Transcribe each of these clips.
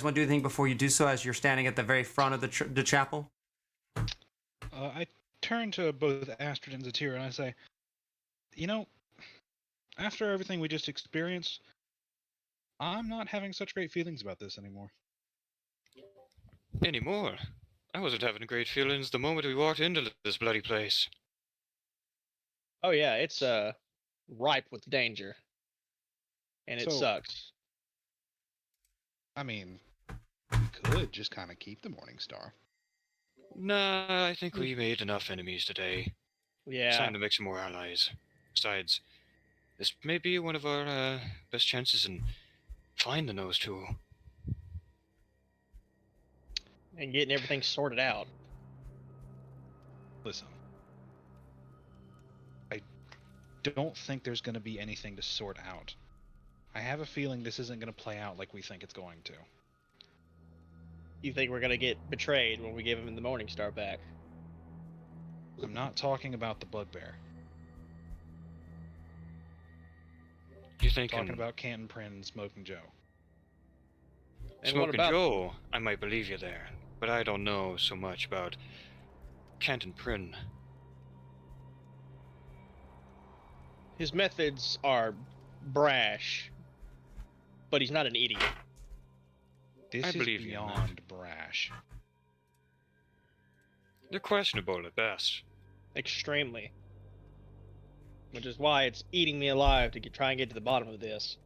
want to do anything before you do so as you're standing at the very front of the chapel? I turn to both Astrid and Zatira and I say, you know, after everything we just experienced, I'm not having such great feelings about this anymore. Anymore? I wasn't having great feelings the moment we walked into this bloody place. Oh yeah, it's ripe with danger. And it So- sucks. I mean, we could just kind of keep the Morning Star. Nah, I think we made enough enemies today. It's Yeah. time to make some more allies. Besides, this may be one of our best chances in finding those two. And getting everything sorted out. Listen, I don't think there's going to be anything to sort out. I have a feeling this isn't going to play out like we think it's going to. You think we're gonna get betrayed when we give him the Morning Star back? I'm not talking about the Bugbear. You I'm thinking talking about Canton Prin and Smoking Joe. And what Smoking about Joe? I might believe you there, but I don't know so much about Canton Prin. his methods are brash, but he's not an idiot. This I is believe you on that. beyond brash. They're questionable at best. Extremely. Which is why it's eating me alive to try and get to the bottom of this.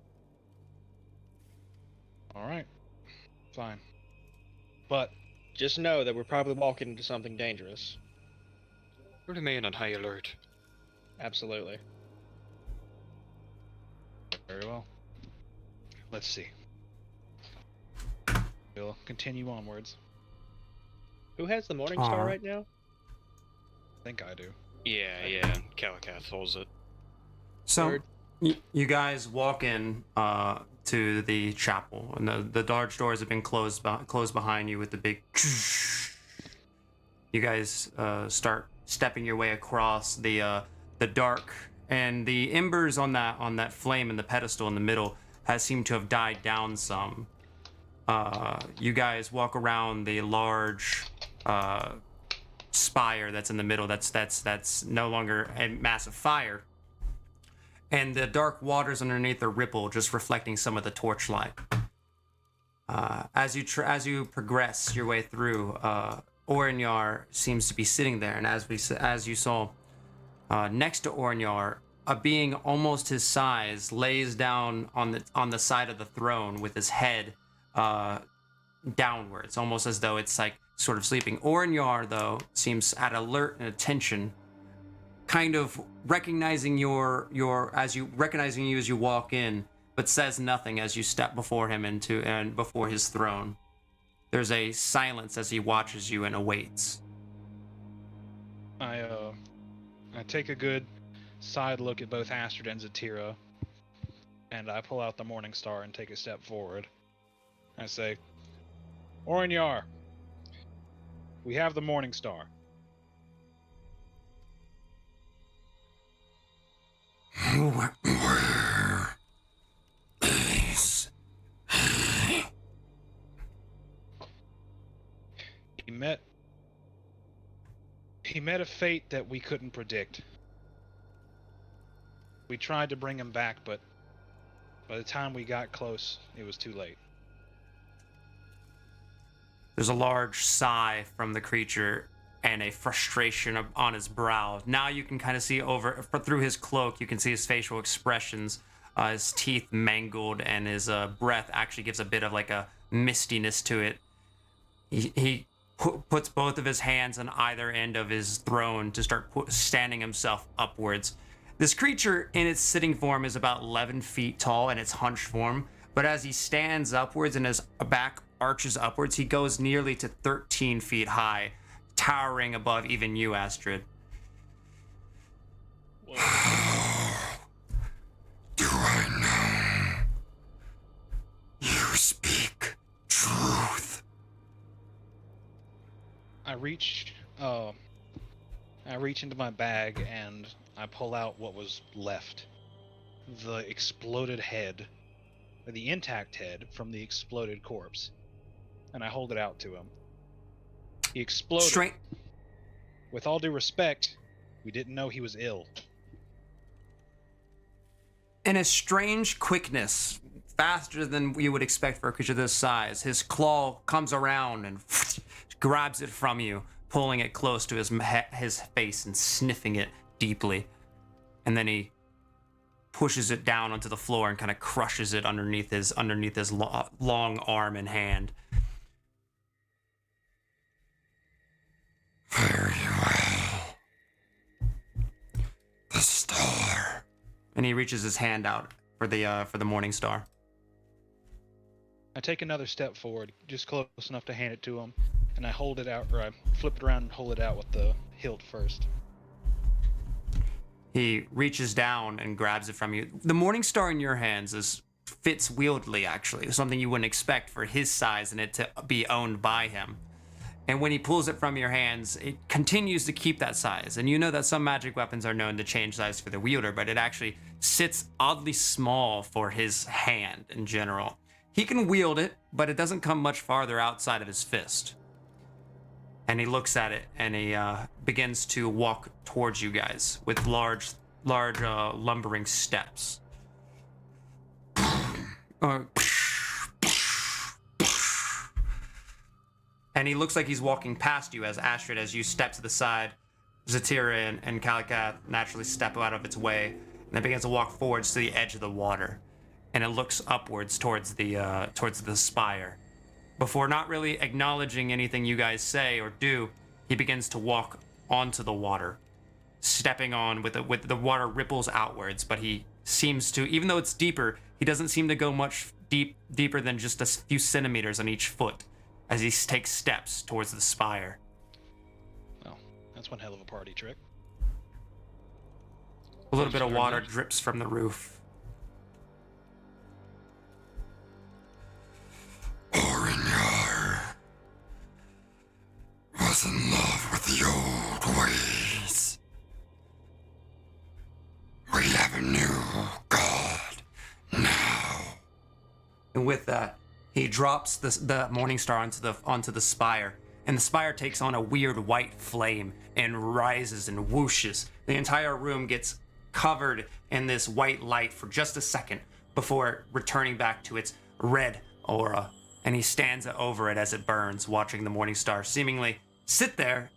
Alright. Fine. But Just know that we're probably walking into something dangerous. Remain on high alert. Absolutely. very well. Let's see. We'll continue onwards. Who has the Morning Star Aw. right now? I think I do. Yeah, Calicath holds it. So Word. you guys walk in to the chapel, and the large doors have been closed behind you with the big. You guys start stepping your way across the dark, and the embers on that flame in the pedestal in the middle has seemed to have died down some. You guys walk around the large spire that's in the middle. That's no longer a massive fire. And the dark waters underneath are ripple, just reflecting some of the torchlight. As you progress your way through, Orinyar seems to be sitting there, and as you saw, next to Orinyar, a being almost his size lays down on the side of the throne with his head downwards, almost as though it's like sort of sleeping. Orinyar, though, seems at alert and attention, kind of recognizing you as you walk in, but says nothing as you step before him and before his throne. There's a silence as he watches you and awaits. I take a good side look at both Astrid and Zatira, and I pull out the Morning Star and take a step forward. I say, Orinyar, we have the Morning Star. Where is He met a fate that we couldn't predict. We tried to bring him back, but by the time we got close, it was too late. There's a large sigh from the creature and a frustration on his brow. Now you can kind of see through his cloak, you can see his facial expressions, his teeth mangled, and his breath actually gives a bit of like a mistiness to it. He puts both of his hands on either end of his throne to start standing himself upwards. This creature in its sitting form is about 11 feet tall in its hunched form, but as he stands upwards and his back arches upwards, he goes nearly to 13 feet high, towering above even you, Astrid. Whoa. Do I know? You speak truth. I reach into my bag and I pull out what was left. The exploded head, or the intact head from the exploded corpse. and I hold it out to him. He exploded. Straight. With all due respect, we didn't know he was ill. In a strange quickness, faster than you would expect for a creature this size, his claw comes around and grabs it from you, pulling it close to his face and sniffing it deeply. And then he pushes it down onto the floor and kind of crushes it underneath his long arm and hand. Very well. The star. And he reaches his hand out for the morning star. I take another step forward, just close enough to hand it to him, and I hold it out, or I flip it around and hold it out with the hilt first. He reaches down and grabs it from you. The morning star in your hands fits wieldily, actually. Something you wouldn't expect for his size and it to be owned by him. And when he pulls it from your hands, it continues to keep that size. And you know that some magic weapons are known to change size for the wielder, but it actually sits oddly small for his hand in general. He can wield it, but it doesn't come much farther outside of his fist. And he looks at it, and he begins to walk towards you guys with large lumbering steps. And he looks like he's walking past you as Astrid, as you step to the side. Zatira and Kalikath naturally step out of its way, and it begins to walk forwards to the edge of the water. And it looks upwards towards the spire. Before not really acknowledging anything you guys say or do, he begins to walk onto the water, stepping on with the water ripples outwards. But he seems to, even though it's deeper, he doesn't seem to go much deeper than just a few centimeters on each foot as he takes steps towards the spire. Oh, that's one hell of a party trick. A little bit of water drips from the roof. Orinyar was in love with the old ways. We have a new god now. And with that, he drops the morning star onto the spire, and the spire takes on a weird white flame and rises and whooshes. The entire room gets covered in this white light for just a second before returning back to its red aura. And he stands over it as it burns, watching the morning star seemingly sit there.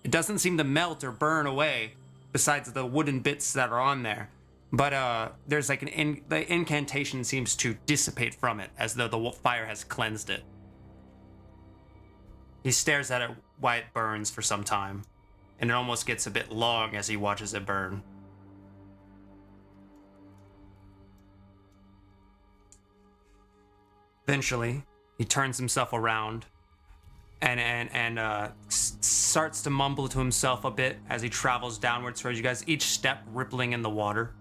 It doesn't seem to melt or burn away, besides the wooden bits that are on there. But there's like the incantation seems to dissipate from it, as though the fire has cleansed it. He stares at it while it burns for some time, and it almost gets a bit long as he watches it burn. Eventually, he turns himself around and starts to mumble to himself a bit as he travels downwards towards you guys, each step rippling in the water.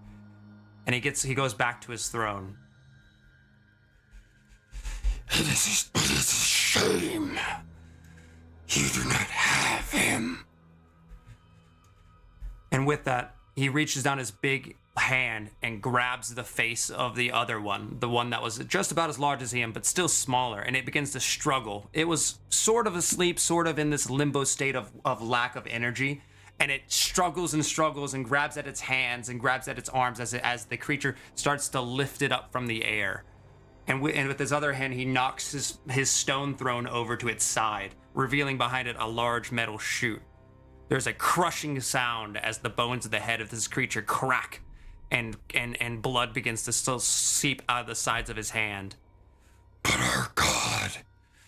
And he goes back to his throne. It is a shame. You do not have him. And with that, he reaches down his big hand and grabs the face of the other one, the one that was just about as large as him, but still smaller, and it begins to struggle. It was sort of asleep, sort of in this limbo state of lack of energy, and it struggles and struggles and grabs at its hands and grabs at its arms as the creature starts to lift it up from the air. And with his other hand, he knocks his stone throne over to its side, revealing behind it a large metal chute. There's a crushing sound as the bones of the head of this creature crack, and blood begins to still seep out of the sides of his hand. But our god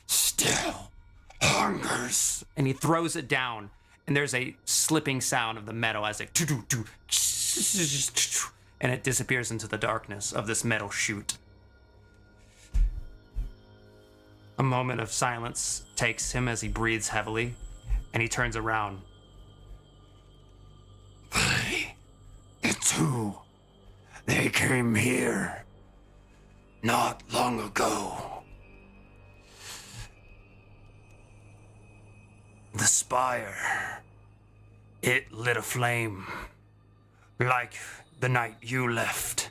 still hungers. And he throws it down, and there's a slipping sound of the metal as it and it disappears into the darkness of this metal chute. A moment of silence takes him as he breathes heavily, and he turns around. The two, they came here not long ago. The spire, it lit a flame, like the night you left.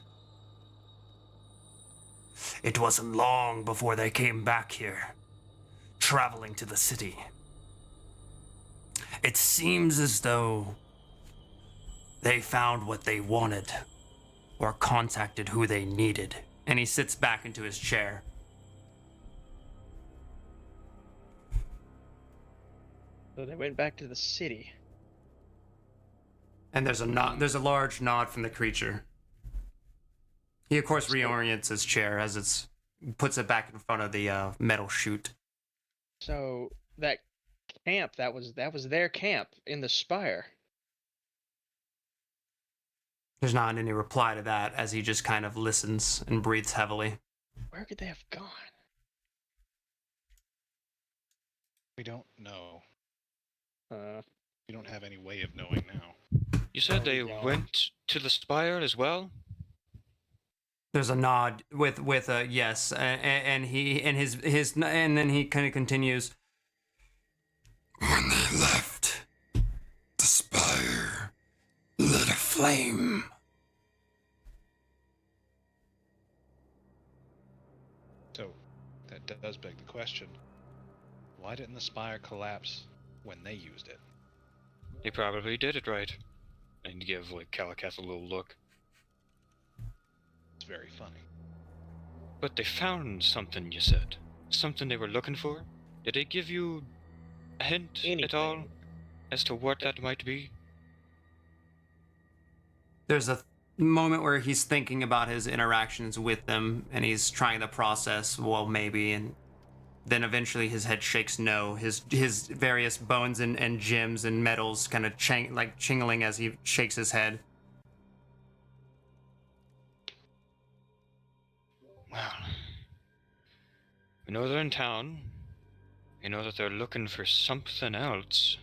It wasn't long before they came back here traveling to the city. It seems as though they found what they wanted or contacted who they needed. And he sits back into his chair. So they went back to the city. And there's a large nod from the creature. He of course reorients his chair as it's puts it back in front of the metal chute. So that camp, that was their camp in the spire. There's not any reply to that as he just kind of listens and breathes heavily. Where could they have gone? We don't know. Uh, We don't have any way of knowing now. You said they Yeah. went to the spire as well? There's a nod with a yes, and he and his and then he kind of continues. When they left, the spire lit a flame. So that does beg the question: why didn't the spire collapse when they used it? They probably did it right. And give like Kalakath a little look. It's very funny. But they found something, you said. Something they were looking for? Did they give you a hint at all Anything. as to what that might be? There's a moment where he's thinking about his interactions with them, and he's trying to process, well, maybe, and then eventually his head shakes no. His various bones and gems and metals kind of chingling as he shakes his head. Well, we know they're in town. We know that they're looking for something else.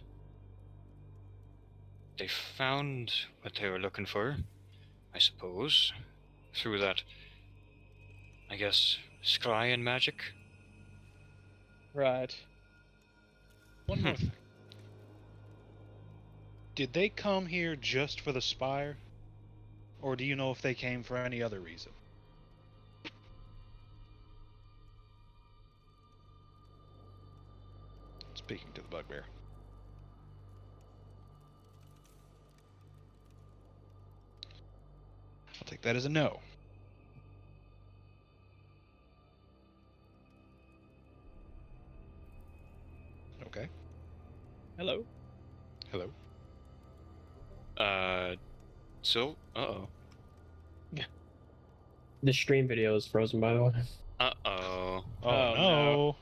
They found what they were looking for, I suppose, through that, I guess, scrying magic. right. One more thing. Did they come here just for the spire? Or do you know if they came for any other reason? Speaking to the bugbear. I'll take that as a no. Okay. Hello. Hello. So, uh-oh. The stream video is frozen, by the way. Uh-oh. Oh, Oh, no.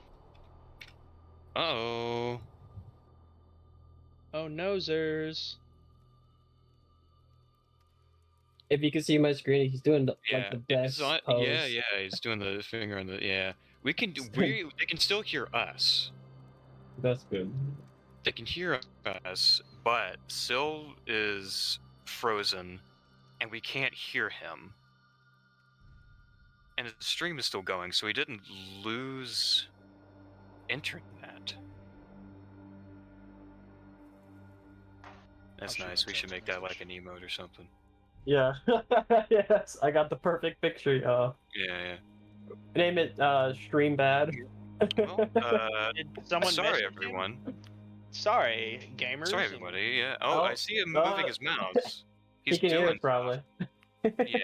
Uh-oh. Oh, nosers. If you can see my screen, he's doing Yeah. like the best pose. Yeah, he's doing the finger on the, yeah. We can do, they can still hear us. That's good. They can hear us, but Syl is frozen, and we can't hear him. And the stream is still going, so he didn't lose internet. That's I'm sure nice. that We should sounds make that like nice. an emote or something. Yeah. Yes, I got the perfect picture, y'all. Yeah, Name it Stream Bad. yeah. Well, Did someone sorry, message you? everyone. Sorry, gamers. Sorry, and- everybody. Yeah. Oh, I Oh, see him moving his mouse. He's He can hear doing it probably. stuff. Yeah,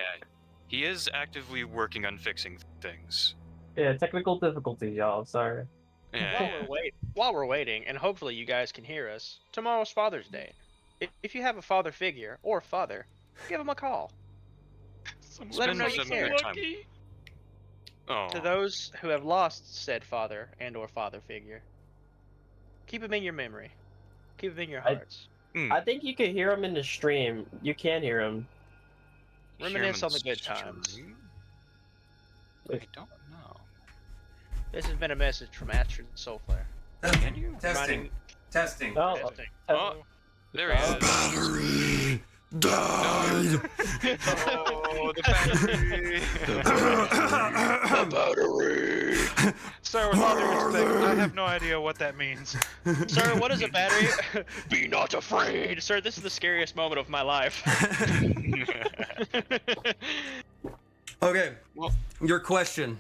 he is actively working on fixing things. Yeah, technical difficulties, y'all. I'm sorry. Yeah. While we're waiting, and hopefully you guys can hear us, tomorrow's Father's Day. If you have a father figure or father, give him a call. Let him know you Spend some care. of their time. Oh. To those who have lost said father and or father figure, keep him in your memory. Keep him in your I- hearts. I think you can hear him in the stream. You can hear him. Hear him Reminisce in on the good times. stream? I don't know. This has been a message from Astrid Soulflare. Can you? Testing. Testing. Oh, Testing. Oh, there he is. Battery died. Oh, the battery. Sir, with all due respect, I have no idea what that means. Sir, what is a battery? Be not afraid. Sir, this is the scariest moment of my life. Okay. Well- Your question.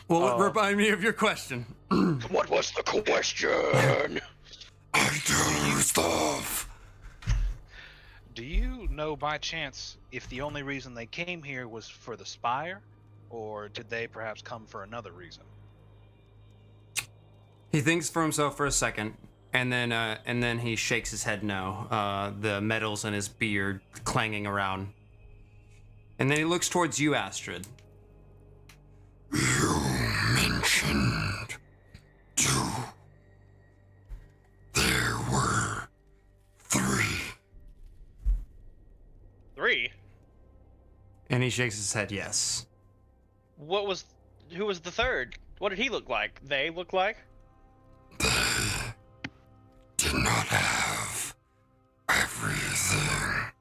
Well, remind me of your question. What was the question? I do stuff. Do you know by chance if the only reason they came here was for the spire, or did they perhaps come for another reason? He thinks for himself for a second, and then he shakes his head no. The metals in his beard clanging around, and then he looks towards you, Astrid. You mentioned 2. There were 3. 3. And he shakes his head yes. Who was the third? What did he look like? They look like? They did not have everything.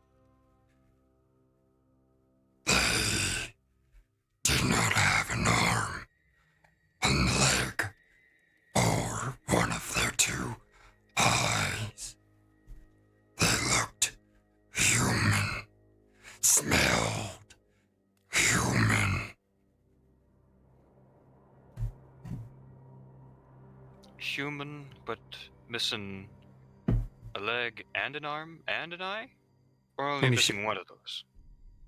They did not have an arm, a leg, or one of their 2 eyes. They looked human, smelled human. Human, but missing a leg and an arm and an eye? Or only Let me missing one of those?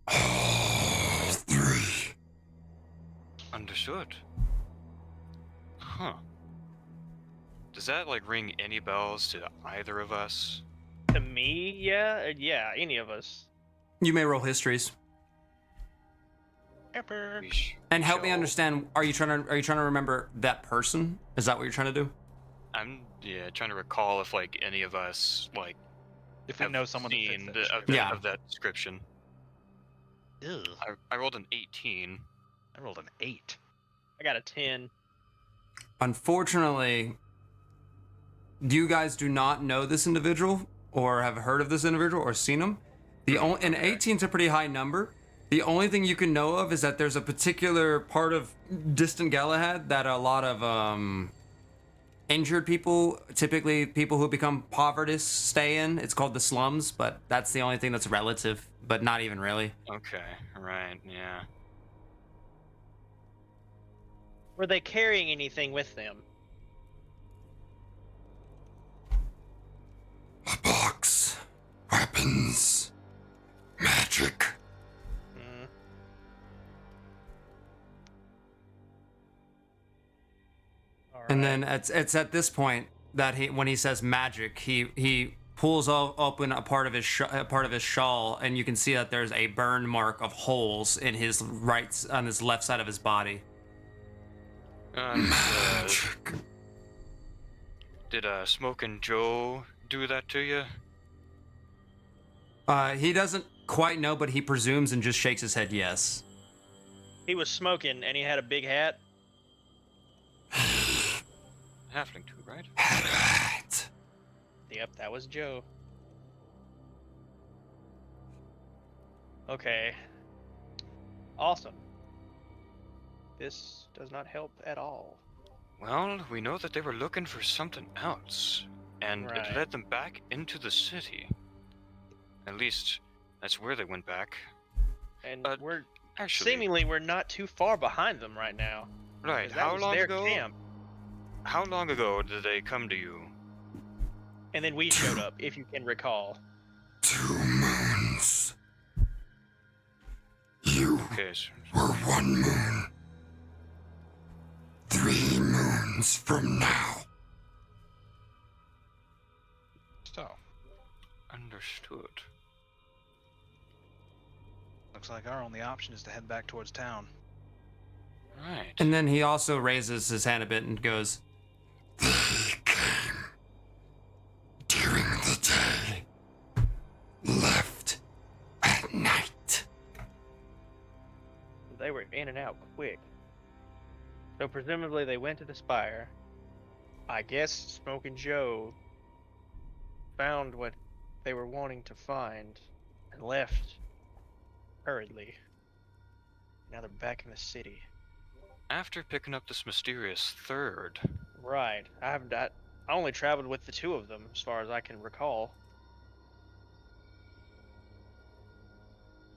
All 3. Understood. Huh. Does that, like, ring any bells to either of us? To me, yeah, yeah, any of us. You may roll histories We sh- and help me shall- understand. Are you trying to remember that person? Is that what you're trying to do? I'm, trying to recall if, like, any of us, like, If we have know someone that fits seen that the, of, description. Yeah. of that description. Ew, I rolled an 18. I rolled an 8. I got a 10. Unfortunately, you guys do not know this individual or have heard of this individual or seen him. And 18 is a pretty high number. The only thing you can know of is that there's a particular part of distant Galahad that a lot of injured people, typically people who become poverty, stay in. It's called the slums, but that's the only thing that's relative, but not even really. Okay, right, yeah. Were they carrying anything with them? A box, weapons, magic. Mm. And then it's at this point that when he says magic, he pulls open a part of his shawl, and you can see that there's a burn mark of holes in his on his left side of his body. Magic. Did Smokin' Joe do that to you? He doesn't quite know, but he presumes and just shakes his head yes. He was smoking and he had a big hat. Halfling too, right? Had a hat. Yep, that was Joe. Okay. Awesome. This does not help at all. Well, we know that they were looking for something else, and Right. it led them back into the city. At least, that's where they went back. And we're Actually, seemingly we're not too far behind them right now. right, 'Cause that how was long their ago? camp. How long ago did they come to you? And then we showed up, if you can recall. 2 moons. You Okay, so were 1 moon. 3 moons from now. So, understood. looks like our only option is to head back towards town. Right. And then he also raises his hand a bit and goes, They came during the day, left at night. They were in and out quick. So presumably they went to the spire. I guess Smoking Joe found what they were wanting to find and left hurriedly. Now they're back in the city. After picking up this mysterious third, Right. I only traveled with the 2 of them as far as I can recall.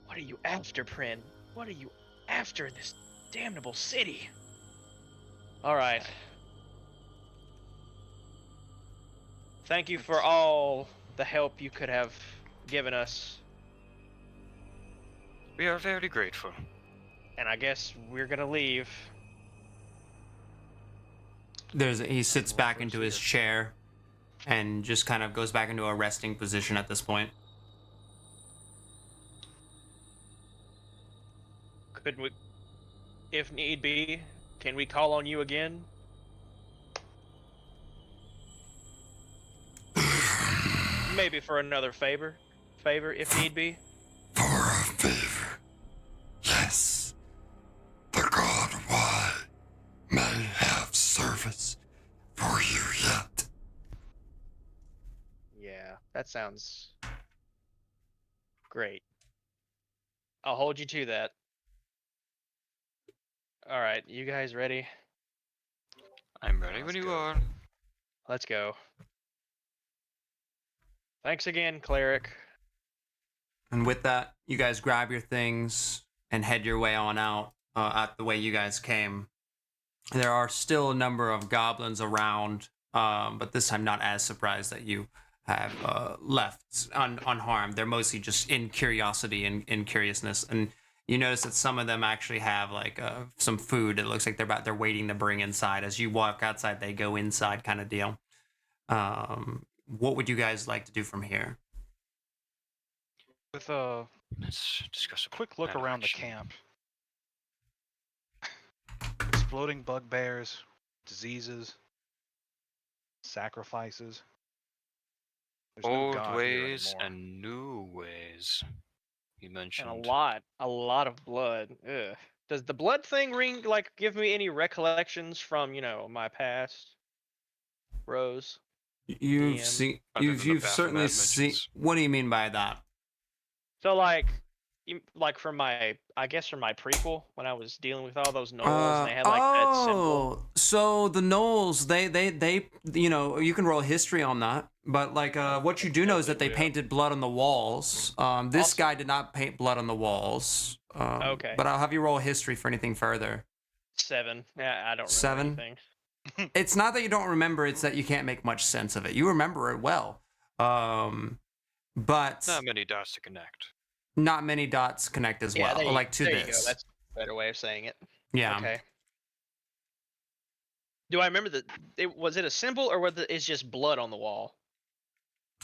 What are you after, Prin? What are you after in this damnable city? All right. Thank you for all the help you could have given us, We are very grateful. and I guess we're gonna leave. He sits We'll back into his proceed. chair and just kind of goes back into a resting position at this point. Could we, if need be, can we call on you again? Maybe for another favor if need be. For a favor. Yes. The god Y may have service for you yet. Yeah, that sounds great. I'll hold you to that. All right, you guys ready? I'm ready when Let's you go. are. Let's go. Thanks again, cleric. And with that, you guys grab your things and head your way on out at the way you guys came. There are still a number of goblins around, but this time not as surprised that you have left unharmed. They're mostly just in curiosity and in curiousness. And you notice that some of them actually have like some food. It looks like they're waiting to bring inside. As you walk outside, they go inside, kind of deal. What would you guys like to do from here? With a Let's discuss a quick look plan of around the action. camp. Exploding bugbears, diseases, sacrifices. There's no Old God here ways anymore. and new ways. You And mentioned. a lot of blood. Ugh. Does the blood thing give me any recollections from, my past? Rose? You've DM. seen, Other than the you've certainly Baphomet seen. mentions. What do you mean by that? So from my prequel when I was dealing with all those gnolls and they had that symbol. So the Knolls, they, you can roll history on that. But what you do know is that they Yeah. painted blood on the walls. This Awesome. guy did not paint blood on the walls. Okay. But I'll have you roll history for anything further. 7. Yeah, I don't remember 7? anything. It's not that you don't remember; it's that you can't make much sense of it. You remember it well, but Not many dots to connect. not many dots connect as well. there you, Like to there this. you go. That's a better way of saying it. Yeah. Okay. Do I remember was it a symbol or it's just blood on the wall?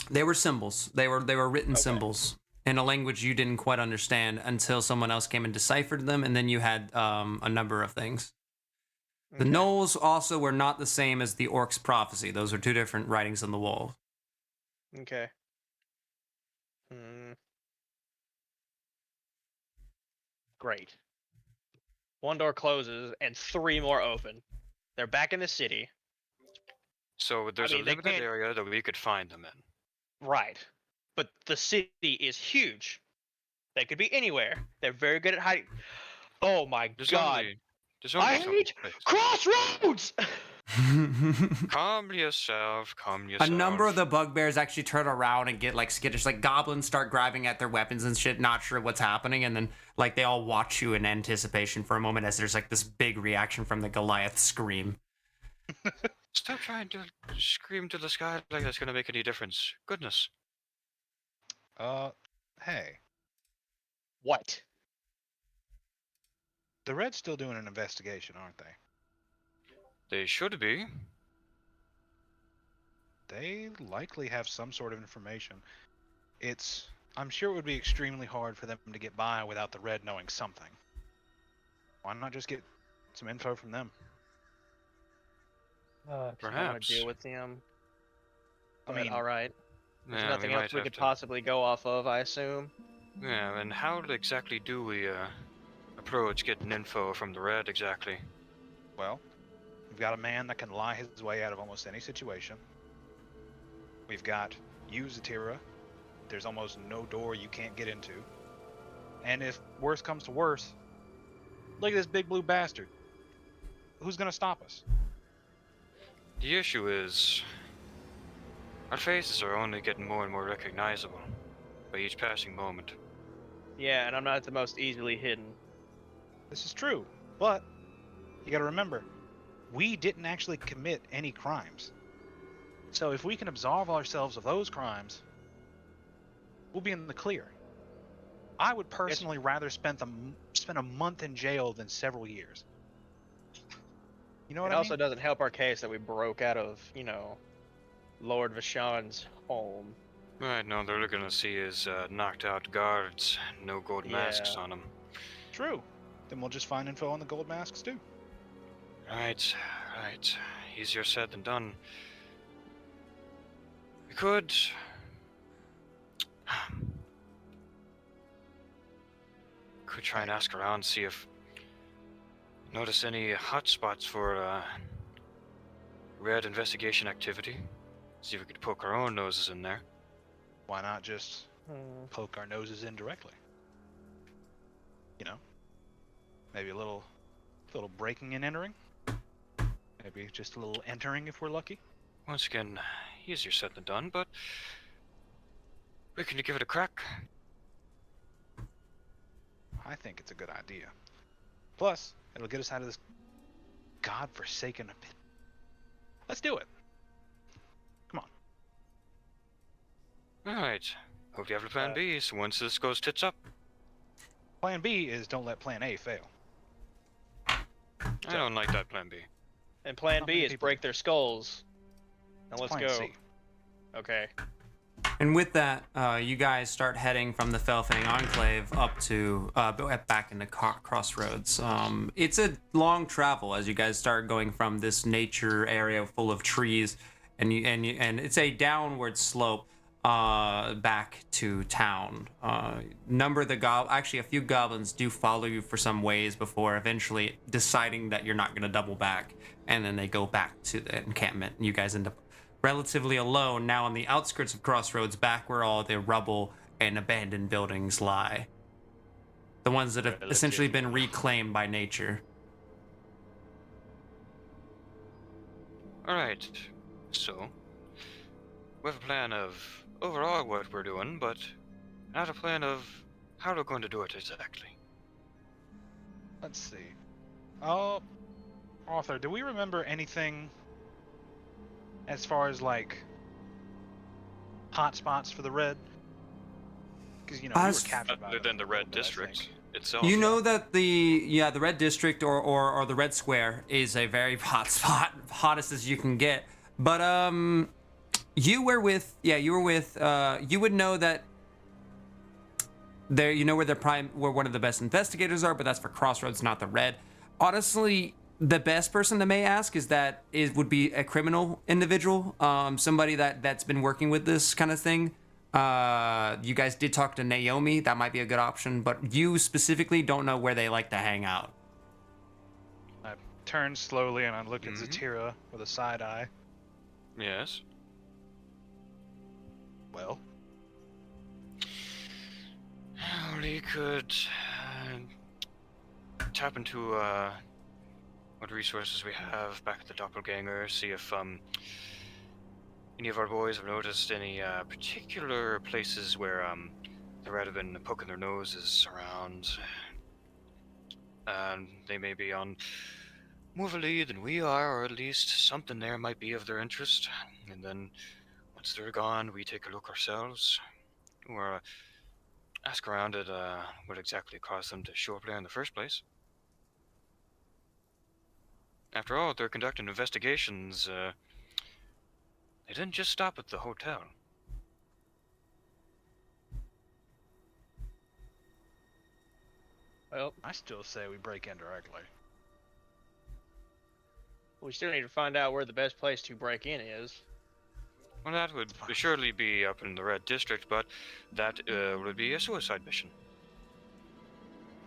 They were symbols. They were written Okay. symbols in a language you didn't quite understand until someone else came and deciphered them, and then you had a number of things. The Okay. Knolls also were not the same as the Orcs' prophecy. Those are two different writings on the wall. Okay. Hmm. Great. One door closes and 3 more open. They're back in the city. So there's mean, a they limited can't- area that we could find them in. Right. But the city is huge. They could be anywhere. They're very good at hiding. Oh my There's god. there's I only so hate place. Crossroads! Calm yourself. Calm A yourself. number of the bugbears actually turn around and get skittish. Goblins start grabbing at their weapons and shit, not sure what's happening, and then they all watch you in anticipation for a moment as there's this big reaction from the Goliath scream. Stop trying to scream to the sky like that's gonna make any difference. Goodness. Hey, What? the Reds still doing an investigation, aren't they? They should be. They likely have some sort of information. I'm sure it would be extremely hard for them to get by without the Red knowing something. Why not just get some info from them? I don't want Perhaps. to deal with them. I But mean, alright. There's Yeah, nothing we else might we have could to. possibly go off of, I assume. Yeah, and how exactly do we approach getting info from the Red exactly? well, we've got a man that can lie his way out of almost any situation. We've got you, Zatira. There's almost no door you can't get into. And if worse comes to worse, look at this big blue bastard. Who's gonna stop us? The issue is, our faces are only getting more and more recognizable by each passing moment. Yeah, and I'm not the most easily hidden. This is true, but you gotta remember, we didn't actually commit any crimes. So if we can absolve ourselves of those crimes, we'll be in the clear. I would personally rather spend a month in jail than several years. You know what It I also mean? doesn't help our case that we broke out of, Lord Vashon's home. Right, no, they're looking to see is knocked out guards, no gold masks Yeah. on them. True. Then we'll just find info on the gold masks too. Right. Easier said than done. We could. Could try and ask around, see if. Notice any hotspots for red investigation activity. See if we could poke our own noses in there. Why not just Hmm. poke our noses in directly? You know? Maybe a little breaking and entering? Maybe just a little entering if we're lucky? Once again, easier said than done, but we can give it a crack. I think it's a good idea. Plus, it'll get us out of this godforsaken pit. Let's do it. Come on. Alright. Hope you have a plan Uh, B, so once this goes tits up, Plan B is don't let Plan A fail. I don't like that plan B. And Plan Not B many is people break their skulls. Now It's let's Plan go. C. Okay. And with that, you guys start heading from the Felfang Enclave up to back into Crossroads. It's a long travel as you guys start going from this nature area full of trees, and it's a downward slope back to town. Actually, a few goblins do follow you for some ways before eventually deciding that you're not going to double back, and then they go back to the encampment, and you guys end up relatively alone now on the outskirts of Crossroads, back where all the rubble and abandoned buildings lie. The ones that have essentially been reclaimed by nature. Alright, so we have a plan of overall what we're doing, but not a plan of how we're going to do it exactly. Let's see. Arthur, do we remember anything as far as like hot spots for the red? Because we were As- captured by Other them than for the a little Red bit, I District think. itself. You know that the Red District or the Red Square is a very hot spot, hottest as you can get. But you would know that there, where one of the best investigators are, but that's for Crossroads, not the Red. Honestly, the best person that may ask would be a criminal individual, somebody that's been working with this kind of thing. You guys did talk to Naomi. That might be a good option, but you specifically don't know where they like to hang out. I turn slowly and I look at Mhm. Zatira with a side eye. Yes. Well, We could tap into what resources we have back at the Doppelganger, see if any of our boys have noticed any particular places where the Red have been poking their noses around. They may be on more of a lead than we are, or at least something there might be of their interest. And then once they're gone, we take a look ourselves, or ask around at what exactly caused them to show up there in the first place. After all, they're conducting investigations. They didn't just stop at the hotel. Well, I still say we break in directly. we still need to find out where the best place to break in is. Well, that would surely be up in the Red District, but that would be a suicide mission.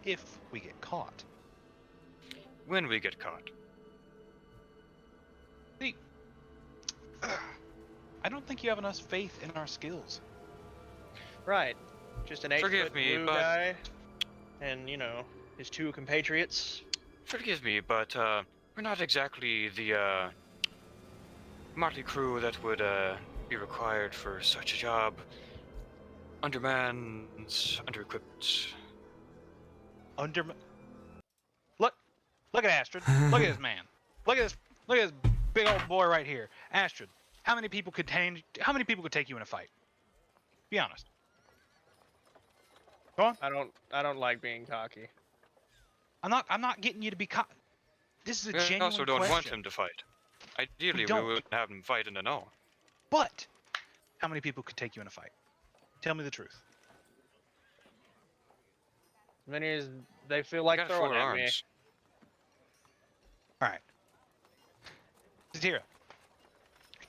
If we get caught. When we get caught. See, I don't think you have enough faith in our skills. Right. Just an 8 Forgive foot me, blue but- guy, and his 2 compatriots. Forgive me, but we're not exactly the motley crew that would be required for such a job. Undermanned, under-equipped. Look at Astrid. Look at this man. Look at this Look at this big old boy right here. Astrid, how many people could take you in a fight? Be honest. Go on. I don't like being cocky. I'm not getting you to be This is a We genuine also don't question. want him to fight. Ideally, we don't. would have him fight in the know. But how many people could take you in a fight? Tell me the truth. As many as they feel like Got throwing 4 at me. arms. All right. Zatira,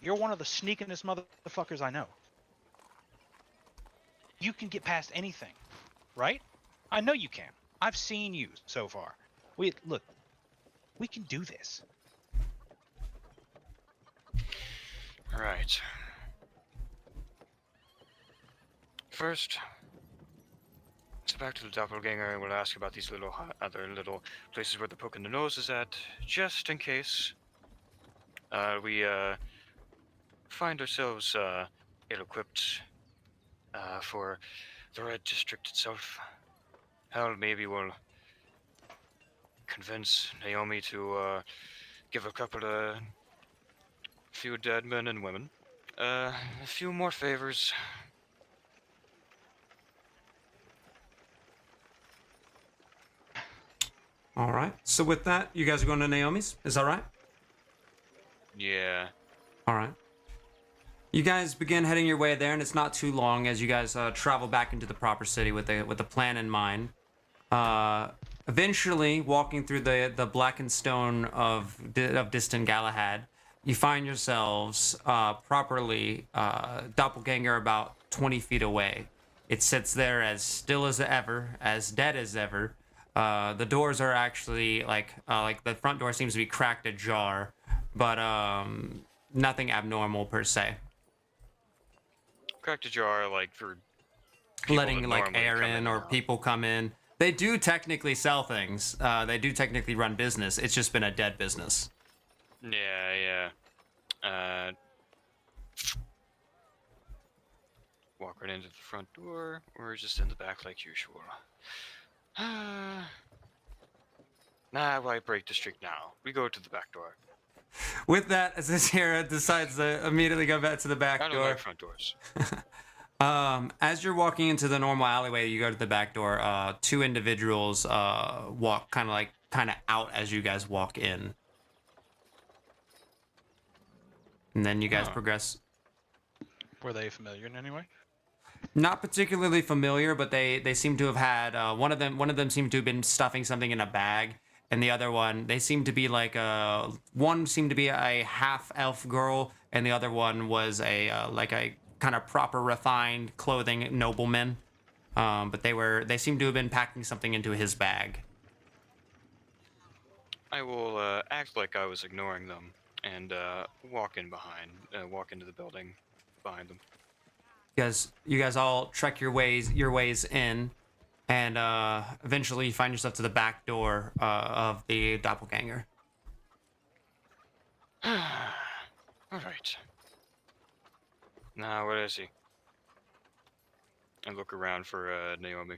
you're one of the sneakingest motherfuckers I know. You can get past anything, right? I know you can. I've seen you so far. We can do this. Right. First, let's back to the doppelganger, and we'll ask about these other little places where the poke in the nose is at, just in case we find ourselves ill-equipped for the Red District itself. Hell, maybe we'll convince Naomi to give a few dead men and women a few more favors. All right. So with that, you guys are going to Naomi's. Is that right? Yeah. All right. You guys begin heading your way there, and it's not too long as you guys travel back into the proper city with a plan in mind. Eventually, walking through the blackened stone of distant Galahad, you find yourselves properly doppelganger about 20 feet away. It sits there as still as ever, as dead as ever. The doors are actually like the front door seems to be cracked ajar, but nothing abnormal per se. Cracked a jar, like, for people Letting that like normally air come in or out. people come in. They do technically sell things. They do technically run business. It's just been a dead business. Yeah. Walk right into the front door. We're just in the back like usual. Why break district now? We go to the back door. With that, Azira decides to immediately go back to the I back don't door. like front doors. As you're walking into the normal alleyway, you go to the back door. Two individuals walk kind of out as you guys walk in, and then you guys Huh. progress. Were they familiar in any way? Not particularly familiar, but they seem to have had one of them seemed to have been stuffing something in a bag, and the other one they seemed to be like one seemed to be a half elf girl, and the other one was a like a kind of proper refined clothing nobleman. But they seem to have been packing something into his bag. I will act like I was ignoring them and walk into the building behind them. You guys all trek your ways in, and eventually you find yourself to the back door of the doppelganger. All right. Now, where is he? I look around for Naomi.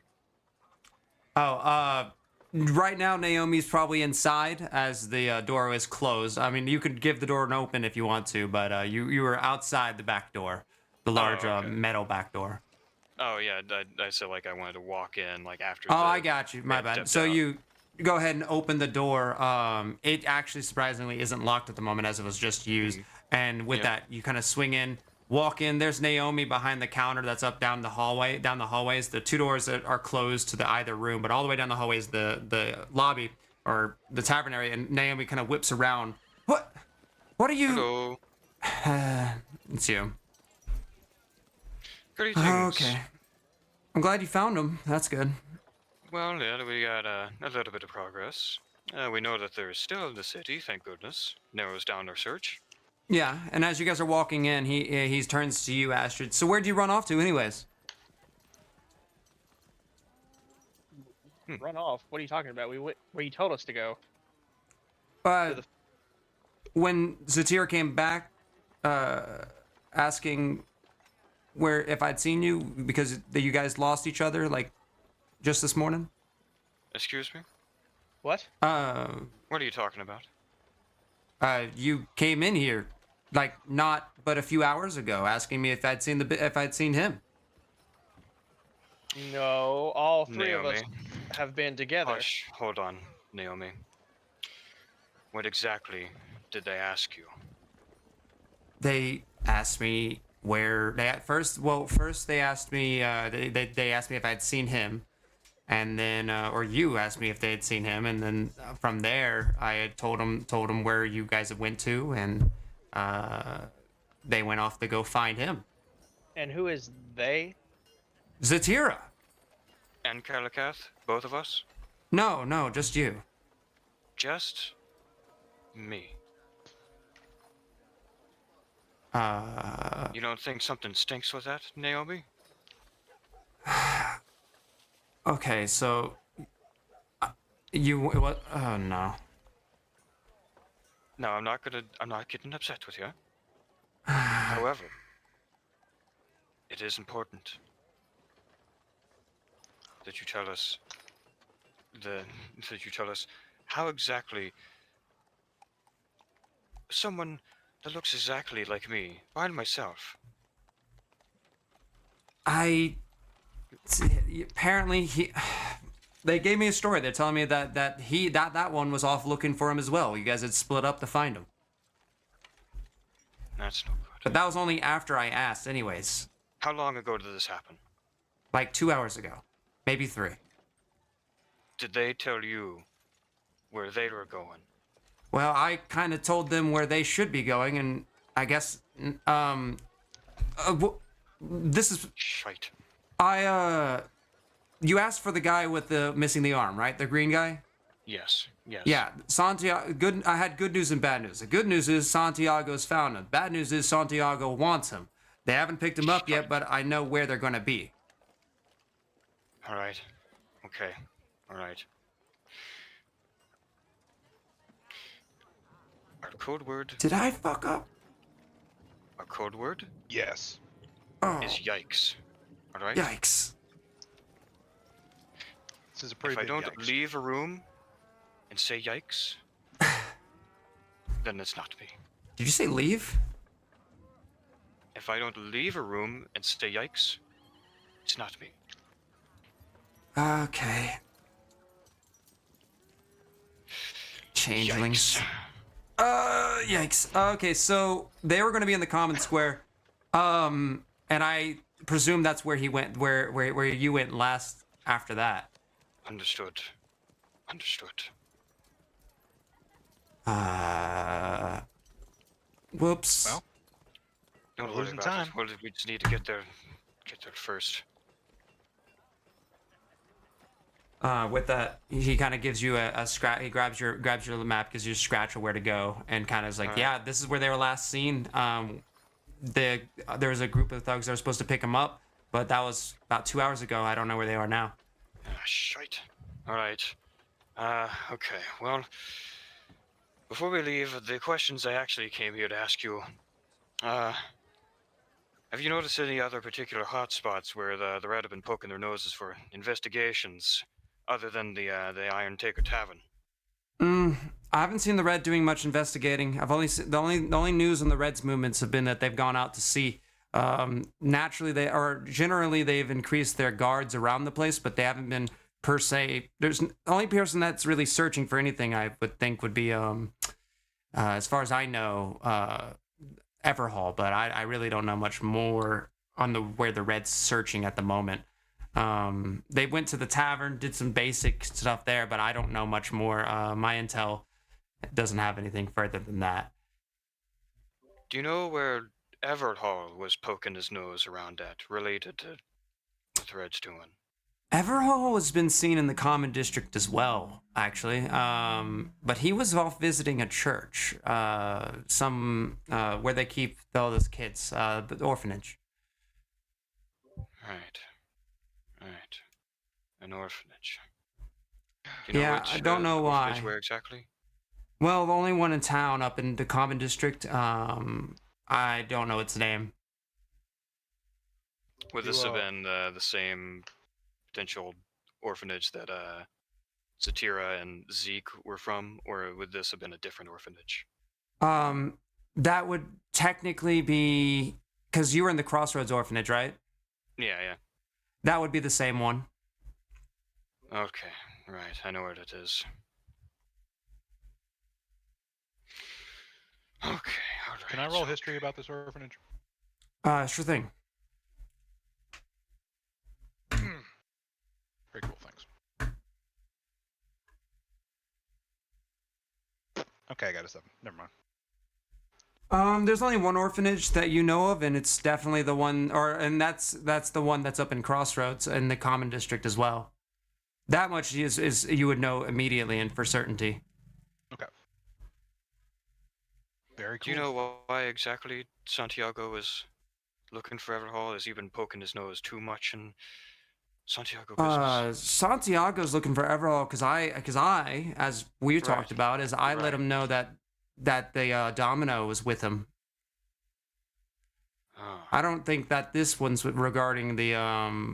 Oh, right now Naomi's probably inside as the door is closed. I mean, you could give the door an open if you want to, but you were outside the back door, the large okay. metal back door. Oh yeah, I said like I wanted to walk in like after. Oh, the I got you. My red bad. stepped So out. you go ahead and open the door. It actually surprisingly isn't locked at the moment as it was just used. And with Yeah. that, you kind of swing in, walk in. There's Naomi behind the counter that's up down the hallways. The two doors that are closed to the either room, but all the way down the hallway is the lobby or the tavern area. And Naomi kind of whips around. What are you? Hello. It's you. Greetings. Okay. I'm glad you found him. That's good. Well, yeah, we got a little bit of progress. We know that they're still in the city, thank goodness. Narrows down our search. Yeah, and as you guys are walking in, he turns to you, Astrid. So where'd you run off to, anyways? Run off? What are you talking about? We went where you told us to go. When Zatir came back, asking if I'd seen you because you guys lost each other, like just this morning. Excuse me? What? What are you talking about? You came in here, like not but a few hours ago, asking me if if I'd seen him. No, all three of us Naomi. have been together. Hush. Hold on, Naomi. What exactly did they ask you? They asked me where they at first. Well, first they asked me. They asked me if I'd seen him, and then or you asked me if they had seen him, and then from there I had told them where you guys had went to, and they went off to go find him. And who is they? Zatira. And Kalakath? Both of us? No, just you. Just me. You don't think something stinks with that, Naomi? Okay, so you what? Oh no. No, I'm not getting upset with you. However, it is important that you tell us how exactly someone that looks exactly like me, find myself. Apparently they gave me a story. They're telling me that one was off looking for him as well. You guys had split up to find him. That's no good. But that was only after I asked anyways. How long ago did this happen? Like 2 hours ago. Maybe 3. Did they tell you where they were going? Well, I kind of told them where they should be going, and I guess this is Shite. you asked for the guy with the missing the arm, right? The green guy? Yes. Yeah, Santiago. Good. I had good news and bad news. The good news is Santiago's found him. Bad news is Santiago wants him. They haven't picked him up yet, but I know where they're gonna be. All right. Okay. All right. Our code word. Did I fuck up? Our code word Yes. Oh, is yikes. All right. yikes! This is a pretty If I big don't yikes. leave a room and say yikes, then it's not me. Did you say leave? If I don't leave a room and say yikes, it's not me. Okay. Changelings. Yikes. Yikes. Okay, so they were going to be in the common square, and I presume that's where he went, where you went last after that. Understood. Understood. Whoops. Well, Don't We're worry losing about time. it. Well, we just need to get there first. With that, he kind of gives you a scratch. He grabs your map, gives you a scratch of where to go, and kind of is like, Alright. yeah, this is where they were last seen. There was a group of thugs that were supposed to pick him up, but that was about 2 hours ago. I don't know where they are now. Ah, shite. All right. Okay. Well, before we leave, the questions I actually came here to ask you. Have you noticed any other particular hotspots where the Red have been poking their noses for investigations, other than the Iron Taker Tavern? I haven't seen the Red doing much investigating. I've only seen, the only news on the Red's movements have been that they've gone out to sea. Naturally, generally they've increased their guards around the place, but they haven't been per se. There's the only person that's really searching for anything I would think would be as far as I know, Everhall, but I really don't know much more on where the Red's searching at the moment. They went to the tavern, did some basic stuff there, but I don't know much more. My intel doesn't have anything further than that. Do you know where Everhall was poking his nose around at, related to what the Red's doing? Everhall has been seen in the Common District as well, actually. But he was off visiting a church, where they keep all those kids, the orphanage. Right. An orphanage. Do you know Yeah, which, I don't know orphanage why. Where exactly? Well, the only one in town up in the Common District. I don't know its name. Would this have been the same potential orphanage that Zatira and Zeke were from, or would this have been a different orphanage? That would technically be because you were in the Crossroads Orphanage, right? Yeah. That would be the same one. Okay, right. I know where it is. Okay, alright. Can I roll history about this orphanage? Sure thing. Very cool, thanks. Okay, I got a 7. Never mind. There's only one orphanage that you know of, and it's definitely the one, and that's the one that's up in Crossroads in the Common District as well. That much is you would know immediately and for certainty. Okay. Very cool. Do you know why exactly Santiago is looking for Everhall? Has he been poking his nose too much in Santiago business? Santiago's looking for Everall because I, as we talked about, is I let Right. him know that the Domino was with him. Oh, I don't think that this one's regarding the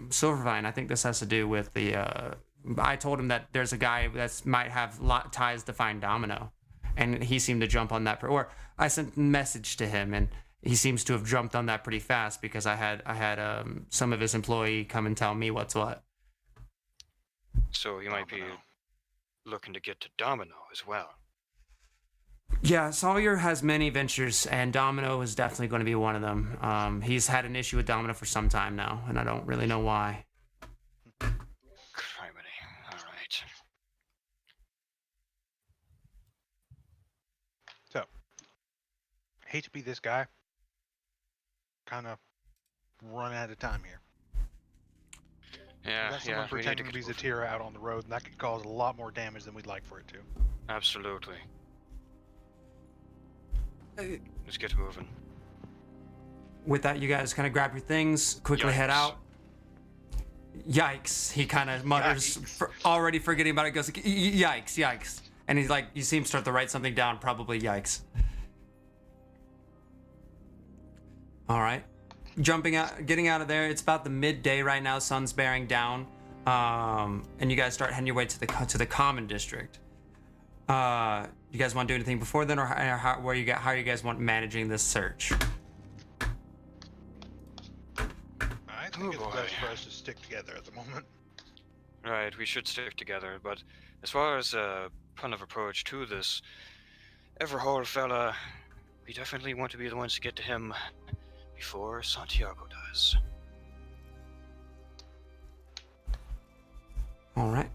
Silvervine. I think this has to do with the. I told him that there's a guy that might have ties to find Domino, and he seemed to jump on that. Or I sent a message to him, and he seems to have jumped on that pretty fast because I had some of his employee come and tell me what's what. so he might be Domino. looking to get to Domino as well. Yeah, Sawyer has many ventures, and Domino is definitely going to be one of them. He's had an issue with Domino for some time now, and I don't really know why. Criminy. Alright. So, hate to be this guy. Kind of run out of time here. We Yeah, got someone we need to pretending to get be moving. Zatira out on the road, and that could cause a lot more damage than we'd like for it to. Absolutely. Let's get moving. With that, you guys kind of grab your things, quickly head Yikes. out. Yikes! He kind of mutters, already forgetting about it. Goes, yikes, yikes, and he's like, you see him start to write something down. Probably yikes. All right, jumping out, getting out of there. It's about the midday right now. Sun's bearing down, and you guys start heading your way to the Common District. You guys want to do anything before then, or how are you guys want managing this search? I think Oh, it's boy. best for us to stick together at the moment. Right, we should stick together, but as far as a plan of approach to this Everhall fella, we definitely want to be the ones to get to him before Santiago does. All right.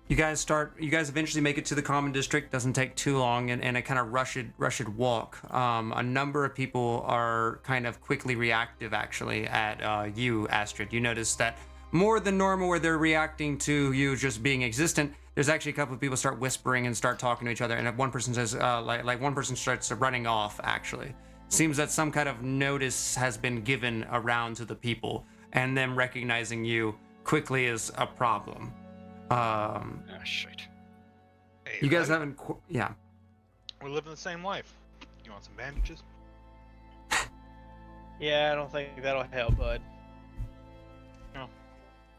You guys eventually make it to the Common District. Doesn't take too long, and a kind of rushed walk. A number of people are kind of quickly reactive, actually, at you, Astrid. You notice that more than normal, where they're reacting to you just being existent, there's actually a couple of people start whispering and start talking to each other, and if one person says, like one person starts running off, actually. Seems that some kind of notice has been given around to the people, and them recognizing you quickly is a problem. Ah, shit. Hey, You guys buddy, haven't, yeah. we're living the same life. You want some bandages? Yeah, I don't think that'll help, bud.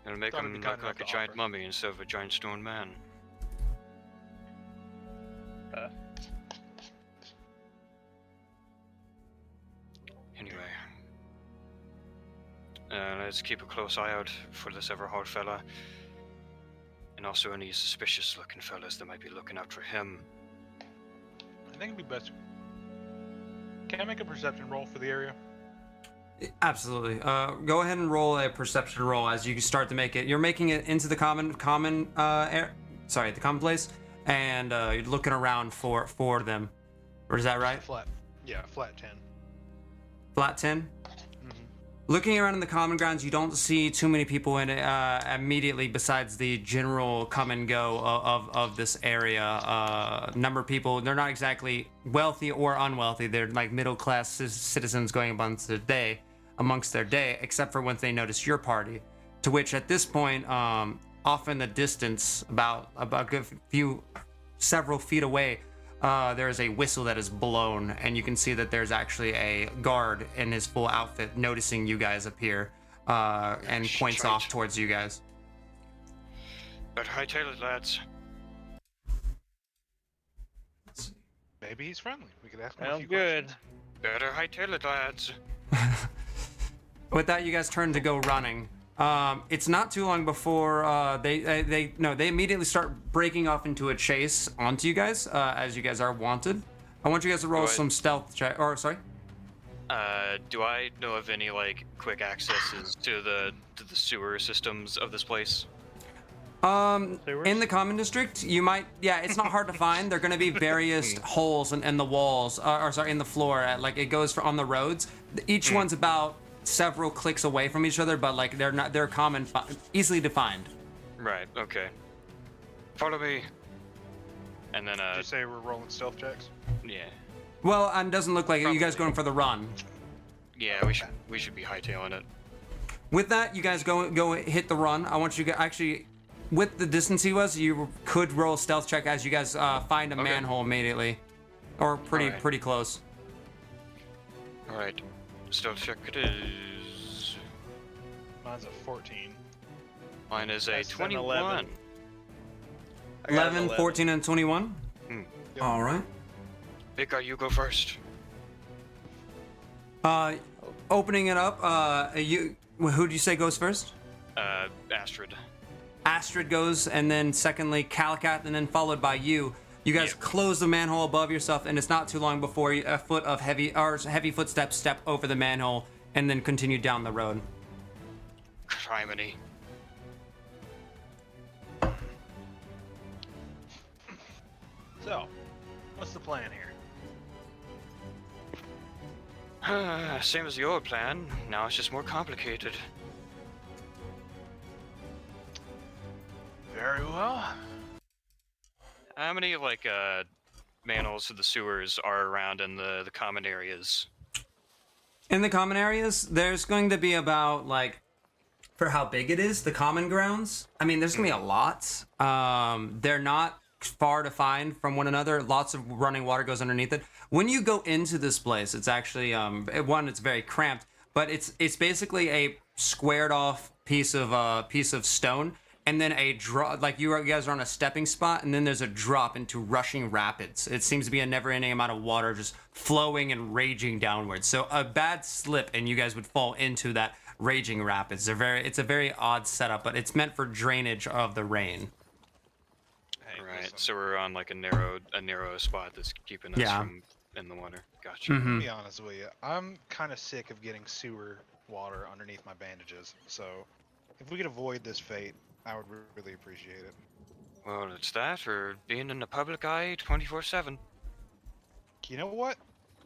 It'll make Thought him it'd be kind look like a enough to giant offer. mummy instead of a giant stone man. Anyway. Let's keep a close eye out for this Everhard fella. And also any suspicious looking fellas that might be looking out for him. I think it'd be best. Can I make a perception roll for the area? Absolutely. Go ahead and roll a perception roll as you start to make it. You're making it into the common place, and you're looking around for them. Or is that right? Flat. Yeah, flat 10. Flat 10. Mm-hmm. Looking around in the common grounds, you don't see too many people in it immediately besides the general come and go of this area. Number of people, they're not exactly wealthy or unwealthy. They're like middle-class citizens going amongst their day, except for once they notice your party. To which at this point, off in the distance, about a good several feet away, there is a whistle that is blown, and you can see that there's actually a guard in his full outfit noticing you guys appear, and points Shite. off towards you guys. But hightail it, lads. Let's see. Maybe he's friendly. We could ask him a Sounds few good. questions. Better hightail it, lads. With that, you guys turn to go running. It's not too long before they immediately start breaking off into a chase onto you guys as you guys are wanted. I want you guys to roll Do I- some stealth check. Or sorry. Do I know of any like quick accesses to the sewer systems of this place? Sewers? In the common district, you might. Yeah, it's not hard to find. There are going to be various holes in the walls, or sorry, in the floor. Like it goes on the roads. Each one's about several clicks away from each other, but like they're common, easily defined. Right. Okay. Follow me. And then Did you say we're rolling stealth checks? yeah, Well, it doesn't look like it. You guys Probably. going for the run. yeah, we should be hightailing it. With that, you guys go hit the run. I want you to actually, with the distance he was, you could roll a stealth check as you guys find a Okay. manhole immediately, or Alright. pretty close. All right. Stealth check it is. Mine's a 14. Mine is a That's an 21. 11. I got an 11, 14, and 21. Hmm. Yep. All right. Big guy, you go first. Opening it up. Who do you say goes first? Astrid. Astrid goes, and then secondly Calicat, and then followed by you. You guys Yep. close the manhole above yourself, and it's not too long before a foot of heavy footsteps step over the manhole, and then continue down the road. Criminy. So, what's the plan here? Same as the old plan. Now it's just more complicated. Very well. How many like manholes to the sewers are around in the common areas? In the common areas, there's going to be about like, for how big it is, the common grounds. I mean, there's gonna be a lot. They're not far to find from one another. Lots of running water goes underneath it. When you go into this place, it's actually it's very cramped, but it's basically a squared off piece of stone, and then a drop. Like you guys are on a stepping spot, and then there's a drop into rushing rapids. It seems to be a never-ending amount of water just flowing and raging downwards. So a bad slip, and you guys would fall into that raging rapids. It's a very odd setup, but it's meant for drainage of the rain. Hey, Right. listen, So we're on like a narrow spot that's keeping us Yeah. from in the water. Gotcha. Mhm. to be honest with you, I'm kind of sick of getting sewer water underneath my bandages. So, if we could avoid this fate, I would really appreciate it. Well, it's that or being in the public eye 24/7. You know what?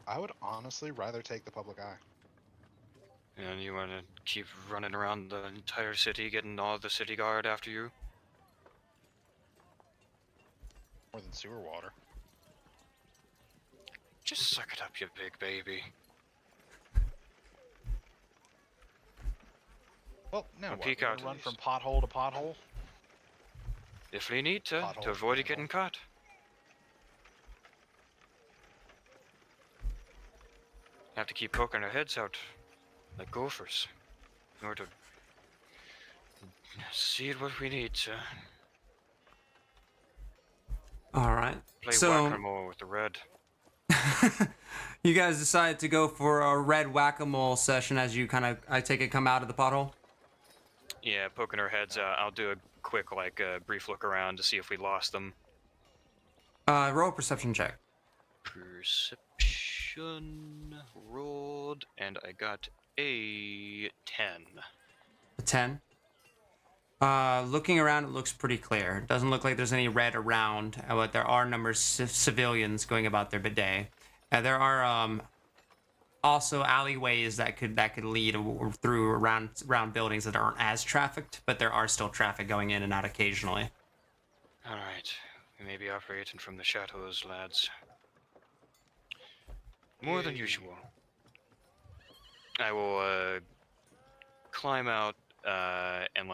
I would honestly rather take the public eye. And you want to keep running around the entire city, getting all the city guard after you? More than sewer water. Just suck it up, you big baby. Well, now I'll what? peek We're out gonna at run from least. pothole to pothole? If we need to Pothole, avoid it pothole. getting caught. Have to keep poking our heads out like gophers in order to see what we need to All right. play So whack-a-mole with the red. you guys decided to go for a red whack-a-mole session as you I take it, come out of the pothole. Yeah, poking our heads out. I'll do a quick, brief look around to see if we lost them. Roll a perception check. Perception rolled, and I got a 10. A 10. Looking around, it looks pretty clear. It doesn't look like there's any red around, but there are numbers of civilians going about their bidet. There are also alleyways that could lead through around buildings that aren't as trafficked, but there are still traffic going in and out occasionally. All right, we may be operating from the shadows, lads. More than usual. I will climb out and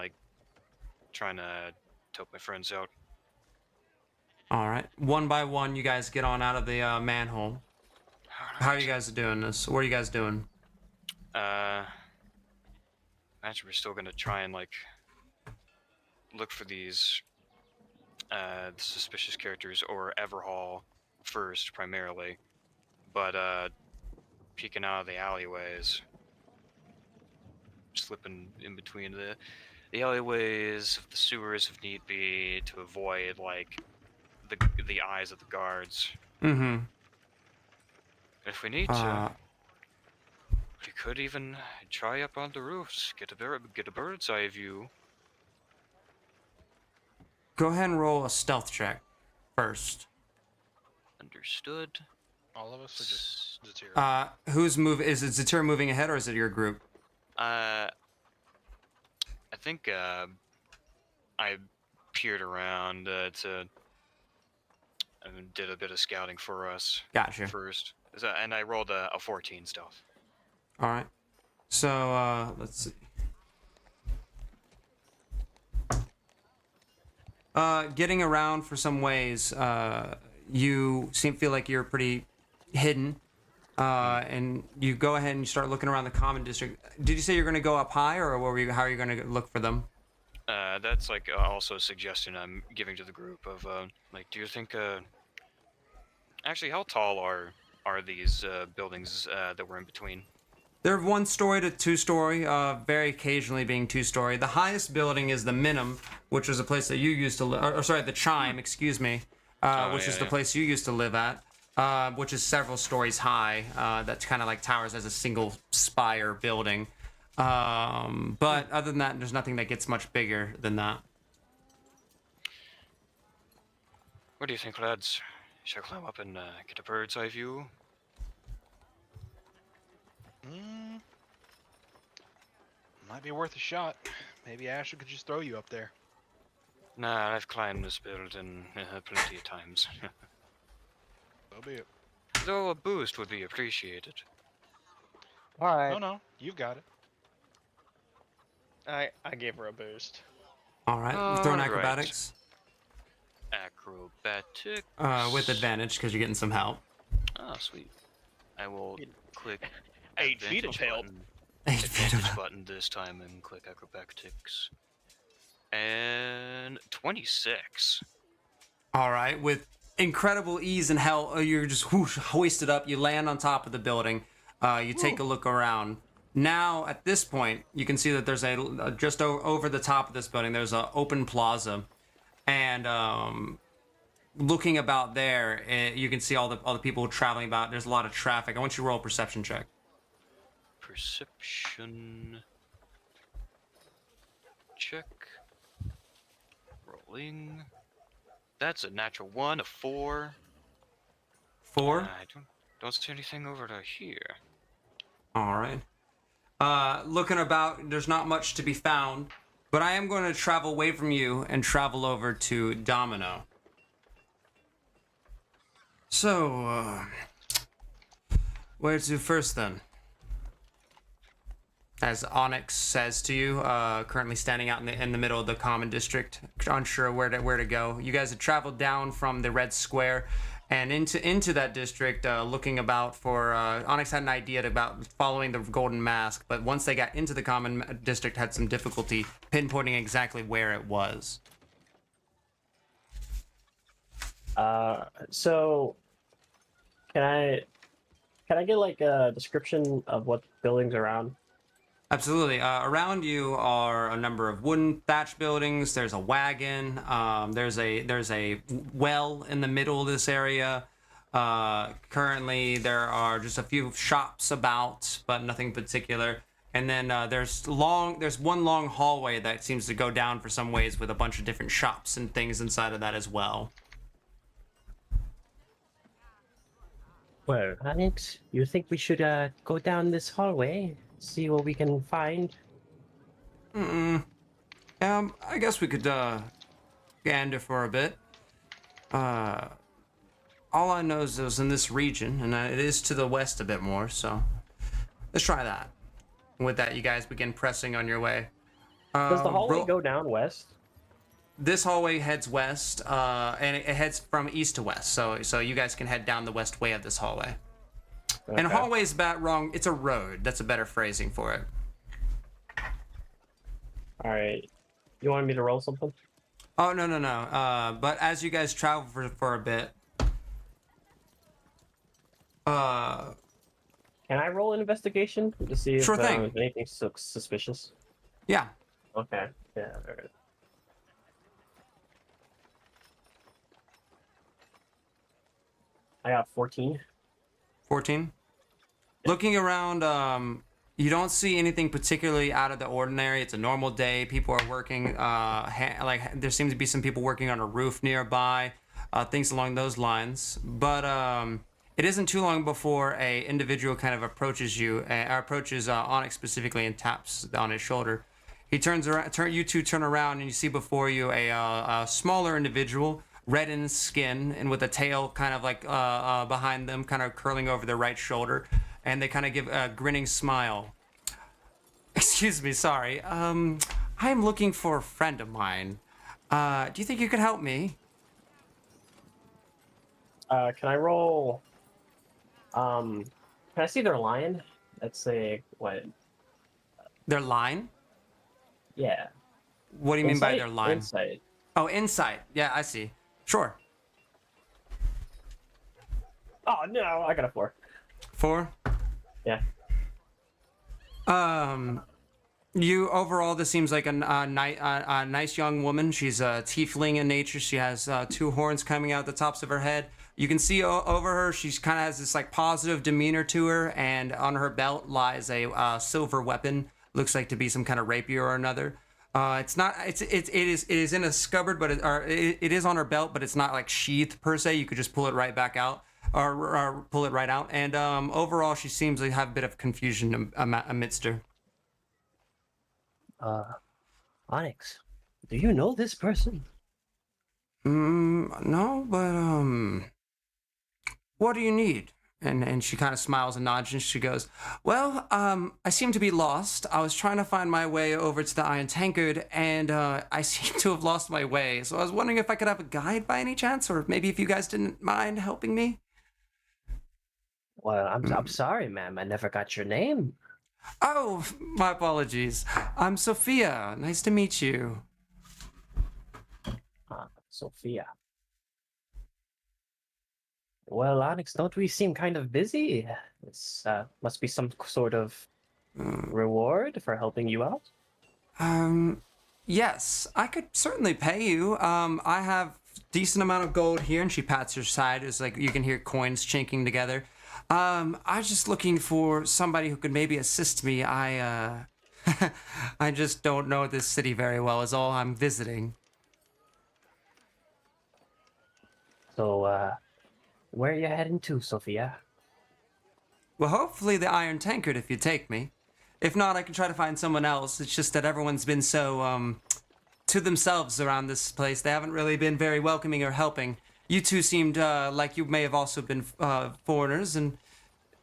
trying to help my friends out. All right, one by one, you guys get on out of the manhole. How are you guys doing this? What are you guys doing? Actually, we're still gonna try and look for these suspicious characters or Everhall first primarily, but peeking out of the alleyways, slipping in between the alleyways of the sewers if need be to avoid like the eyes of the guards. Mm-hmm. If we need to, we could even try up on the roofs, get a bird's eye view. Go ahead and roll a stealth check first. Understood. All of us, or just Zatira? Who's move? Is it Zatira moving ahead, or is it your group? I think I peered around did a bit of scouting for us Gotcha. first, and I rolled a 14 stealth. All right. So let's see. Getting around for some ways, you feel like you're pretty hidden, and you go ahead and you start looking around the common district. Did you say you're going to go up high, or how are you going to look for them? That's like also a suggestion I'm giving to the group of like, do you think actually how tall are these buildings that we're in between? They're 1-story to 2-story, very occasionally being 2-story. The highest building is the Minim, which was a place that you used to live. Or sorry, the Chime, excuse me, which is the place you used to live at, which is several stories high. That's kind of like towers as a single spire building. But other than that, there's nothing that gets much bigger than that. What do you think, lads? Shall I climb up and get a bird's eye view? Might be worth a shot. Maybe Asher could just throw you up there. Nah, I've climbed this building plenty of times. So be it. Though a boost would be appreciated. All right. No, you've got it. I gave her a boost. All right, throwing All right. acrobatics Acrobatics. with advantage because you're getting some help. Oh, sweet. I will click 8 feet of advantage help. button. 8 feet of Advantage button this time and click acrobatics. And 26. All right, with incredible ease and help, you're just whoosh, hoisted up. You land on top of the building. You take a look around. Now, at this point, you can see that there's just over the top of this building, there's an open plaza, and looking about there, you can see all the people traveling about. There's a lot of traffic. I want you to roll a perception check. Perception check. Rolling. That's a natural 1, a 4. 4. I don't see anything over to here. All right. Looking about, there's not much to be found, but I am going to travel away from you and travel over to Domino. So, where to first then? As Onyx says to you, currently standing out in the middle of the common district, unsure where to go. You guys have traveled down from the Red Square and into that district, looking about for. Onyx had an idea about following the Golden Mask, but once they got into the common district, had some difficulty pinpointing exactly where it was. So can I get like a description of what buildings around? Absolutely. Around you are a number of wooden thatch buildings. There's a wagon. There's a well in the middle of this area. Currently, there are just a few shops about, but nothing particular. And then there's one long hallway that seems to go down for some ways with a bunch of different shops and things inside of that as well. Well, Alex, you think we should go down this hallway, see what we can find? I guess we could gander for a bit. All I know is it was in this region, and it is to the west a bit more, so let's try that. And with that, you guys begin pressing on your way. Does the hallway go down west? This hallway heads west, and it heads from east to west, so you guys can head down the west way of this hallway. Okay. And hallway is about wrong. It's a road. That's a better phrasing for it. All right. You wanted me to roll something? Oh, no. But as you guys travel for a bit, Can I roll an investigation to see if Sure thing. if anything looks suspicious? Yeah. Okay. Yeah. Alright. I got 14. 14. Looking around, you don't see anything particularly out of the ordinary. It's a normal day. People are working. Like there seems to be some people working on a roof nearby. Things along those lines. But it isn't too long before a individual kind of approaches you, approaches Onyx specifically, and taps on his shoulder. He turns around. You two turn around, and you see before you a smaller individual, red in skin, and with a tail kind of like behind them, kind of curling over their right shoulder, and they kind of give a grinning smile. Excuse me, sorry. I am looking for a friend of mine. Do you think you could help me? Can I roll? Can I see their lion? Let's say what? Their line? Yeah. What do you mean by Insight? their line? Insight. Oh, insight. Yeah, I see. Sure. Oh no, I got a 4. 4? Yeah. You overall, this seems like a nice young woman. She's a tiefling in nature. She has 2 horns coming out the tops of her head. You can see over her, she's kind of has this like positive demeanor to her, and on her belt lies a silver weapon. Looks like to be some kind of rapier or another. It's not. It is in a scabbard, but it is on her belt, but it's not like sheathed per se. You could just pull it right back out, or pull it right out. And overall, she seems to have a bit of confusion amidst her. Onyx, do you know this person? No, but what do you need? And she kind of smiles and nods, and she goes, well, I seem to be lost. I was trying to find my way over to the Iron Tankard, and I seem to have lost my way. So I was wondering if I could have a guide by any chance, or maybe if you guys didn't mind helping me. Well, I'm sorry, ma'am. I never got your name. Oh, my apologies. I'm Sophia. Nice to meet you. Sophia. Well, Onyx, don't we seem kind of busy? This must be some sort of reward for helping you out. Yes, I could certainly pay you. I have decent amount of gold here, and she pats her side. It's like you can hear coins chinking together. I was just looking for somebody who could maybe assist me. I just don't know this city very well, is all. I'm visiting. So, where are you heading to, Sophia? Well, hopefully the Iron Tankard if you take me. If not, I can try to find someone else. It's just that everyone's been so, to themselves around this place. They haven't really been very welcoming or helping. You two seemed like you may have also been foreigners, and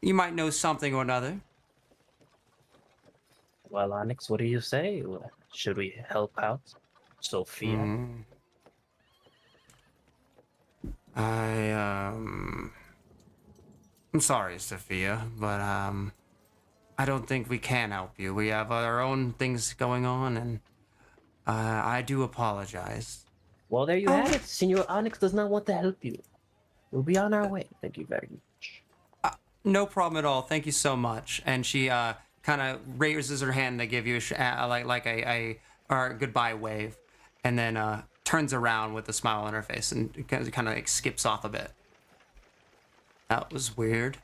you might know something or another. Well, Onyx, what do you say? Should we help out Sophia? I'm sorry, Sophia, but I don't think we can help you. We have our own things going on, and I do apologize. Well, there you have it. Senor Onyx does not want to help you. We'll be on our way. Thank you very much. No problem at all. Thank you so much. And she kind of raises her hand to give you a goodbye wave, and then turns around with a smile on her face and kind of like skips off a bit. That was weird.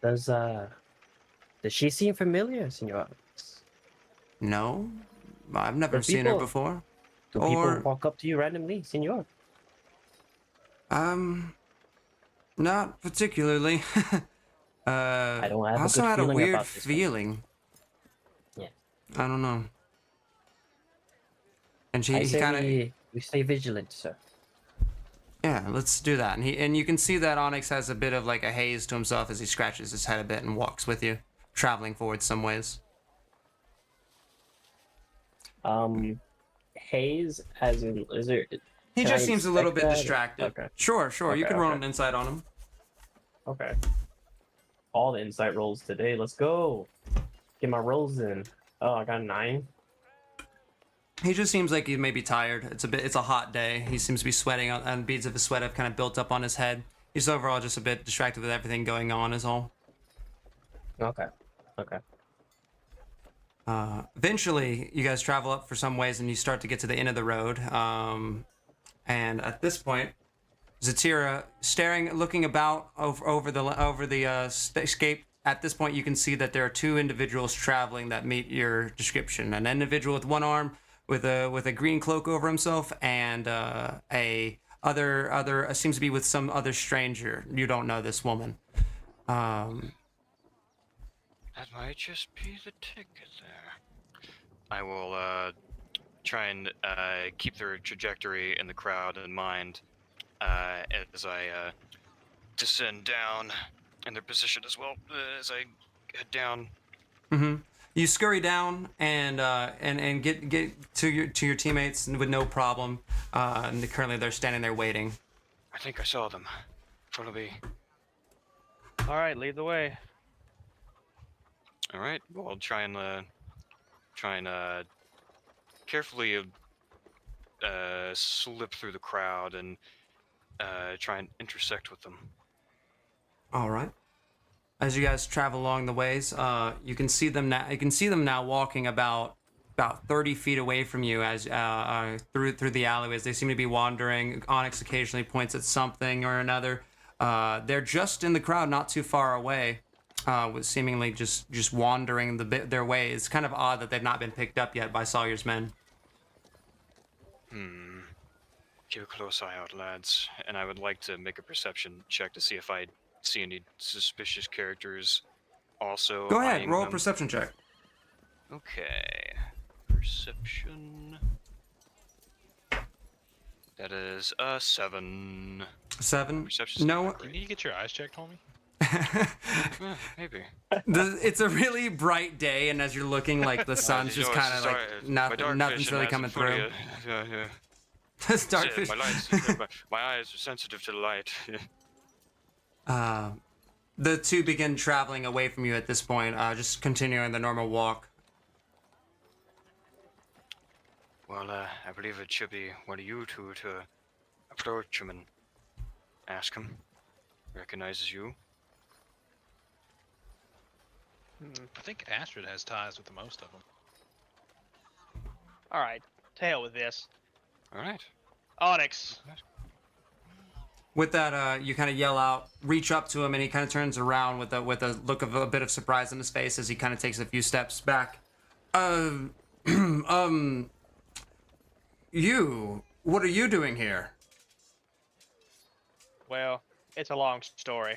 Does she seem familiar, Senor Onyx? No, I've never seen her before. Do people walk up to you randomly, Senor? Not particularly. I don't have also a good had a feeling weird about this one. feeling. Yeah. I don't know. And I he say kind of we stay vigilant, sir. yeah. Let's do that. And you can see that Onyx has a bit of like a haze to himself as he scratches his head a bit and walks with you, traveling forward some ways. Haze, as in, is there? He can just I seems a little inspect bit that? distracted. Okay. Sure. You Okay, can roll okay. an insight on him. Okay. All the insight rolls today. Let's go. Get my rolls in. Oh, I got 9. He just seems like he may be tired. It's a hot day. He seems to be sweating, and beads of his sweat have kind of built up on his head. He's overall just a bit distracted with everything going on, is all. Okay. Okay. Eventually, you guys travel up for some ways, and you start to get to the end of the road. And at this point, Zatira, looking about over the escape. At this point, you can see that there are two individuals traveling that meet your description. An individual with one arm, with a green cloak over himself, and a other seems to be with some other stranger. You don't know this woman. That might just be the ticket there. I will try and keep their trajectory in the crowd in mind as I descend down, and their position as well as I head down. Mm-hmm. You scurry down and get to your teammates with no problem. And currently they're standing there waiting. I think I saw them. Follow me. All right, lead the way. All right. Well, I'll try and carefully slip through the crowd and try and intersect with them. All right. As you guys travel along the ways, you can see them now. You can see them now walking about 30 feet away from you as through the alleyways. They seem to be wandering. Onyx occasionally points at something or another. They're just in the crowd, not too far away, with seemingly just wandering their way. It's kind of odd that they've not been picked up yet by Sawyer's men. Keep a close eye out, lads. And I would like to make a perception check to see if I see any suspicious characters also. Go ahead, eyeing roll a them. perception check. Okay. Perception. That is a 7. 7. Perception's No. not You great. need to get your eyes checked, homie. Maybe. It's a really bright day, and as you're looking, like the sun's just kind of like nothing's really coming through. Yeah. This dark Yeah, fish. my eyes are sensitive to the light. The two begin traveling away from you at this point, just continuing the normal walk. Well, I believe it should be one of you two to approach him and ask him. Recognizes you. I think Astrid has ties with the most of them. All right, to hell with this. All right. Onyx. With that, you kind of yell out, reach up to him, and he kind of turns around with a look of a bit of surprise on his face as he kind of takes a few steps back. You, what are you doing here? Well, it's a long story,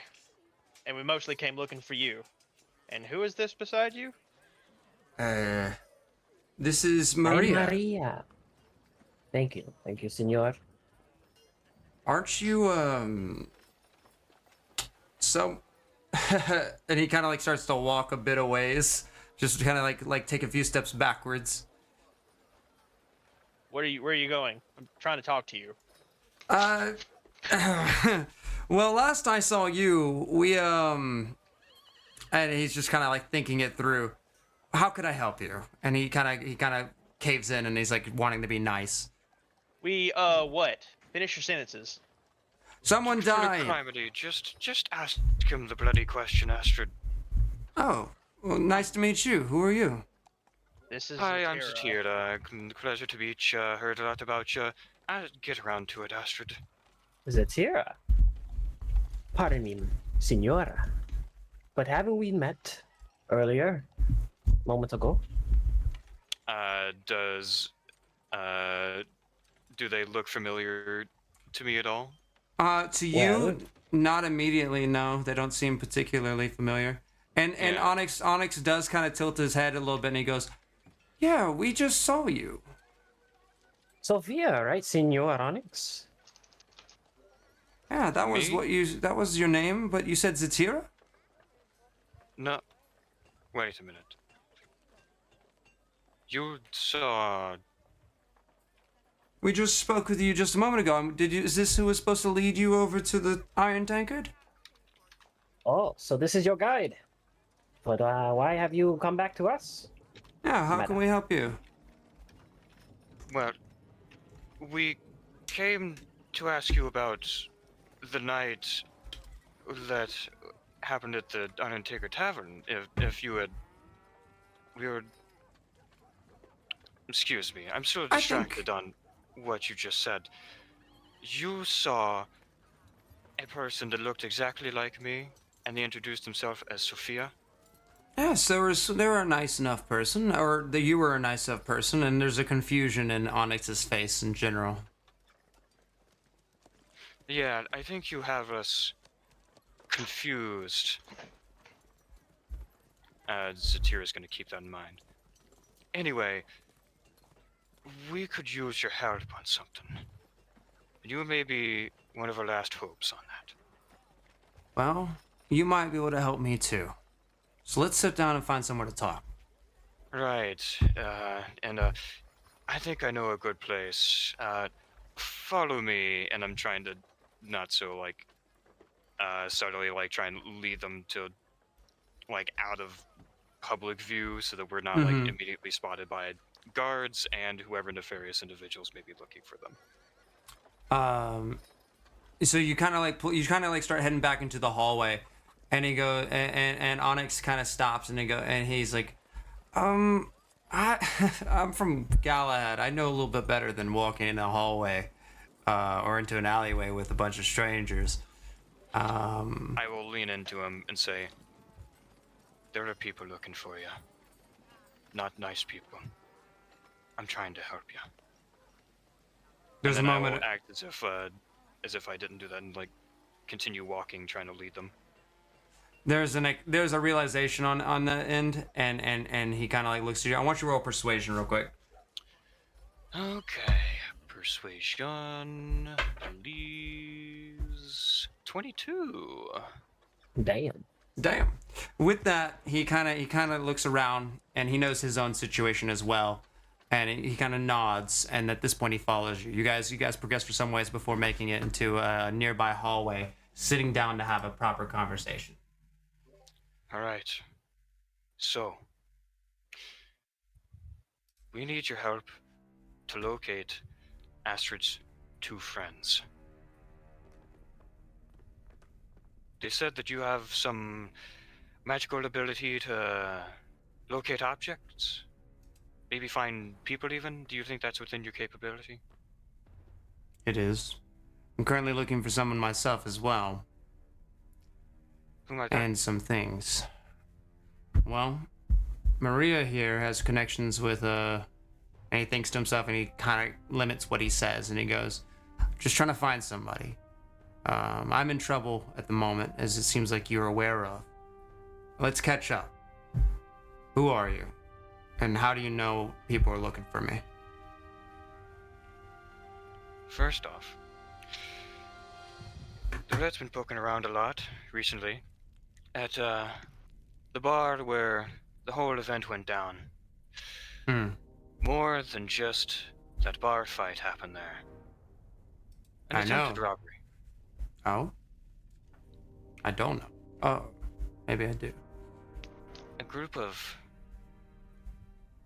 and we mostly came looking for you. And who is this beside you? This is I'm Maria. Maria. Thank you, senor. Aren't you, so, and he kind of like starts to walk a bit of ways, just kind of like take a few steps backwards. Where are you going? I'm trying to talk to you. Well, last I saw you, we, and he's just kind of like thinking it through. How could I help you? And he kind of caves in and he's like wanting to be nice. We, what? Finish your sentences. Someone For the died. calamity, just ask him the bloody question, Astrid. Oh, well, nice to meet you. Who are you? This is Hi, I'm Zatira. Zatira. Pleasure to meet you. Heard a lot about you. I'll get around to it, Astrid. Zatira. Pardon me, senora. But haven't we met earlier? Moments ago? Do they look familiar to me at all? To Yeah, you, look- not immediately. No, they don't seem particularly familiar. And Yeah. Onyx does kind of tilt his head a little bit, and he goes, "Yeah, we just saw you." Sophia, right? Senor Onyx? Yeah, that was Me? that was your name, but you said Zatira? No. Wait a minute. You saw. We just spoke with you just a moment ago. Is this who was supposed to lead you over to the Iron Tankard? Oh, so this is your guide. But why have you come back to us? Yeah, how can Madam. we help you? Well, we came to ask you about the night that happened at the Unintaker Tavern. If you had, we were. Excuse me, I'm so I think- distracted on what you just said. You saw a person that looked exactly like me, and they introduced themselves as Sophia. Yes, they were a nice enough person, or you were a nice enough person, and there's a confusion in Onyx's face in general. Yeah, I think you have us confused. Zatira's gonna keep that in mind. Anyway, we could use your help on something. You may be one of our last hopes on that. Well, you might be able to help me too. So let's sit down and find somewhere to talk. Right, and I think I know a good place. Follow me, and I'm trying to not so, like, subtly, like, try and lead them to, like, out of public view so that we're not, like, immediately spotted by guards and whoever nefarious individuals may be looking for them. So you kind of like start heading back into the hallway, and he go and Onyx kind of stops and he's like, I'm from Galahad. I know a little bit better than walking in a hallway, or into an alleyway with a bunch of strangers. I will lean into him and say, there are people looking for you. Not nice people. I'm trying to help you. There's a and then moment. I will act as if I didn't do that and, like, continue walking, trying to lead them. There's a realization on the end, and he kind of like looks at you. I want you to roll persuasion real quick. Okay, persuasion, please. 22. Damn. Damn. With that, he kind of looks around, and he knows his own situation as well, and he kind of nods. And at this point, he follows you. You guys progress for some ways before making it into a nearby hallway, sitting down to have a proper conversation. All right. So, we need your help to locate Astrid's 2 friends. They said that you have some magical ability to locate objects? Maybe find people even? Do you think that's within your capability? It is. I'm currently looking for someone myself as well, Who might that? and some things. Well, Maria here has connections with and he thinks to himself, and he kind of limits what he says, and he goes, just trying to find somebody. I'm in trouble at the moment, as it seems like you're aware of. Let's catch up. Who are you? And how do you know people are looking for me? First off, the red's been poking around a lot recently at the bar where the whole event went down. More than just that bar fight happened there. An I attempted know. robbery. Oh? I don't know. Oh, maybe I do. A group of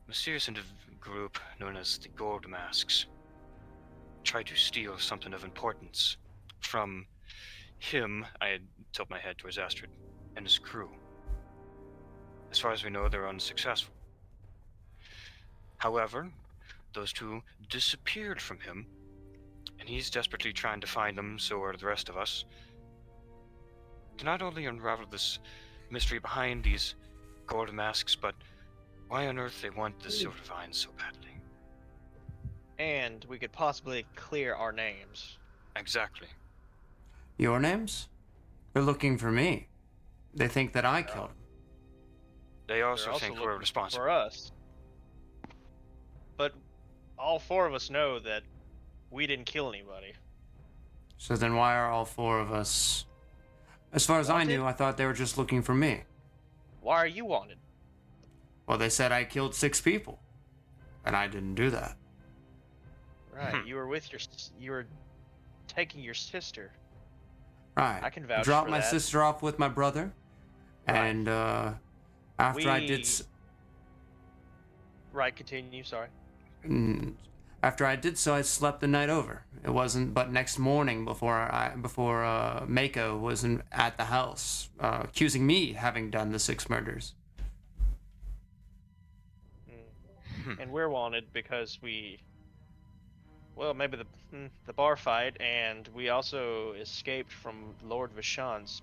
mysterious group known as the Gold Masks tried to steal something of importance from him. I tilt my head towards Astrid and his crew. As far as we know, they're unsuccessful. However, those 2 disappeared from him, and he's desperately trying to find them, so are the rest of us, to not only unravel this mystery behind these gold masks, but why on earth they want the silver vines so badly. And we could possibly clear our names. Exactly. Your names? They're looking for me. They think that I killed him. They also They're think looking we're responsible. for us. But all 4 of us know that we didn't kill anybody. So then why are all 4 of us... As far as I Wanted? knew, I thought they were just looking for me. Why are you wanted? Well, they said I killed 6 people. And I didn't do that. Right, you were with you were taking your sister. Right. I can vouch Dropped for my that. sister off with my brother. Right. And after I did... Right, continue, sorry. After I did so, I slept the night over. It wasn't but next morning before Mako was at the house, accusing me having done the 6 murders. And we're wanted because we, well, maybe the bar fight, and we also escaped from Lord Vishan's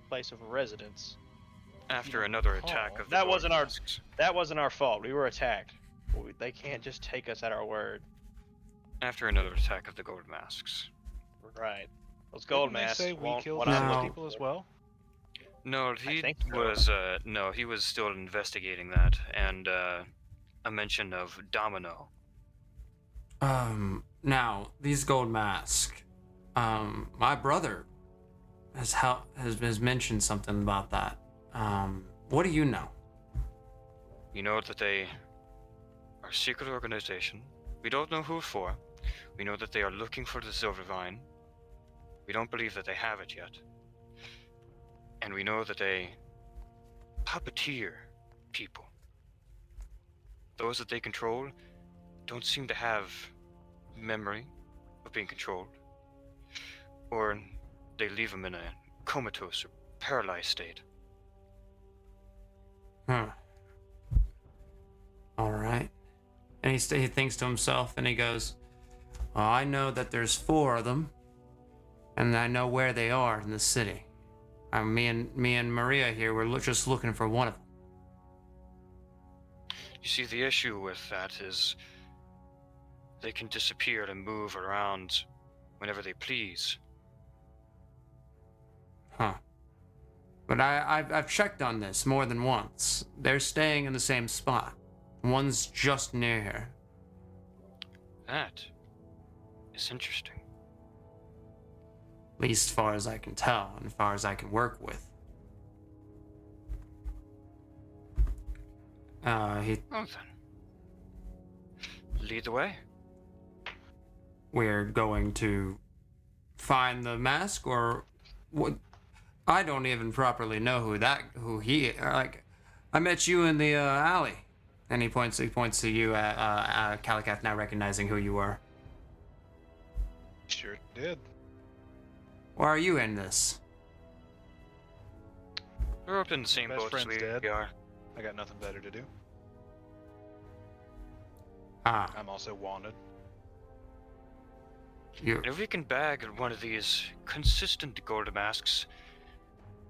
place of residence. After another attack of the That Golden wasn't our Masks. that wasn't our fault. We were attacked. They can't just take us at our word. After another attack of the Gold Masks. Right. Those gold Didn't they masks say we won't killed what No. I'm six looking people as for. well? No, he think so. was no, he was still investigating that, and a mention of Domino. Now these gold masks. My brother has mentioned something about that. What do you know? You know that they are a secret organization. We don't know who for. We know that they are looking for the Silver Vine. We don't believe that they have it yet. And we know that they puppeteer people. Those that they control don't seem to have memory of being controlled. Or they leave them in a comatose or paralyzed state. Huh. All right. And he thinks to himself and he goes, well, I know that there's 4 of them, and I know where they are in the city. Me and Maria here, we're just looking for one of them. You see, the issue with that is they can disappear and move around whenever they please. Huh. But I've checked on this more than once. They're staying in the same spot. One's just near here. That is interesting. At least as far as I can tell, and as far as I can work with. Oh, then. Lead the way. We're going to find the mask, or what? I don't even properly know who he, like, I met you in the alley. And he points to you, Kalikath, now recognizing who you are. Sure did. Why are you in this? We're up in the same Best boat as friend's we dead. are. I got nothing better to do. Ah, I'm also wanted. you. If we can bag one of these consistent Golden Masks,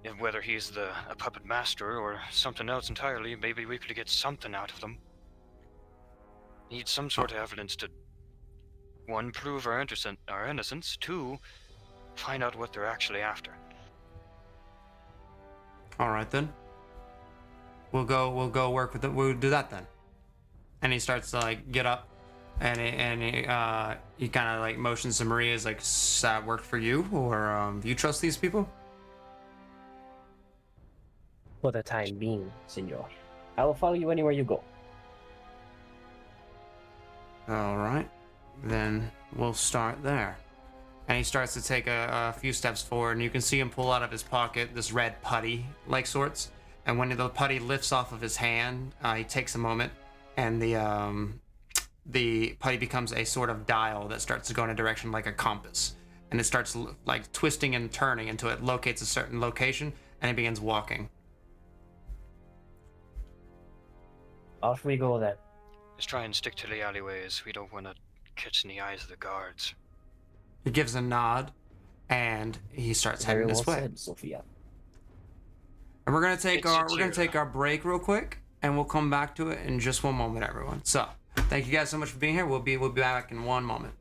and whether he's a puppet master or something else entirely, maybe we could get something out of them. Need some sort of evidence to, 1, prove our innocence, 2, find out what they're actually after. All right then. We'll go work with it. We'll do that then. And he starts to like get up, and he kind of like motions to Maria, is like, "Does that work for you, or do you trust these people?" For the time being, senor. I will follow you anywhere you go. All right, then we'll start there. And he starts to take a few steps forward, and you can see him pull out of his pocket this red putty, like sorts. And when the putty lifts off of his hand, he takes a moment, and the putty becomes a sort of dial that starts to go in a direction like a compass, and it starts like twisting and turning until it locates a certain location, and it begins walking. Off we go then. Let's try and stick to the alleyways. We don't want to catch in the eyes of the guards. He gives a nod, and he starts Very heading well this way. said, Sophia. And we're gonna take It's our break real quick, and we'll come back to it in just one moment, everyone. So, thank you guys so much for being here. We'll be back in one moment.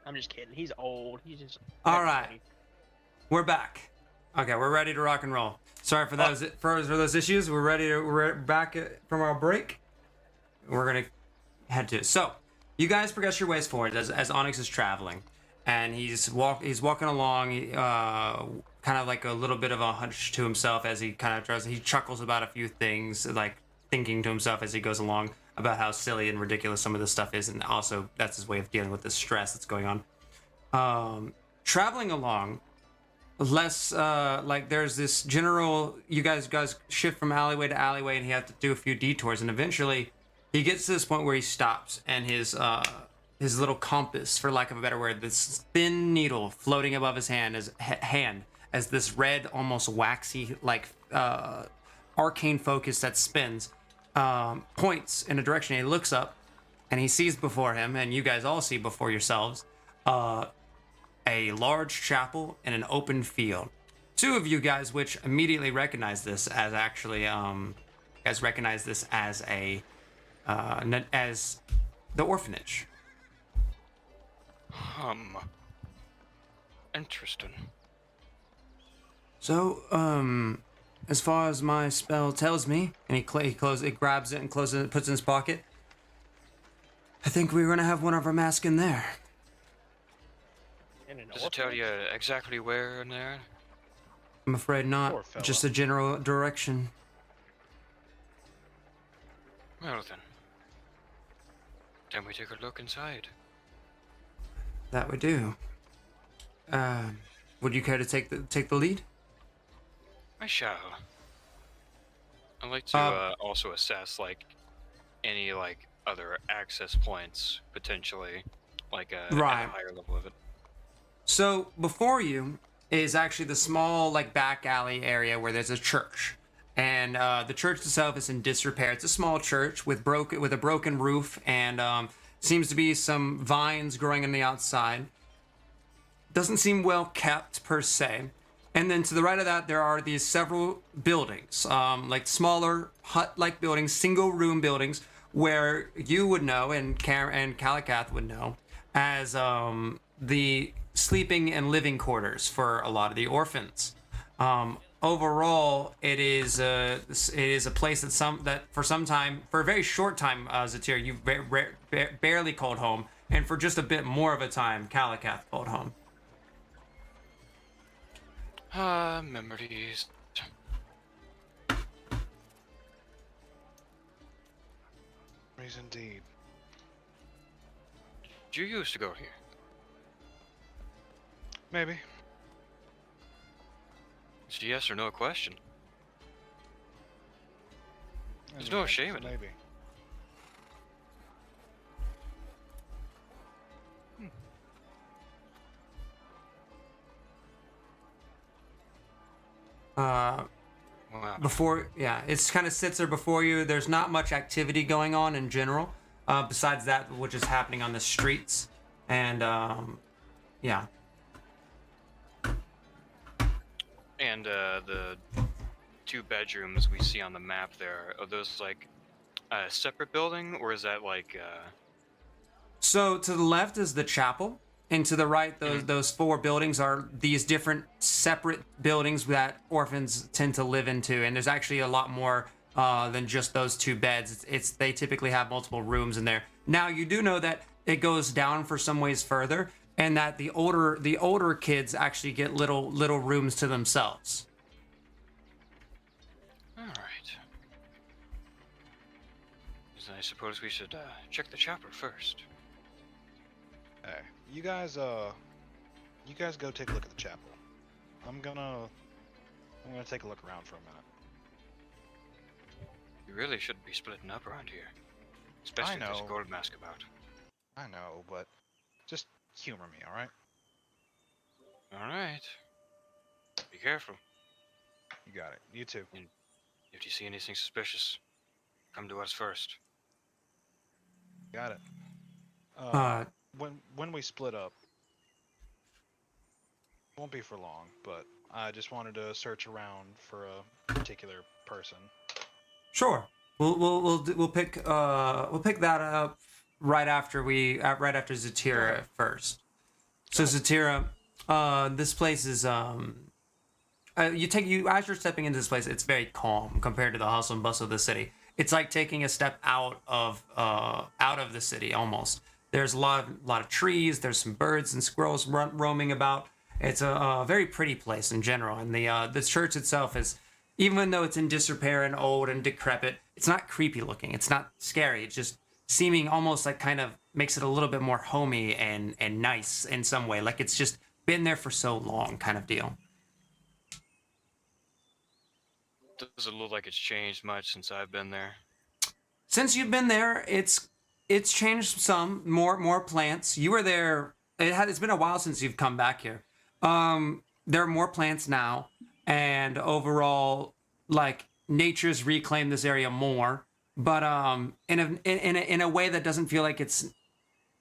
I'm just kidding. He's old. He's just. All right. We're back. Okay, we're ready to rock and roll. Sorry for those for those issues. We're back from our break. We're gonna head to. So, you guys progress your ways forward as Onyx is traveling, and he's walking along, kind of like a little bit of a hunch to himself as he kind of tries. He chuckles about a few things, like thinking to himself as he goes along about how silly and ridiculous some of this stuff is, and also that's his way of dealing with the stress that's going on. Traveling along, less like there's this general. You guys shift from alleyway to alleyway, and he has to do a few detours, and eventually he gets to this point where he stops, and his little compass, for lack of a better word, this thin needle floating above his hand as this red, almost waxy, like arcane focus that spins, points in a direction. He looks up, and he sees before him, and you guys all see before yourselves, a large chapel in an open field. Two of you guys, which immediately recognize this as actually, as the orphanage. Interesting. So, as far as my spell tells me, and he grabs it and closes it, puts it in his pocket. I think we're gonna have one of our masks in there. Does it tell you exactly where in there? I'm afraid Poor not. fella. Just a general direction. Well then. Then we take a look inside. That we do. Would you care to take the lead? I shall. I'd like to also assess like any like other access points potentially, like at a higher level of it. So before you is actually the small like back alley area where there's a church, and the church itself is in disrepair. It's a small church with a broken roof, and seems to be some vines growing on the outside. Doesn't seem well kept per se. And then to the right of that, there are these several buildings, like smaller hut-like buildings, single-room buildings, where you would know and Kalakath would know as the sleeping and living quarters for a lot of the orphans. Overall, it is a place that for a very short time, Zatir, you barely called home, and for just a bit more of a time, Kalakath called home. Memories. Memories indeed. Did you used to go here? Maybe. It's a yes or no question. There's no shame in it. Maybe. Wow. It's kind of sits there before you. There's not much activity going on in general, besides that which is happening on the streets, and yeah. And the two bedrooms we see on the map there, are those like a separate building, or is that like So to the left is the chapel, and to the right, those four buildings are these different separate buildings that orphans tend to live into, and there's actually a lot more than just those two beds. They typically have multiple rooms in there. Now you do know that it goes down for some ways further, and that the older kids actually get little rooms to themselves. all right? So I suppose we should check the chapel first. Hey, you guys go take a look at the chapel. I'm gonna take a look around for a minute. We really shouldn't be splitting up around here, especially if there's a know. gold mask about. I know, but just humor me, all right? All right. Be careful. You got it. You too. If you see anything suspicious, come to us first. Got it. When we split up, won't be for long, but I just wanted to search around for a particular person. Sure. We'll pick that up right after Zatira first. So Zatira, this place is as you're stepping into this place, it's very calm compared to the hustle and bustle of the city. It's like taking a step out of the city almost. There's a lot of trees. There's some birds and squirrels roaming about. It's a very pretty place in general, and the church itself is, even though it's in disrepair and old and decrepit, it's not creepy looking. It's not scary. It's just seeming almost like kind of makes it a little bit more homey and nice in some way, like it's just been there for so long, kind of deal. Does it look like it's changed much since I've been there? Since you've been there, it's changed some. More plants. You were there. It's been a while since you've come back here. There are more plants now, and overall, like nature's reclaimed this area more. But in a way that doesn't feel like it's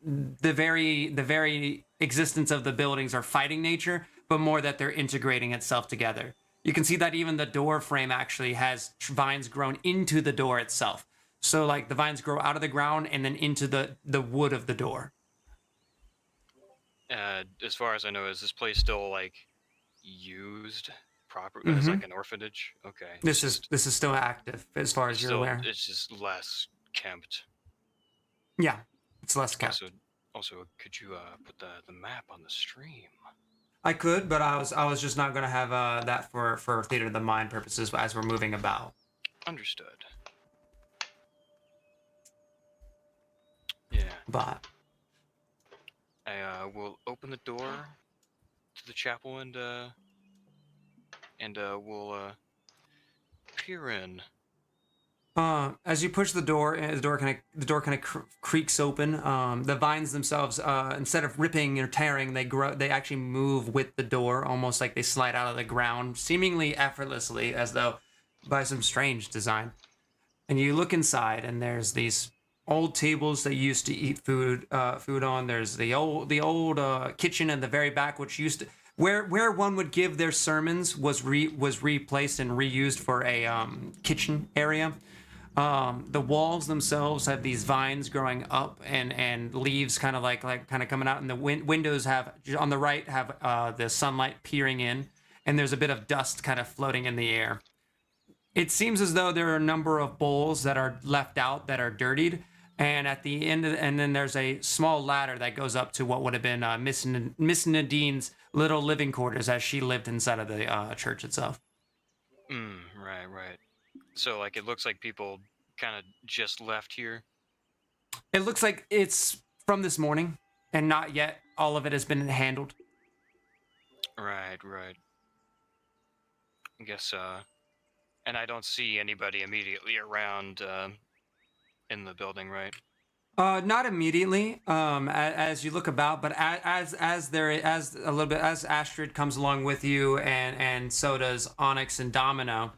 the very existence of the buildings are fighting nature, but more that they're integrating itself together. You can see that even the door frame actually has vines grown into the door itself. So like the vines grow out of the ground and then into the wood of the door. As far as I know, is this place still like used properly as like an orphanage? Okay. This is still active as far as you're aware. It's just less kempt. Yeah, it's less kept. Also, could you put the map on the stream? I could, but I was just not gonna have that for theater of the mind purposes as we're moving about. Understood. Yeah. But I will open the door to the chapel and we'll peer in. As you push the door kind of creaks open. The vines themselves, instead of ripping or tearing, they actually move with the door, almost like they slide out of the ground, seemingly effortlessly, as though by some strange design. And you look inside, and there's these old tables that used to eat food on. There's the old kitchen in the very back, which used to where one would give their sermons was replaced and reused for a kitchen area. The walls themselves have these vines growing up and leaves kind of coming out, and the windows have on the right have the sunlight peering in, and there's a bit of dust kind of floating in the air. It seems as though there are a number of bowls that are left out that are dirtied, and at the end, and then there's a small ladder that goes up to what would have been Miss Nadine's little living quarters as she lived inside of the church itself. Right. So, like, it looks like people kind of just left here? It looks like it's from this morning, and not yet all of it has been handled. Right. I guess, and I don't see anybody immediately around, in the building, right? Not immediately, as you look about, but as Astrid comes along with you, and so does Onyx and Domino,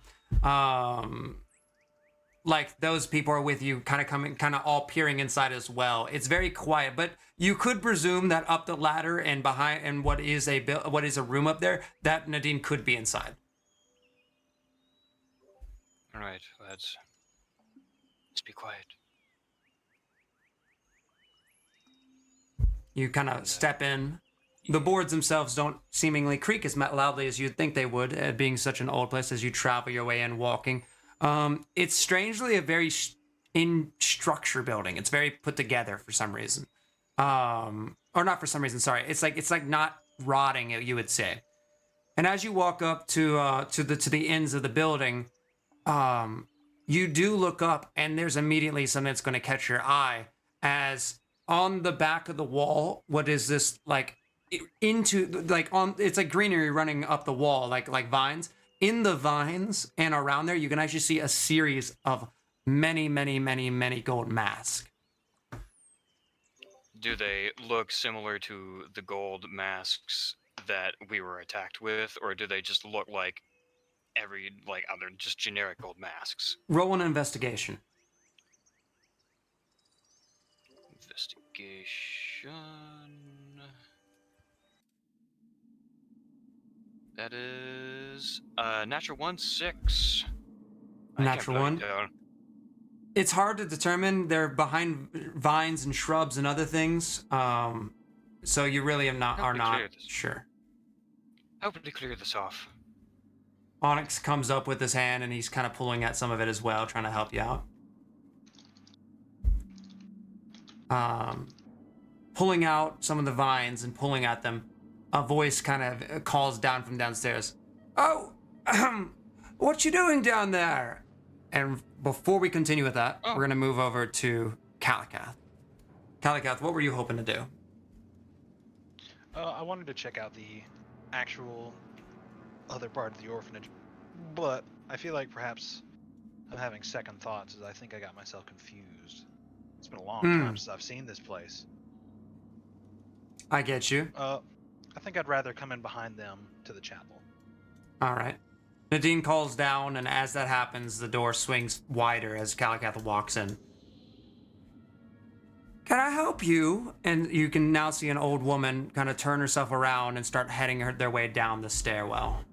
like those people are with you, kind of all peering inside as well. It's very quiet, but you could presume that up the ladder and behind, and what is a room up there, that Nadine could be inside. All right, let's be quiet. You kind of step in. The boards themselves don't seemingly creak as loudly as you'd think they would, being such an old place as you travel your way in walking. It's strangely a very in structure building. It's very put together for some reason. Or not for some reason, sorry. It's like not rotting, you would say. And as you walk up to the ends of the building, you do look up, and there's immediately something that's going to catch your eye as on the back of the wall, what is this, like, it's like greenery running up the wall, like vines. In the vines and around there, you can actually see a series of many gold masks. Do they look similar to the gold masks that we were attacked with, or do they just look like other just generic gold masks? Roll an investigation. That is natural 1, 6. Natural 1. It's hard to determine. They're behind vines and shrubs and other things. So you really Help are me not clear this. sure. How would we clear this off? Onyx comes up with his hand and he's kind of pulling at some of it as well, trying to help you out. Pulling out some of the vines and pulling at them, a voice kind of calls down from downstairs. Oh, what you doing down there? And before we continue with that, Oh. we're gonna move over to Kalikath. Kalikath, what were you hoping to do? I wanted to check out the actual other part of the orphanage, but I feel like perhaps I'm having second thoughts as I think I got myself confused. It's been a long time since I've seen this place. I get you. I think I'd rather come in behind them to the chapel. All right. Nadine calls down, and as that happens, the door swings wider as Kalikath walks in. Can I help you? And you can now see an old woman kind of turn herself around and start heading their way down the stairwell.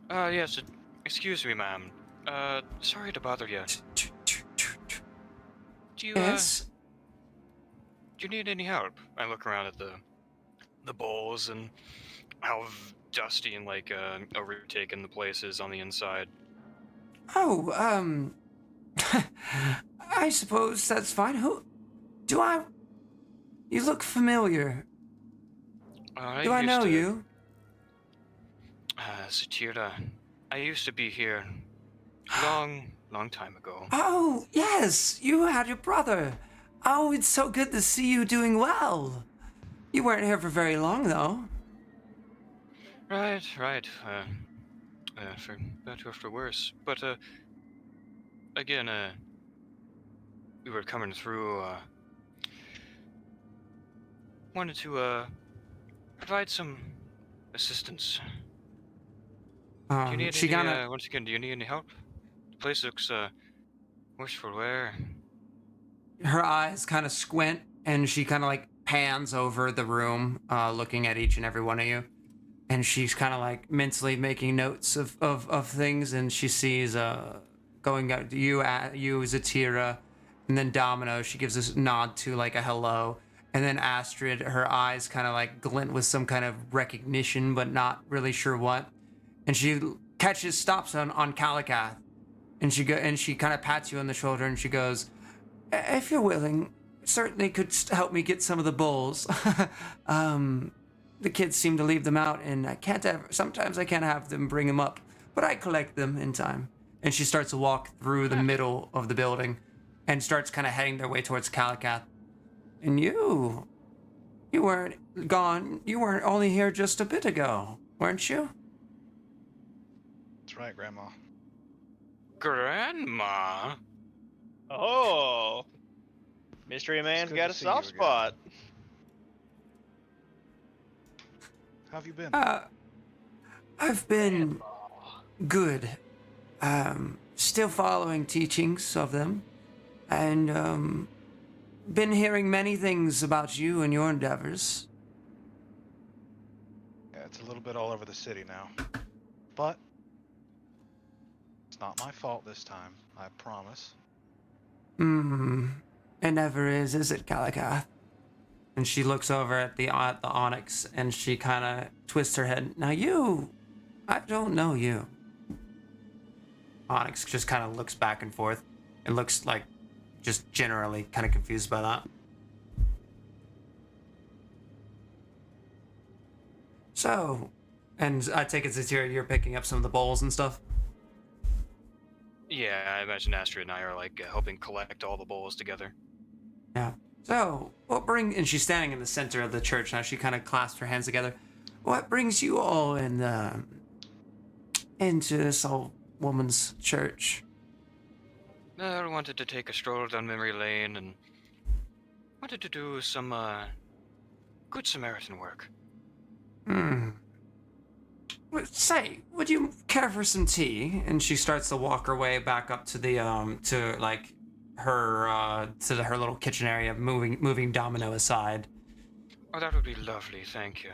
Yes, excuse me, ma'am. Sorry to bother you. Do you, Yes? do you need any help? I look around at the bowls and how dusty and like overtaken the place is on the inside. Oh, I suppose that's fine. Who do I? You look familiar. Do I know you? Satira. I used to be here long time ago. Oh, yes, you had your brother. Oh, it's so good to see you doing well. You weren't here for very long, though. Right. For better or for worse. But, again, we were coming through, wanted to, provide some assistance. Do you need She any, kinda, once again, do you need any help? The place looks, worse for wear. her eyes kind of squint, and she kind of like pans over the room, looking at each and every one of you. And she's kind of like mentally making notes of things, and she sees going out you Zatira, and then Domino. She gives this nod to like a hello, and then Astrid. Her eyes kind of like glint with some kind of recognition, but not really sure what. And she stops on Kalikath, and she kind of pats you on the shoulder, and she goes, "If you're willing, certainly could help me get some of the bowls." The kids seem to leave them out, and sometimes I can't have them bring them up, but I collect them in time. And she starts to walk through the middle of the building and starts kind of heading their way towards Kalikath. And you weren't gone. You weren't only here just a bit ago, weren't you? That's right, Grandma. Grandma? Oh, Mystery Man's good got to a see soft you again. spot. How have you been? I've been good. Still following teachings of them, and been hearing many things about you and your endeavors. Yeah, it's a little bit all over the city now. But it's not my fault this time, I promise. It never is it, Kalikath? And she looks over at the Onyx, and she kind of twists her head. Now I don't know you. Onyx just kind of looks back and forth, and looks like just generally kind of confused by that. So, and I take it, Zatira, you're picking up some of the bowls and stuff? Yeah, I imagine Astrid and I are like helping collect all the bowls together. Yeah. So, and she's standing in the center of the church now. She kind of clasps her hands together. What brings you all into this old woman's church? I wanted to take a stroll down memory lane and wanted to do some, good Samaritan work. Say, would you care for some tea? And she starts to walk her way back up to the, her little kitchen area, moving Domino aside. Oh, that would be lovely, thank you.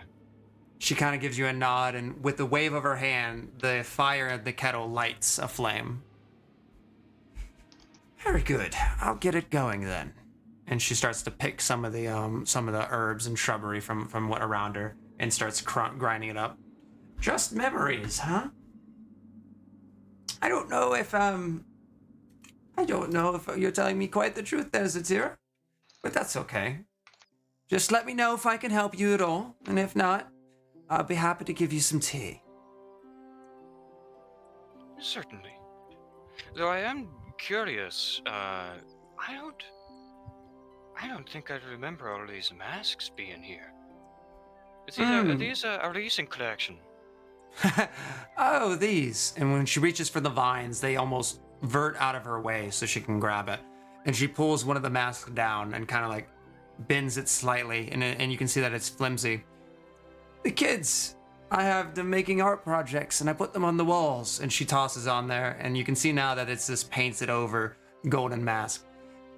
She kind of gives you a nod, and with the wave of her hand, the fire in the kettle lights a flame. Very good. I'll get it going then. and she starts to pick some of the herbs and shrubbery from what around her and starts grinding it up. Just memories, huh? I don't know if you're telling me quite the truth there, Zatira, but that's okay. Just let me know if I can help you at all, and if not, I'll be happy to give you some tea. Certainly. Though I am curious, I don't think I remember all these masks being here. Are these in collection? Oh, these. And when she reaches for the vines, they almost vert out of her way so she can grab it. And she pulls one of the masks down and kind of like bends it slightly, and you can see that it's flimsy. The kids, I have them making art projects, and I put them on the walls. And she tosses on there, and you can see now that it's this painted over golden mask.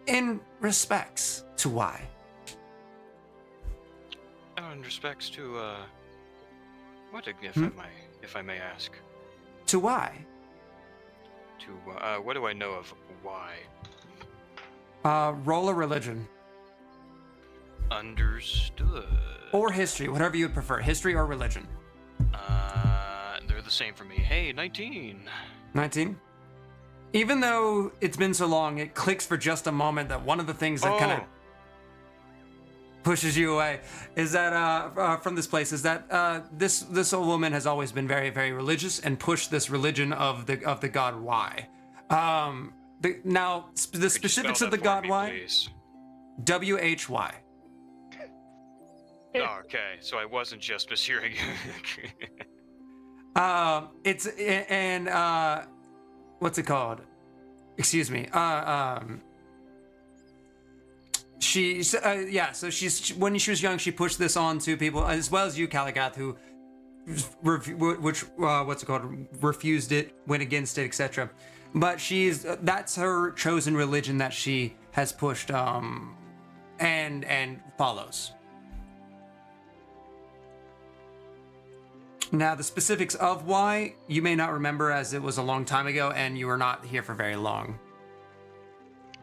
In respects to why? Oh, in respects to, what, if I may ask? To why? To, what do I know of why? Roll a religion. Understood. Or history, whatever you would prefer. History or religion. They're the same for me. Hey, 19. 19? Even though it's been so long, it clicks for just a moment that one of the things that kind of pushes you away is that from this place is that this old woman has always been very, very religious and pushed this religion of the god Y. The specifics of the god Y. Please? WHY. Okay, so I wasn't just mishearing. It's and what's it called? Excuse me. So she's when she was young, she pushed this on to people as well as you, Kalagath, who refused it, went against it, etc. But that's her chosen religion that she has pushed and follows. Now, the specifics of why you may not remember, as it was a long time ago and you were not here for very long.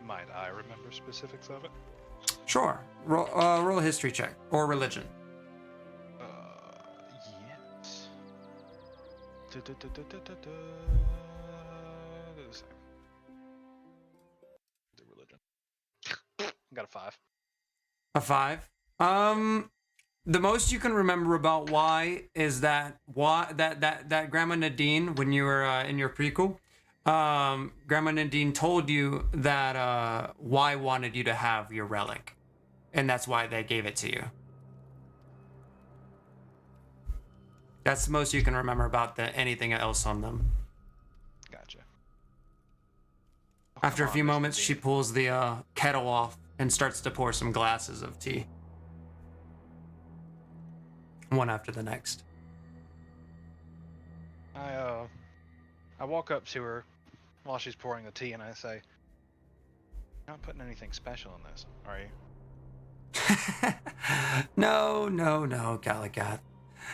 Might I remember specifics of it? Sure. Roll a history check or religion. Yes. The religion. Got a 5. A 5. The most you can remember about why is that Grandma Nadine, when you were in your prequel, Grandma Nadine told you that Y wanted you to have your relic, and that's why they gave it to you. That's the most you can remember about anything else on them. Gotcha. After a few moments, she pulls the kettle off and starts to pour some glasses of tea. One after the next. I walk up to her while she's pouring the tea and I say, "You're not putting anything special in this, are you?" No, Kalagath.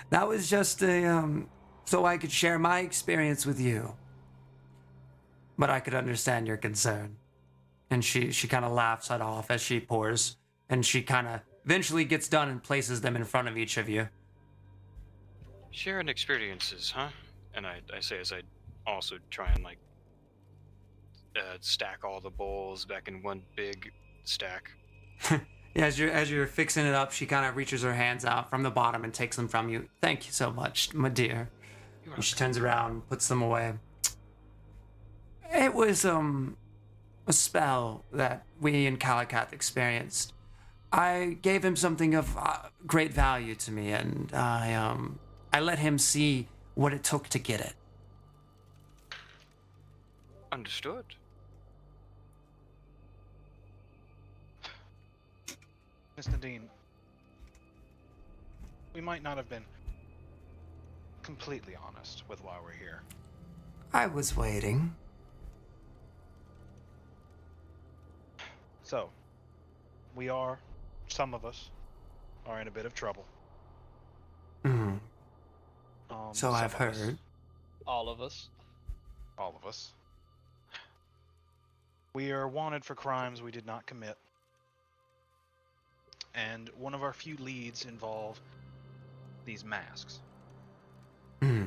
That was just so I could share my experience with you. But I could understand your concern. And she kind of laughs it off as she pours, and she kind of eventually gets done and places them in front of each of you. Sharing experiences, huh? And I say as I also try and stack all the bowls back in one big stack. Yeah, as you're fixing it up, she kind of reaches her hands out from the bottom and takes them from you. Thank you so much, my dear. And she turns around, puts them away. It was a spell that we in Kalagath experienced. I gave him something of great value to me, and I let him see what it took to get it. Understood. Miss Nadine, we might not have been completely honest with why we're here. I was waiting. So, some of us are in a bit of trouble. Mm. So some I've of us- heard. All of us. All of us. We are wanted for crimes we did not commit. and one of our few leads involve these masks. Hmm.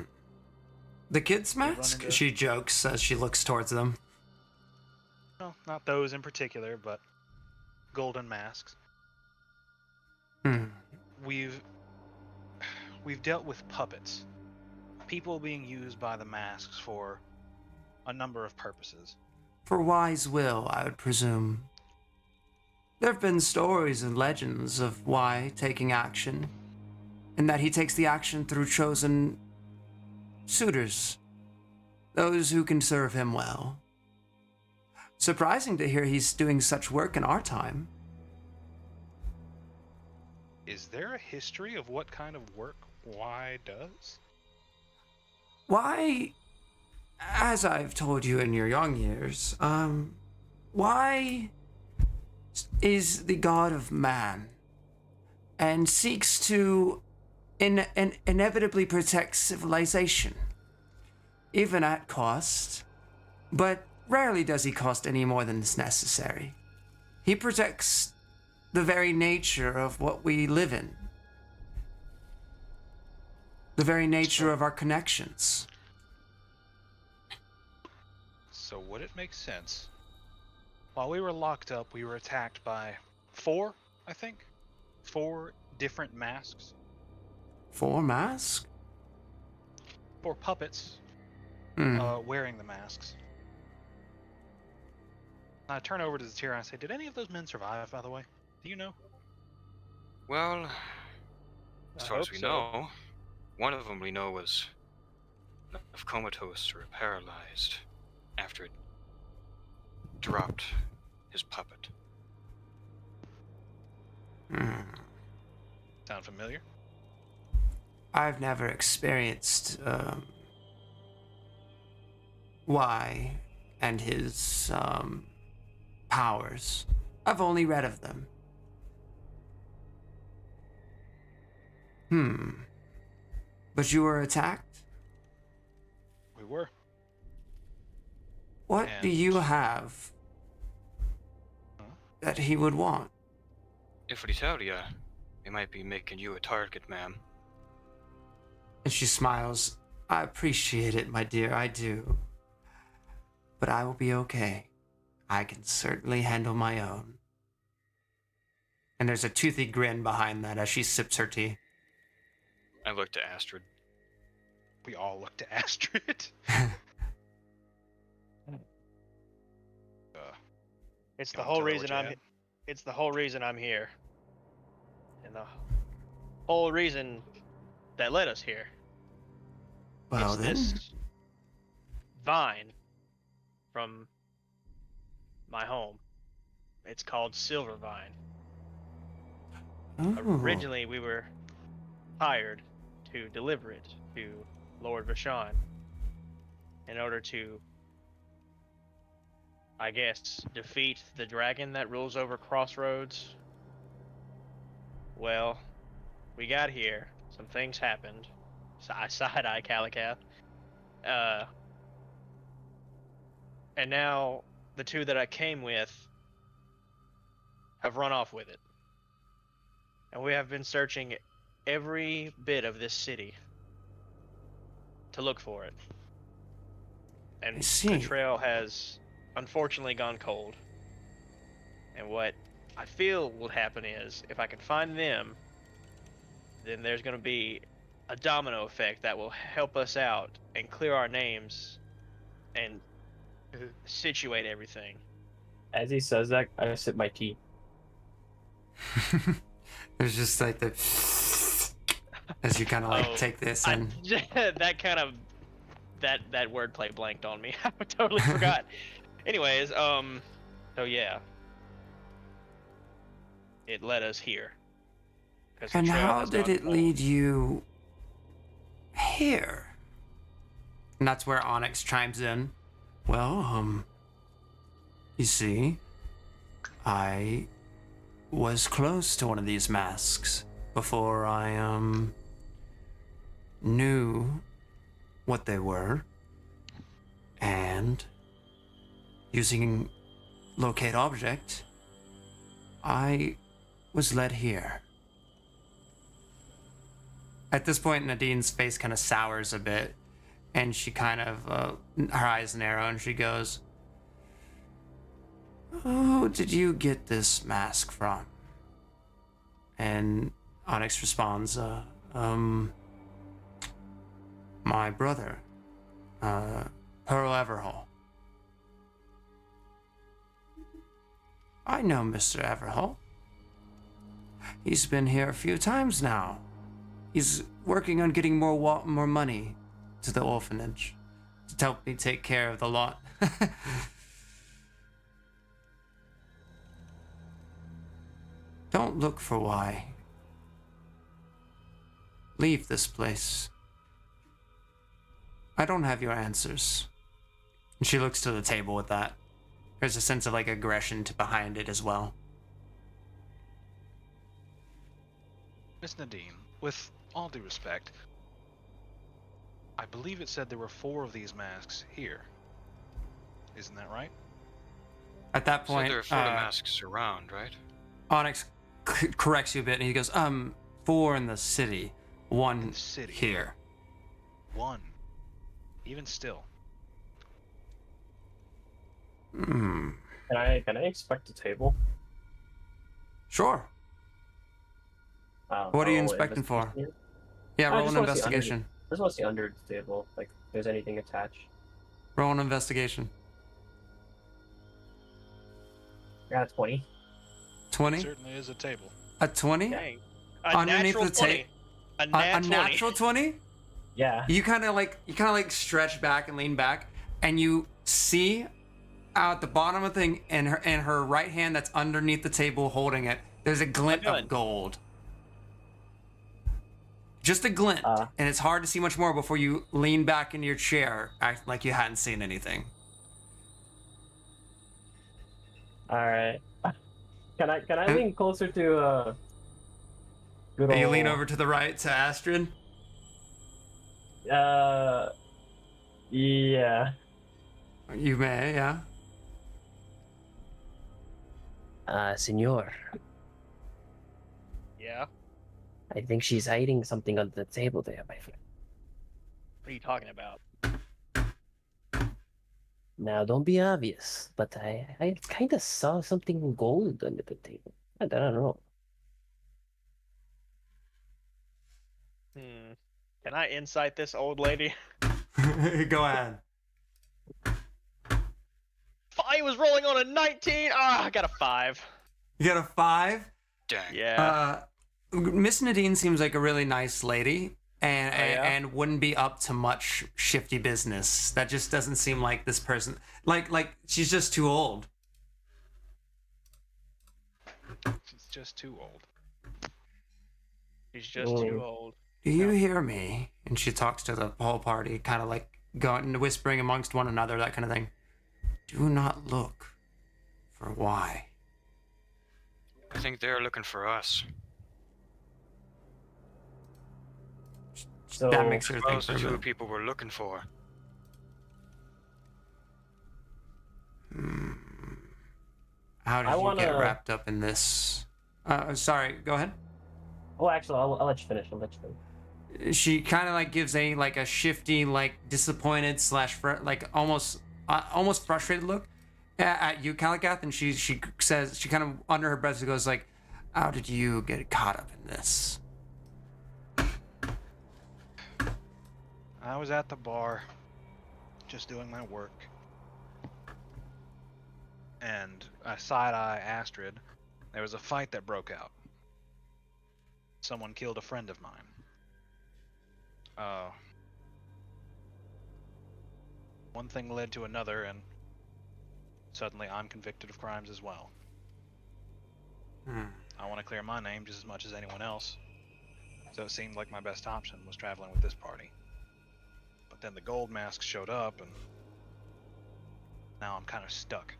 The kid's They run mask? into- She jokes as she looks towards them. No, not those in particular, but golden masks. Hmm. We've dealt with puppets, people being used by the masks for a number of purposes. For wise will, I would presume. There have been stories and legends of why taking action, and that he takes the action through chosen suitors, those who can serve him well. Surprising to hear he's doing such work in our time. Is there a history of what kind of work Y does? Why, as I've told you in your young years, why is the god of man and seeks to inevitably protect civilization, even at cost, but rarely does he cost any more than is necessary. He protects the very nature of what we live in, the very nature of our connections. So would it make sense? While we were locked up, we were attacked by 4 different masks. 4 masks? 4 puppets wearing the masks. I turn over to Zatira and I say, did any of those men survive, by the way? Do you know? Well, as I far as hope we so. know, one of them we know was comatose or paralyzed after it dropped his puppet. Sound familiar? I've never experienced Y and his powers. I've only read of them. But you were attacked? We were. What do And- you have that he would want? If we tell ya, we might be making you a target, ma'am. And she smiles. I appreciate it, my dear, I do. But I will be okay. I can certainly handle my own. And there's a toothy grin behind that as she sips her tea. I looked to Astrid. We all looked to Astrid. It's the Wanna whole tell her reason what you I'm. had? It's the whole reason I'm here. And the whole reason that led us here. Well It's then, this vine from my home. It's called Silver Vine. oh, Originally, we were hired to deliver it to Lord Vashon in order to, I guess, defeat the dragon that rules over Crossroads. Well, we got here. Some things happened. Side-eye Calicath. And now the 2 that I came with have run off with it. And we have been searching every bit of this city to look for it. And I see. the trail has unfortunately gone cold. And what I feel will happen is, if I can find them, then there's going to be a domino effect that will help us out and clear our names and situate everything. As he says that, I sip my tea. There's just like the as you kind of like Oh, take this I, and that kind of that wordplay blanked on me. I totally forgot. Anyways, so yeah, it led us here. 'Cause the and trail how has did gone it cold. lead you here? And that's where Onyx chimes in. Well, you see, I was close to one of these masks before I knew what they were, and using locate object, I was led here. At this point, Nadine's face kind of sours a bit, and she kind of, her eyes narrow, and she goes, Who did you get this mask from? and Onyx responds, My brother, Pearl Everhall. I know Mr. Everhall. He's been here a few times now. He's working on getting more money to the orphanage To help me take care of the lot. Don't look for why. Leave this place. I don't have your answers. And she looks to the table with that. There's a sense of like aggression behind it as well. Miss Nadine, with all due respect, I believe it said there were 4 of these masks here. Isn't that right? At that So point, there are 4 masks around, right? Onyx corrects you a bit, and he goes, 4 in the city, 1 In the city. here. 1. Even still. Hmm. Can I expect a table? Sure. What are you Roll inspecting for? investigation? Yeah, I roll just an wanna see under investigation. I just want to see under the table, like if there's anything attached. Roll an investigation. I got a 20. 20? Certainly is a table. A 20? Dang. Underneath natural the 20. A A nat 20. natural 20? Yeah. You kind of like stretch back and lean back, and you see out at the bottom of the thing in her right hand that's underneath the table holding it, there's a glint doing? of gold. Just a glint, and it's hard to see much more before you lean back in your chair, acting like you hadn't seen anything. All right. Can I lean closer to good You old, lean over to the right to Astrid. yeah. You may, yeah. Senor, Yeah. I think she's hiding something under the table there, my friend. What are you talking about? Now, don't be obvious, but I kind of saw something gold under the table. I don't know. Can I insight this old lady? Go ahead. I was rolling on a 19. Ah, I got a 5. You got a 5? Dang. Yeah. Miss Nadine seems like a really nice lady, and Oh, yeah? and wouldn't be up to much shifty business. That just doesn't seem like this person. Like she's just too old. She's just too old. She's just too old. Do you hear me? Me, and she talks to the whole party, kind of like going whispering amongst one another, that kind of thing. Do not look for why. I think they're looking for us. So That makes her think Those for are a who minute. people were looking for. How did I you get wanna- wrapped up in this? Sorry, go ahead. Oh, actually, I'll let you finish. I'll let you finish. She kind of like gives a shifty, like disappointed slash like almost frustrated look at you, Kalagath, and she says, she kind of under her breath goes like, How did you get caught up in this? I was at the bar, just doing my work. And I side-eye Astrid. There was a fight that broke out. Someone killed a friend of mine. One thing led to another, and suddenly I'm convicted of crimes as well. I want to clear my name just as much as anyone else, so it seemed like my best option was traveling with this party. But then the gold masks showed up, and now I'm kind of stuck.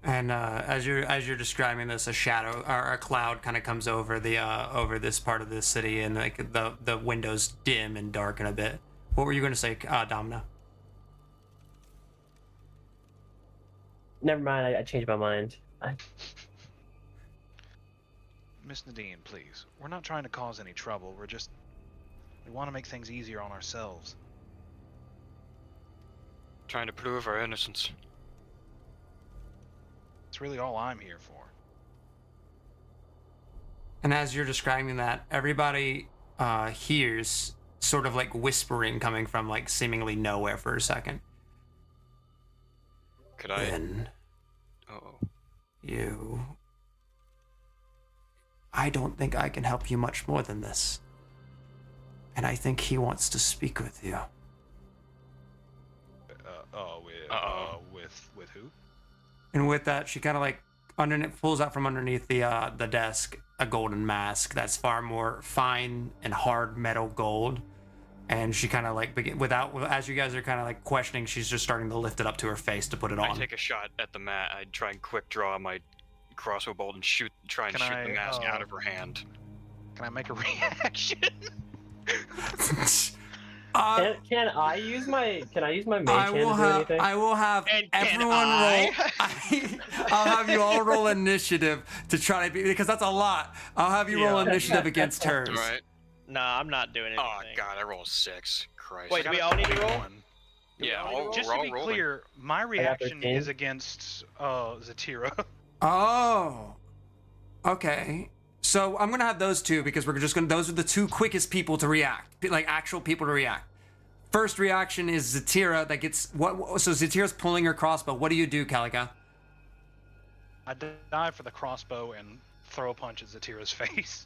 and as you're describing this, a shadow or a cloud kind of comes over the over this part of the city, and like the windows dim and darken a bit. What were you going to say, Domina? Never mind. I changed my mind. Miss Nadine, please. We're not trying to cause any trouble. We want to make things easier on ourselves. Trying to prove our innocence. It's really all I'm here for. And as you're describing that, everybody hears sort of like whispering coming from like seemingly nowhere for a second. Could I? Then Oh. I don't think I can help you much more than this. And I think he wants to speak with you. With who? And with that, she kind of like pulls out from underneath the desk a golden mask that's far more fine and hard metal gold. And she kind of like as you guys are kind of like questioning, she's just starting to lift it up to her face to put it I on. take a shot at the mat. I try and quick draw my crossbow bolt and try and Can shoot I, the mask out of her hand. Can I make a reaction? Can I use my mage I hand will to do have anything? I will have And can everyone I? roll. I'll have you all roll initiative to try to be, because that's a lot. I'll have you roll Yeah. initiative against hers. Right? Nah, I'm not doing anything. Oh god, I rolled 6. Christ. Wait, do we all need to roll? Yeah, all need to roll? Just we're to all be rolling. clear, my got reaction 13. is against Zatira. Oh. Okay. So I'm gonna have those two because those are the two quickest people to react, like actual people to react. First reaction is Zatira that gets so Zatira's pulling her crossbow. What do you do, Kalika? I dive for the crossbow and throw a punch at Zatira's face.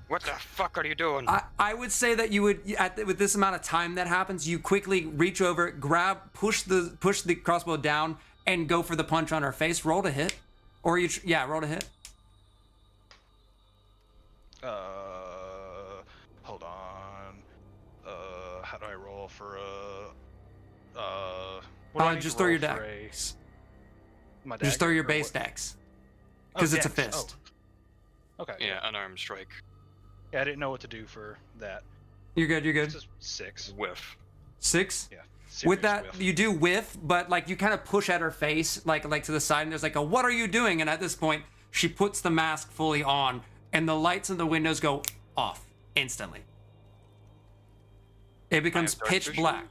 What the fuck are you doing? I would say that you would with this amount of time that happens, you quickly reach over, push the crossbow down, and go for the punch on her face. Roll to hit, or roll to hit. Hold on. How do I roll for what do I need Just to throw roll your for dex. My Just throw dagger, your or base what? dex, Oh, because it's a dex. fist. Oh. Okay. Yeah, unarmed strike. Yeah, I didn't know what to do for that. You're good. You're good. This is 6. Whiff. 6. Yeah. With serious that, whiff. you do whiff, but like you kind of push at her face, like to the side, and there's like a "What are you doing?" And at this point, she puts the mask fully on, and the lights in the windows go off instantly. It becomes dark pitch vision? black.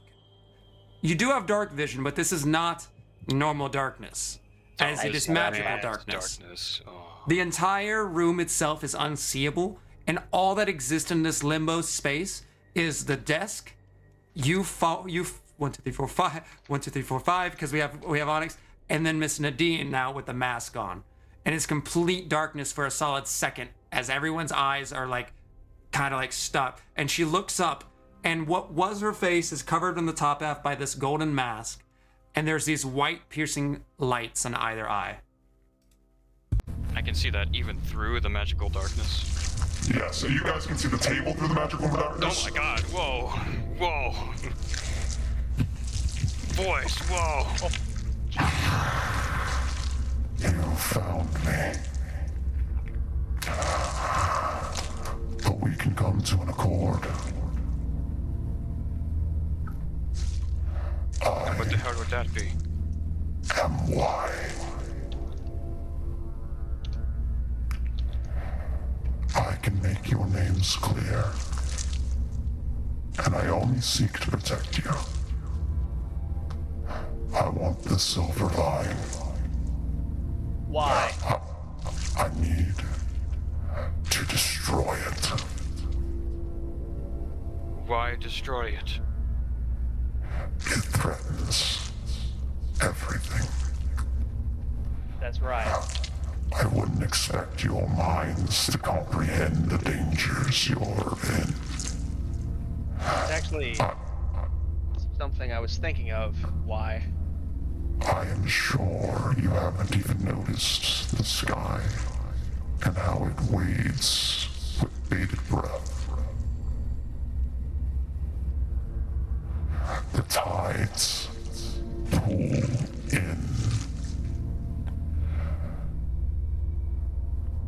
You do have dark vision, but this is not normal darkness, as it is magical Mad darkness. Oh. The entire room itself is unseeable, and all that exists in this limbo space is the desk. You 1, 2, 3, 4, 5. 1, 2, 3, 4, 5, because we have Onyx, and then Miss Nadine now with the mask on, and it's complete darkness for a solid second as everyone's eyes are like kind of like stuck, and she looks up, and what was her face is covered in the top half by this golden mask, and there's these white piercing lights in either eye. I can see that even through the magical darkness. Yeah, so you guys can see the table through the magical darkness. Oh my god, whoa. Whoa. Voice, whoa. You found me. But we can come to an accord. What the hell would that be? Am why. I can make your names clear. And I only seek to protect you. I want the silver vine. Why? I need to destroy it. Why destroy it? It threatens everything. That's right. I wouldn't expect your minds to comprehend the dangers you're in. It's actually something I was thinking of. Why? I am sure you haven't even noticed the sky and how it wades with bated breath. The tides pull in.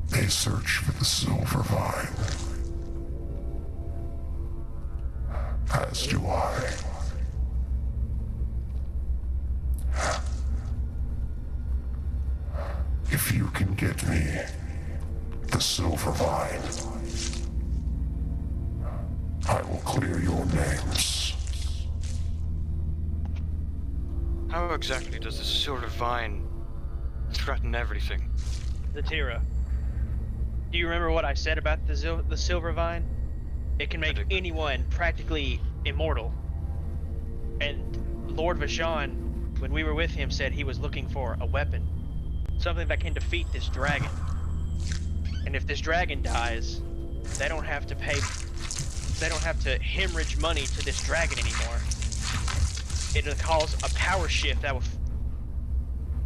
They search for the silver vine. As do I. If you can get me the the Silver Vine, I will clear your names. How exactly does the Silver Vine threaten everything? Zatira, do you remember what I said about the Silver Vine? It can make do. anyone practically immortal. And Lord Vashon, when we were with him, said he was looking for a weapon. Something that can defeat this dragon. And if this dragon dies, they don't have to hemorrhage money to this dragon anymore. It'll cause a power shift that will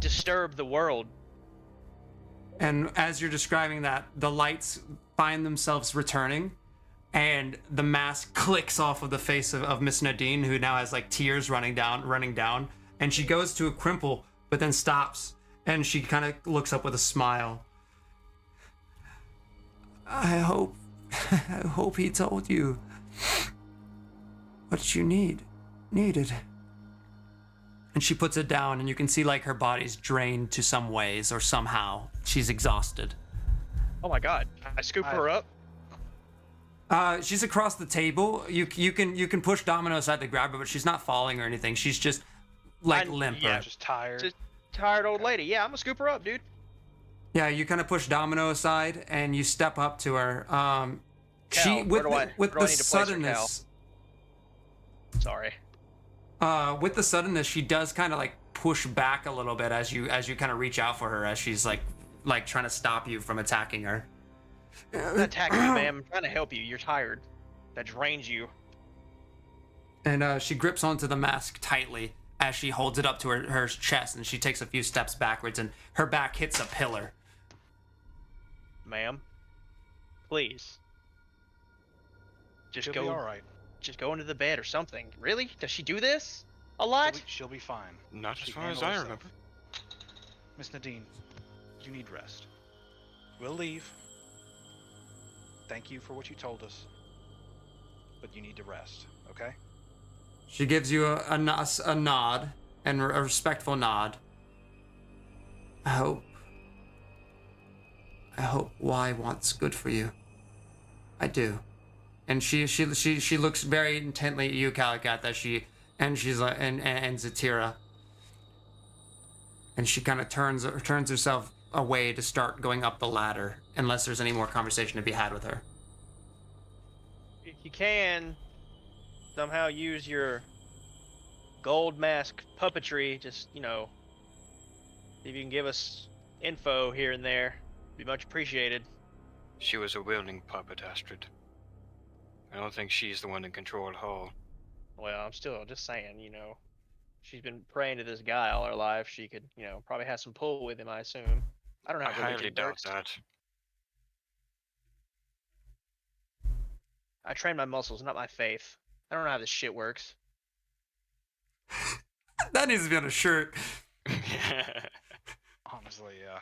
disturb the world. And as you're describing that, the lights find themselves returning, and the mask clicks off of the face of Miss Nadine, who now has like tears running down, and she goes to a crimple, but then stops, and she kind of looks up with a smile. I hope he told you what you needed. And she puts it down, and you can see like her body's drained to some ways or somehow. She's exhausted. Oh my god. I scoop her up. She's across the table. You can push Domino aside to grab her, but she's not falling or anything. She's just like limp. Yeah, Just tired. Just tired old lady. Yeah, I'm gonna scoop her up, dude. Yeah, you kind of push Domino aside and you step up to her. She Cal, with where do I the need to place her, suddenness. Sorry. With the suddenness, she does kind of like push back a little bit as you kind of reach out for her as she's like trying to stop you from attacking her. I'm not attacking you, ma'am. I'm trying to help you. You're tired. That drains you. And she grips onto the mask tightly as she holds it up to her chest, and she takes a few steps backwards, and her back hits a pillar. Ma'am, please. Just She'll go. be all right. Just go into the bed or something. Really? Does she do this a lot? She'll be fine. Not She as far can as handle I herself. remember. Miss Nadine, you need rest. We'll leave. Thank you for what you told us. But you need to rest, okay? She gives you a nod, and a respectful nod. I hope Y wants good for you. I do. And she looks very intently at you, Calicat, she's like, and Zatira. And she kind of turns herself away to start going up the ladder, unless there's any more conversation to be had with her. If you can somehow use your gold mask puppetry, just, see if you can give us info here and there, be much appreciated. She was a willing puppet, Astrid. I don't think she's the one in control Hall. Well, I'm still just saying, she's been praying to this guy all her life. She could, probably have some pull with him, I assume. I don't know I how highly religion doubt works. that. I train my muscles, not my faith. I don't know how this shit works. That needs to be on a shirt. Honestly, yeah.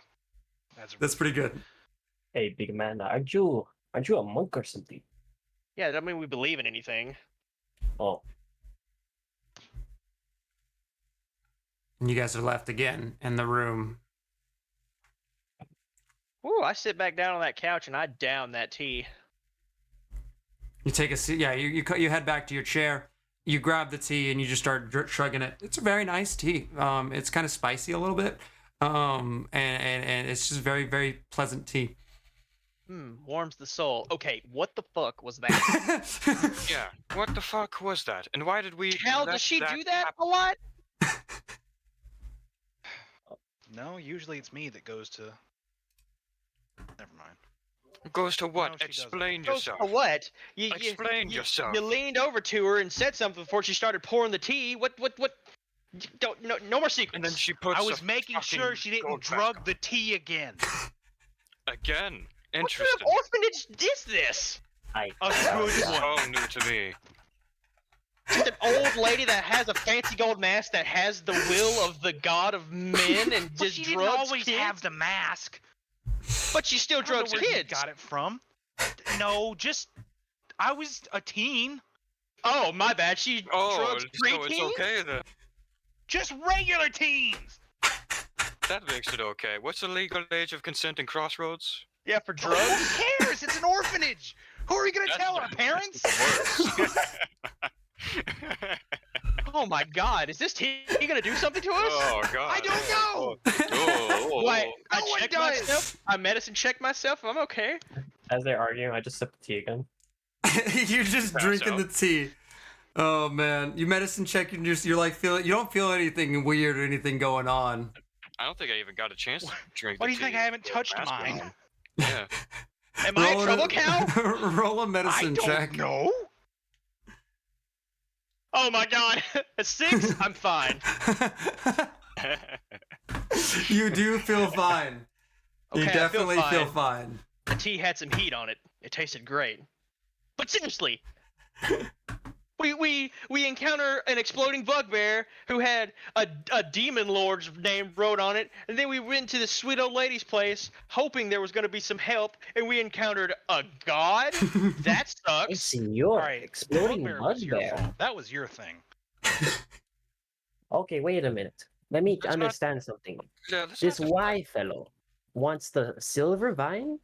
That's pretty good. Hey, big man, aren't you a monk or something? Yeah, that doesn't mean we believe in anything. Oh, And you guys are left again in the room. Ooh, I sit back down on that couch and I down that tea. You take a seat. Yeah, you head back to your chair. You grab the tea and you just start shrugging it. It's a very nice tea. It's kind of spicy a little bit. And it's just very, very pleasant tea. Warms the soul. Okay, what the fuck was that? Yeah, what the fuck was that? And why did we... Hell, let does she do that happen? a lot? No, usually it's me that goes to... Never mind. Goes to what? No, she doesn't. Explain Goes yourself. for what? Explain yourself. You leaned over to her and said something before she started pouring the tea. What? Don't, no more secrets. And then she puts I was a making fucking sure she didn't gold back drug on. the tea again. Again. What kind Interesting. of orphanage is this? A good one. All new to me. Just an old lady that has a fancy gold mask that has the will of the god of men and But just she didn't drugs always kids? have the mask. But she still I don't know drugs where you kids. got it from. No, just... I was a teen. Oh, my bad. She Oh, drugs so it's preteens? okay then. Just regular teens. That makes it okay. What's the legal age of consent in Crossroads? Yeah, for Who drugs. cares? It's an orphanage. Who are we gonna tell? Our parents? Worse. Oh my God, is this T gonna do something to us? Oh god. I don't know. What? No I one checked does. myself. I medicine checked myself. I'm okay. As they're arguing, I just sip the tea again. You're just Pass drinking out. the tea. Oh man, you medicine check and you're like you don't feel anything weird or anything going on. I don't think I even got a chance to drink. Why the do you think tea I haven't with touched mask mine? on. Yeah. Am I a Roll trouble cow? Roll a I medicine don't check. know. Oh my God, a 6. I'm fine. You do feel fine. You Okay, I feel definitely feel fine. fine. The tea had some heat on it. It tasted great. But seriously, we encounter an exploding bugbear who had a demon lord's name wrote on it, and then we went to this sweet old lady's place hoping there was going to be some help, and we encountered a god. That Hey, sucks. senor, All right, exploding bugbear was your bugbear. fault. That was your thing. Okay, wait a minute. Let me That's not- understand something. Yeah, that's This not the- Y fellow wants the silver vine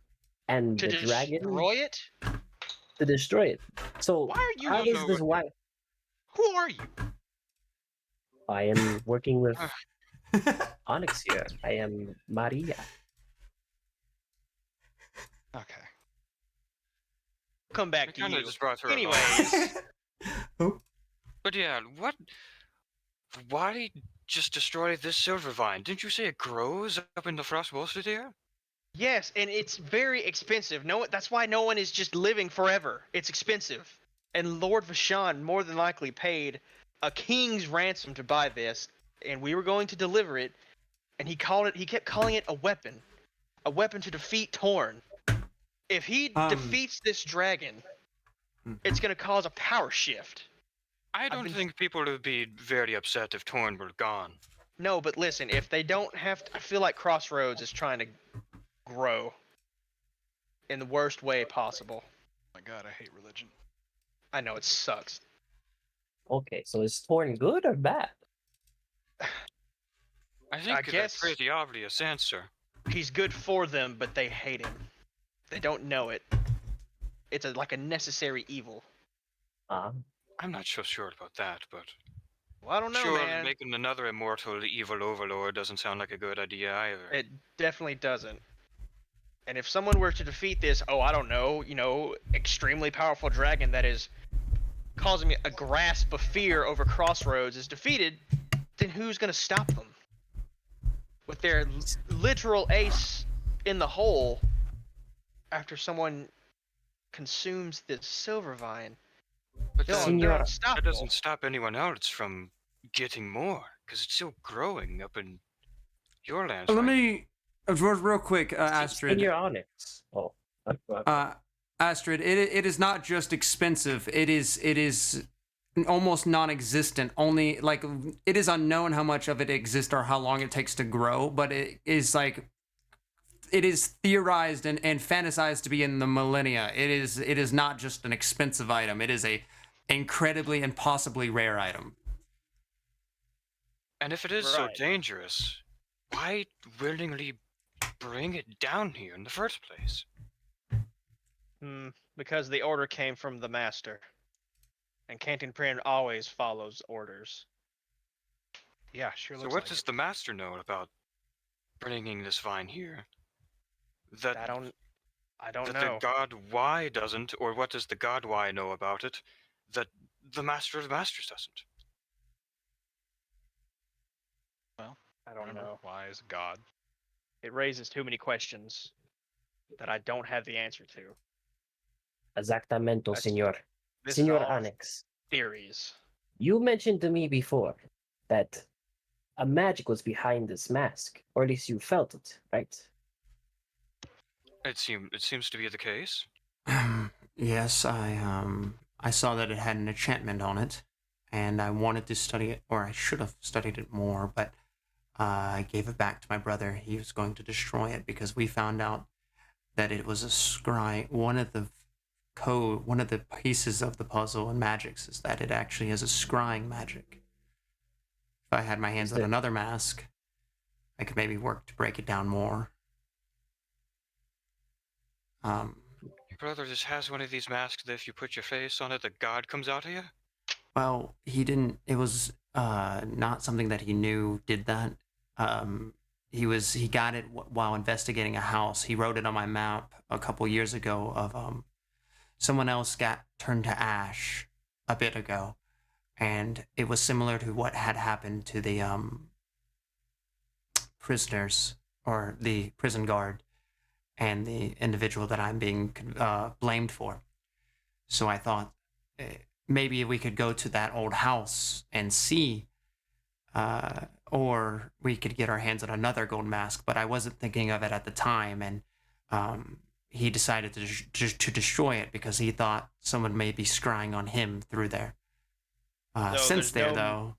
and To the dragon destroy it? to destroy it. So Why are you? how don't is know this what- Y? Who are you? I am working with Onyx here. I am Maria. Okay. Come I back to kinda you. just brought her along. Anyways, But yeah, what? Why just destroy this silver vine? Didn't you say it grows up in the frost bolster there? yes, and it's very expensive. That's why no one is just living forever. It's expensive, and Lord Vashon more than likely paid a king's ransom to buy this, and we were going to deliver it, and he kept calling it a weapon to defeat Torn. If he defeats this dragon, it's gonna cause a power shift. I don't been- think people would be very upset if Torn were gone. No, but listen, if they don't have to, I feel like Crossroads is trying to grow in the worst way possible. Oh my God, I hate religion. I know it sucks. Okay, so is Torn good or bad? I think guess- that's pretty obvious answer. He's good for them, but they hate him. They don't know it. It's like a necessary evil. I'm not so sure about that, but Well, I don't know, sure, man. making another immortal evil overlord doesn't sound like a good idea either. It definitely doesn't. And if someone were to defeat this, I don't know, extremely powerful dragon that is causing me a grasp of fear over Crossroads is defeated, then who's gonna stop them? With their literal ace in the hole after someone consumes this silver vine. But They're then, Senor- that unstoppable. doesn't stop anyone else from getting more, because it's still growing up in your lands. Let right? me real quick, Astrid. Senor Onyx. Oh. Astrid, it is not just expensive. It is almost non-existent. Only like it is unknown how much of it exists or how long it takes to grow. But it is theorized and fantasized to be in the millennia. It is not just an expensive item. It is a incredibly and possibly rare item. And if it is so Right. dangerous, why willingly bring it down here in the first place? Because the order came from the master. And Canton Prin always follows orders. Yeah, sure So looks what like does it. the master know about bringing this vine here? That I don't that know. the god Y doesn't, or what does the god Y know about it that the master of the masters doesn't? I don't Remember, know. why is God? It raises too many questions that I don't have the answer to. Exactamento, That's- senor. This is Senor all Onyx. theories. You mentioned to me before that a magic was behind this mask, or at least you felt it, right? It seems to be the case. Yes, I saw that it had an enchantment on it, and I wanted to study it, or I should have studied it more, but I gave it back to my brother. He was going to destroy it because we found out that it was a scry. One of the pieces of the puzzle in magics is that it actually has a scrying magic. If I had my hands on another mask, I could maybe work to break it down more. Your brother just has one of these masks that if you put your face on it, the god comes out of you? Well, he didn't. It was not something that he knew did that. He got it while investigating a house. He wrote it on my map a couple years ago of someone else got turned to ash a bit ago, and it was similar to what had happened to the prisoners or the prison guard and the individual that I'm being blamed for. So I thought maybe we could go to that old house and see, or we could get our hands on another gold mask, but I wasn't thinking of it at the time, and he decided to destroy it because he thought someone may be scrying on him through there. Since there, though,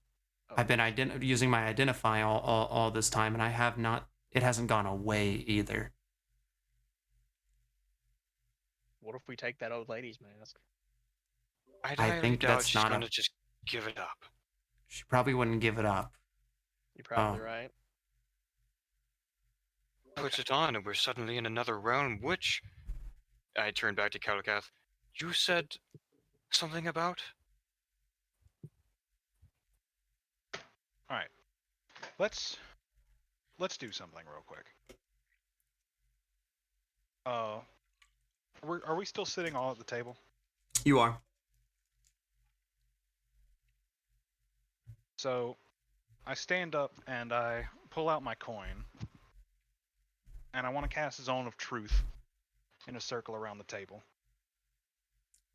I've been using my identify all this time, and I have not. It hasn't gone away either. What if we take that old lady's mask? I I think doubt that's she's not gonna a. just give it up. She probably wouldn't give it up. You're probably Oh. right. Puts it on, and we're suddenly in another realm, which I turned back to Kalakath. You said something about? All right. Let's do something real quick. Are we still sitting all at the table? You are. So, I stand up and I pull out my coin, and I want to cast Zone of Truth in a circle around the table.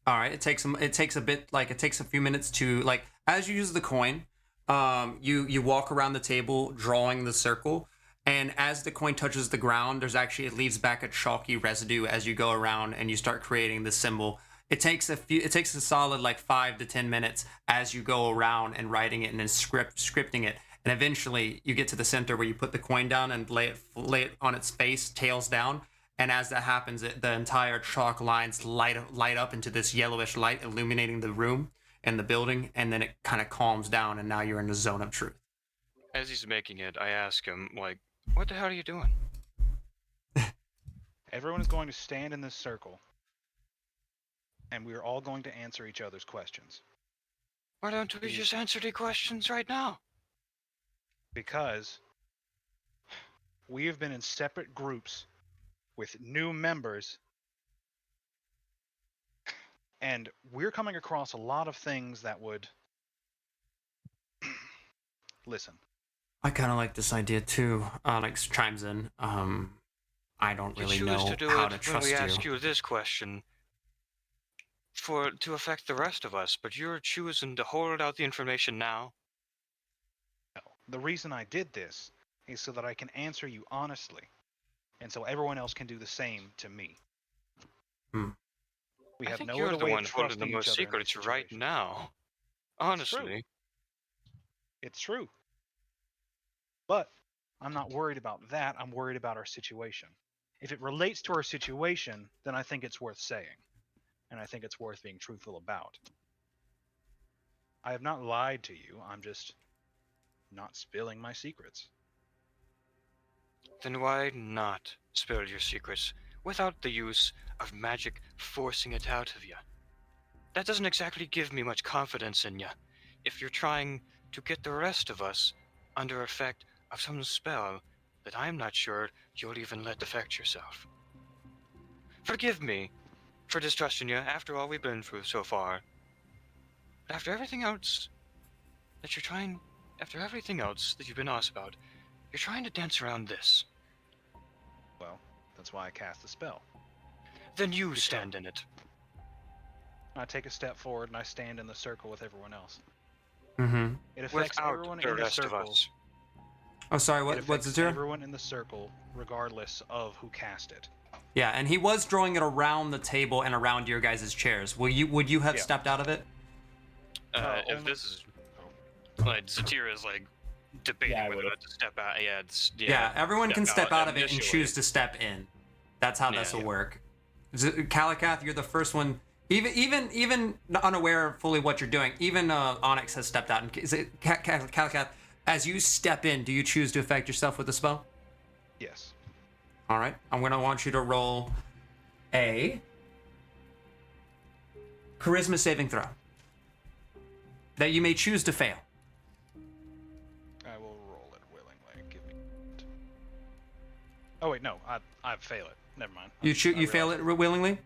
All right. It takes a bit. Like it takes a few minutes to like as you use the coin. You walk around the table drawing the circle, and as the coin touches the ground, it leaves back a chalky residue as you go around and you start creating the symbol. It takes a solid like 5 to 10 minutes as you go around and writing it and then scripting it, and eventually you get to the center where you put the coin down and lay it on its face, tails down. And as that happens, the entire chalk lines light up into this yellowish light, illuminating the room and the building, and then it kind of calms down, and now you're in the zone of truth. As he's making it, I ask him, like, what the hell are you doing? Everyone is going to stand in this circle, and we are all going to answer each other's questions. Why don't we just answer the questions right now? Because we have been in separate groups with new members, and we're coming across a lot of things that would... Listen. I kind of like this idea too. Alex chimes in. I don't really You know choose to do how it to when trust we you. ask you this question to affect the rest of us, but you're choosing to hold out the information now. The reason I did this is so that I can answer you honestly, and so everyone else can do the same to me. We I have think no you're other the way one of holding the trusting most each other in this secrets right situation. now. true. Honestly. It's true. But I'm not worried about that. I'm worried about our situation. If it relates to our situation, then I think it's worth saying. And I think it's worth being truthful about. I have not lied to you. I'm just not spilling my secrets. Then why not spill your secrets without the use of magic forcing it out of you? That doesn't exactly give me much confidence in you. If you're trying to get the rest of us under effect of some spell that I'm not sure you'll even let affect yourself. Forgive me for distrusting you after all we've been through so far. But after everything else that you've been asked about, you're trying to dance around this. Well, that's why I cast the spell. Then you stand in it. I take a step forward and I stand in the circle with everyone else. Mm-hmm. It affects Without everyone the in the rest of circle. us. Oh, sorry. It What's affects the zero? everyone in the circle, regardless of who cast it. Yeah, and he was drawing it around the table and around your guys' chairs. Would you have Yeah. stepped out of it? If only- this is like Zatira is like debating Yeah, I whether or would've. not to step out. Yeah, everyone can step out of it and initially. choose to step in. That's how this will Yeah. work. Kalakath, you're the first one. Even unaware of fully what you're doing, even Onyx has stepped out. And is it Kalakath? As you step in, do you choose to affect yourself with the spell? Yes. All right, I'm gonna want you to roll a charisma saving throw that you may choose to fail. I will roll it willingly. Give me. Oh wait, no, I fail it. Never mind. You fail it willingly.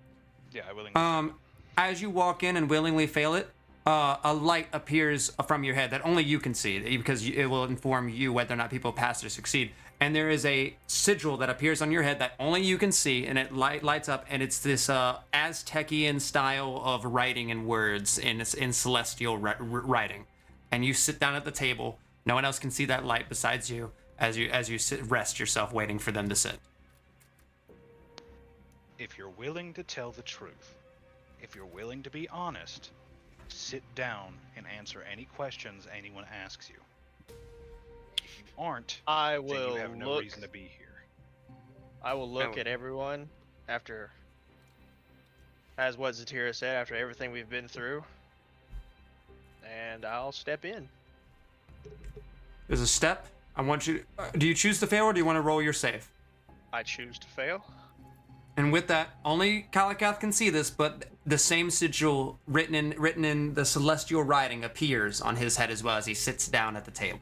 Yeah, I willingly. As you walk in and willingly fail it, a light appears from your head that only you can see because it will inform you whether or not people pass or succeed. And there is a sigil that appears on your head that only you can see, and it lights up, and it's this Aztecian style of writing and words in celestial writing. And you sit down at the table. No one else can see that light besides you as you rest yourself, waiting for them to sit. If you're willing to tell the truth, if you're willing to be honest, sit down and answer any questions anyone asks you. If you aren't, I then will you have no look. reason to be here. I will look at everyone after, as what Zatira said, after everything we've been through, and I'll step in. There's a step. I want you. Do you choose to fail or do you want to roll your save? I choose to fail. And with that, only Kalakath can see this, but the same sigil written in the celestial writing appears on his head as well as he sits down at the table.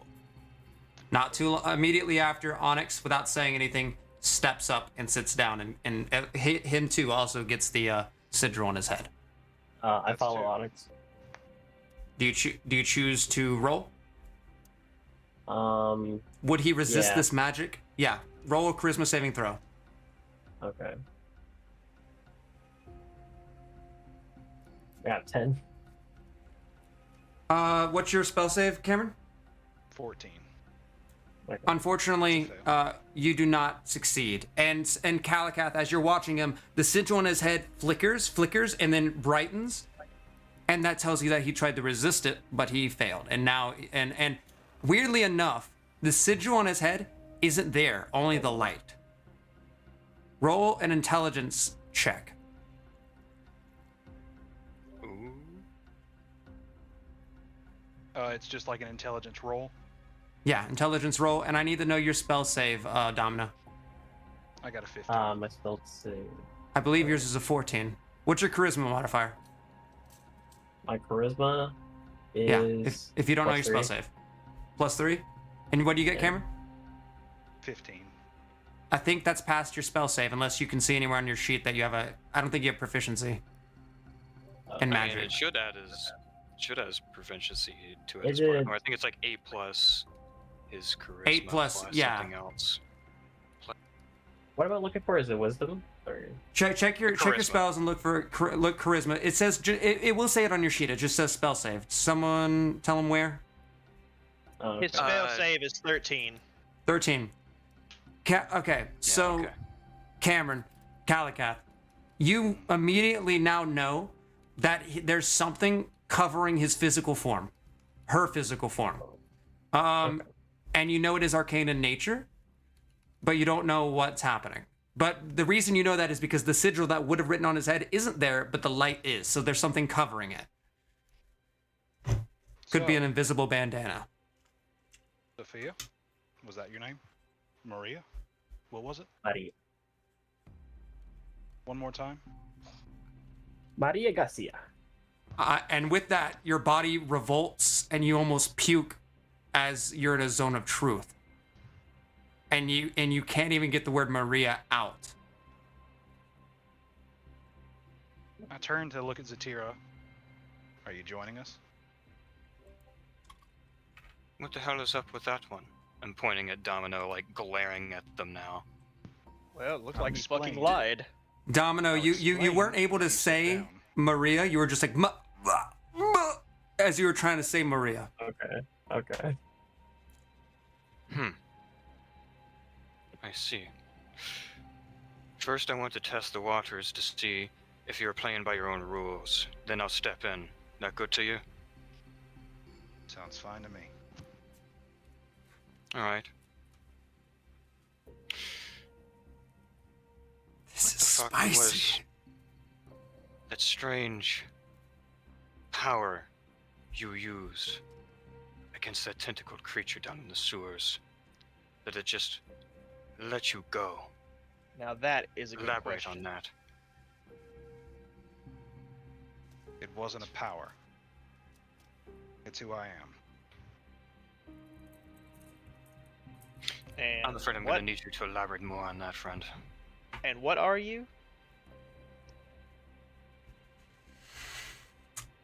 Not too immediately after, Onyx, without saying anything, steps up and sits down, and him too also gets the sigil on his head. I follow two. Onyx. Do you choose to roll? Would he resist this magic? Yeah. Roll a charisma saving throw. Okay. I got 10. What's your spell save, Cameron? 14. Okay. Unfortunately, you do not succeed. And Kalakath, as you're watching him, the sigil on his head flickers, and then brightens. And that tells you that he tried to resist it, but he failed. And now, and weirdly enough, the sigil on his head isn't there, only the light. Roll an intelligence check. Ooh. It's just like an intelligence roll. Yeah, intelligence roll, and I need to know your spell save, Domino. I got a 15. My spell save. I believe yours is a 14. What's your charisma modifier? My charisma is. Yeah, if you don't know your +3. spell save. +3? And what do you get, Yeah. Cameron? 15. I think that's past your spell save, unless you can see anywhere on your sheet that you have a. I don't think you have proficiency in I mean, magic. it should add his proficiency to it. It As part, did. or I think it's like 8 plus his charisma. 8 plus, yeah. Something else. What am I looking for? Is it wisdom? Or... Check your Charisma. spells and look for charisma. It says it will say it on your sheet. It just says spell save. Someone tell him where. Oh, His okay. spell save is 13. 13. Okay, so okay. Cameron, Kalakath, you immediately now know that there's something covering his physical form, her physical form. And you know it is arcane in nature, but you don't know what's happening. But the reason you know that is because the sigil that would have written on his head isn't there, but the light is. So there's something covering it. Could be an invisible bandana. Sophia? Was that your name? Maria? What was it? Maria. One more time? Maria Garcia. And with that, your body revolts and you almost puke as you're in a zone of truth. And you can't even get the word Maria out. I turn to look at Zatira. Are you joining us? What the hell is up with that one? I'm pointing at Domino, like glaring at them now. Well, it looked I'll like he explain. fucking lied. Domino, I'll you explain weren't able to when you sit say down. Maria. You were just like, as you were trying to say Maria. Okay. I see. First, I want to test the waters to see if you're playing by your own rules. Then I'll step in. That good to you? Sounds fine to me. Alright. This is fuck spicy. was that strange power you used against that tentacled creature down in the sewers? That it just let you go. Now that is a good Elaborate question. on that. It wasn't a power. It's who I am. And I'm afraid I'm what, gonna need you to elaborate more on that, friend. And what are you?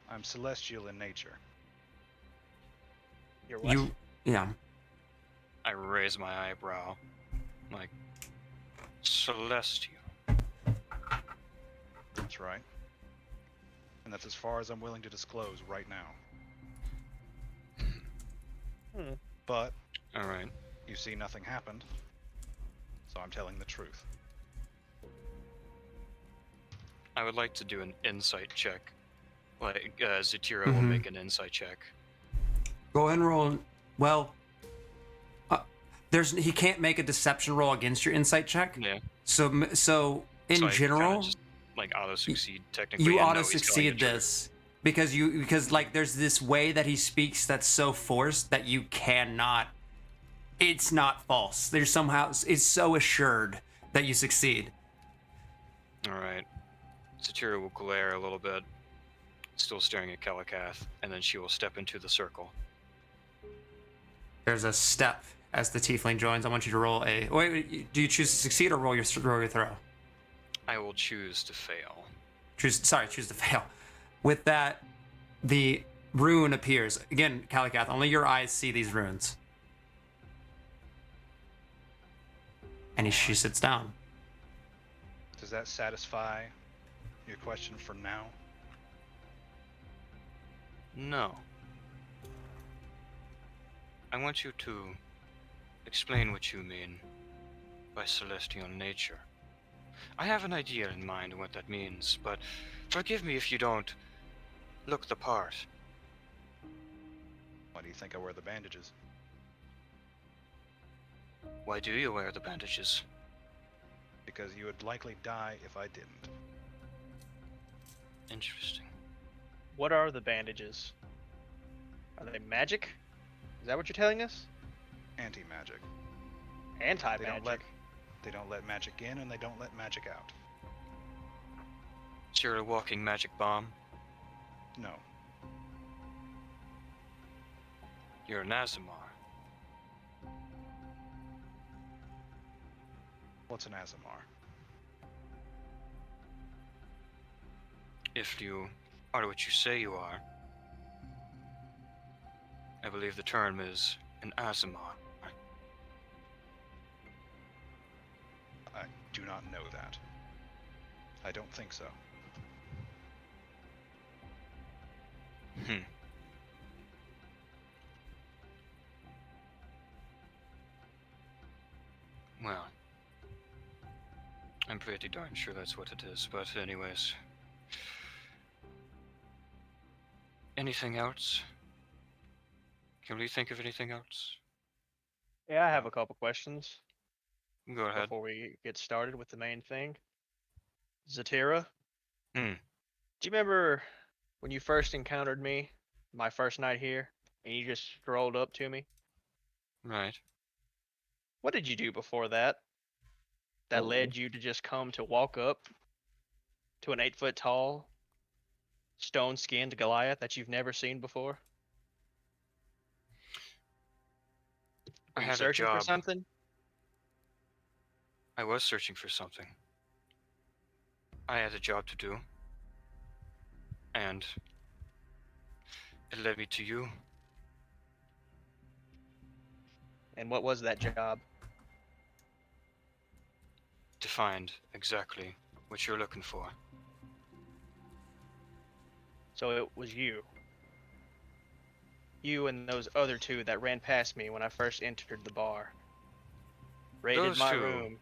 I'm celestial in nature. You're what? Yeah. I raise my eyebrow. Like, celestial. That's right. And that's as far as I'm willing to disclose right now. But Alright. you see nothing happened, so I'm telling the truth. I would like to do an insight check. Like, Zatira will make an insight check. Go ahead and roll. Well, he can't make a deception roll against your insight check. Yeah. So in So I kinda general, just, like, auto-succeed, technically. you and auto know he's telling succeed the truth. this because like there's this way that he speaks that's so forced that you cannot. It's not false. There's somehow it's so assured that you succeed. Alright. Zatira will glare a little bit, still staring at Kalakath, and then she will step into the circle. There's a step as the tiefling joins. I want you to roll a. Wait, do you choose to succeed or roll your throw? I will choose to fail. Choose to fail. With that, the rune appears again. Kalakath, only your eyes see these runes. And she sits down. Does that satisfy your question for now? No. I want you to explain what you mean by celestial nature. I have an idea in mind of what that means, but forgive me if you don't look the part. Why do you think I wear the bandages? Why do you wear the bandages? Because you would likely die if I didn't. Interesting. What are the bandages? Are they magic? Is that what you're telling us? Anti-magic. Anti-magic. They don't let magic in and they don't let magic out. So you're a walking magic bomb? No. You're an Azamar. What's an Azamar? If you are what you say you are, I believe the term is an Azamar. I do not know that. I don't think so. Well, I'm pretty darn sure that's what it is, but anyways. Anything else? Can we think of anything else? Yeah, I have a couple questions Go ahead. before we get started with the main thing. Zatira? Hmm. Do you remember when you first encountered me, my first night here, and you just strolled up to me? Right. What did you do before that? That Oh. led you to just come to walk up to an 8-foot tall, stone skinned Goliath that you've never seen before? I Were you had a searching for job. something? I was searching for something. I had a job to do. And it led me to you. And what was that job? To find exactly what you're looking for. So it was you. You and those other two that ran past me when I first entered the bar. Raided Those my two? room.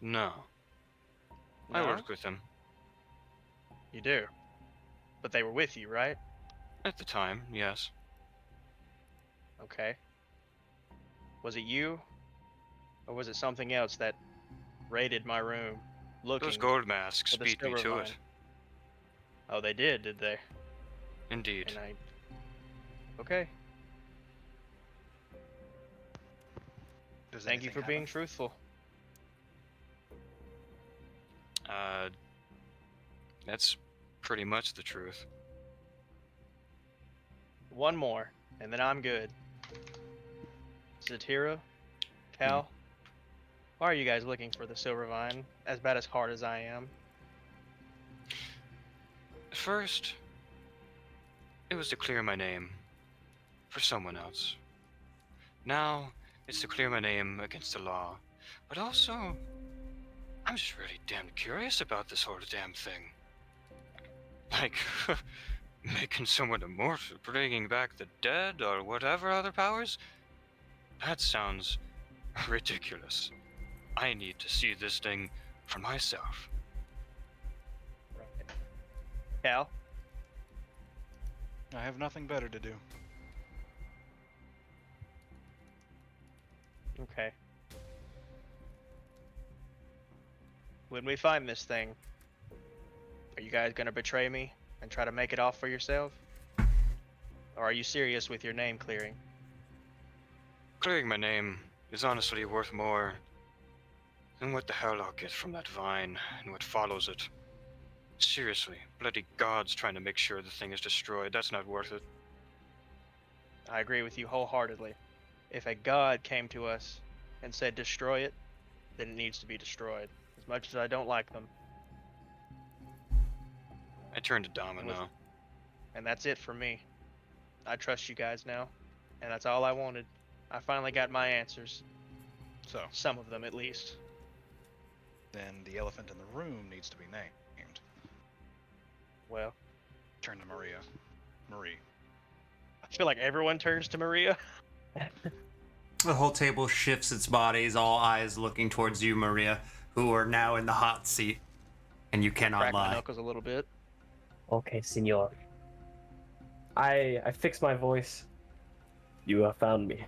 No. I No? worked with them. You do. But they were with you, right? At the time, yes. Okay. Was it you? Or was it something else that raided my room looking Those gold masks for the beat me silver to line? it. Oh, they did they? Indeed. And I... Okay. Does Thank you anything for being happen? truthful. That's pretty much the truth. One more, and then I'm good. Zatira, Cal, why are you guys looking for the Silver Vine? As bad as hard as I am. First, it was to clear my name for someone else. Now, it's to clear my name against the law. But also, I'm just really damn curious about this whole damn thing. Like, making someone immortal, bringing back the dead, or whatever other powers? That sounds ridiculous. I need to see this thing for myself. Cal? I have nothing better to do. Okay. When we find this thing, are you guys gonna betray me and try to make it off for yourself? Or are you serious with your name clearing? Clearing my name is honestly worth more than what the hell I'll get from that vine and what follows it. Seriously, bloody gods trying to make sure the thing is destroyed. That's not worth it. I agree with you wholeheartedly. If a god came to us and said destroy it, then it needs to be destroyed. As much as I don't like them. I turned to Domino. And that's it for me. I trust you guys now. And that's all I wanted. I finally got my answers. So, Some of them, at least. then the elephant in the room needs to be named. Well, Turn to Maria. Marie. I feel like everyone turns to Maria. The whole table shifts its bodies, all eyes looking towards you, Maria, who are now in the hot seat, and you cannot Crack my lie. knuckles a little bit. Okay, senor. I fix my voice. You have found me.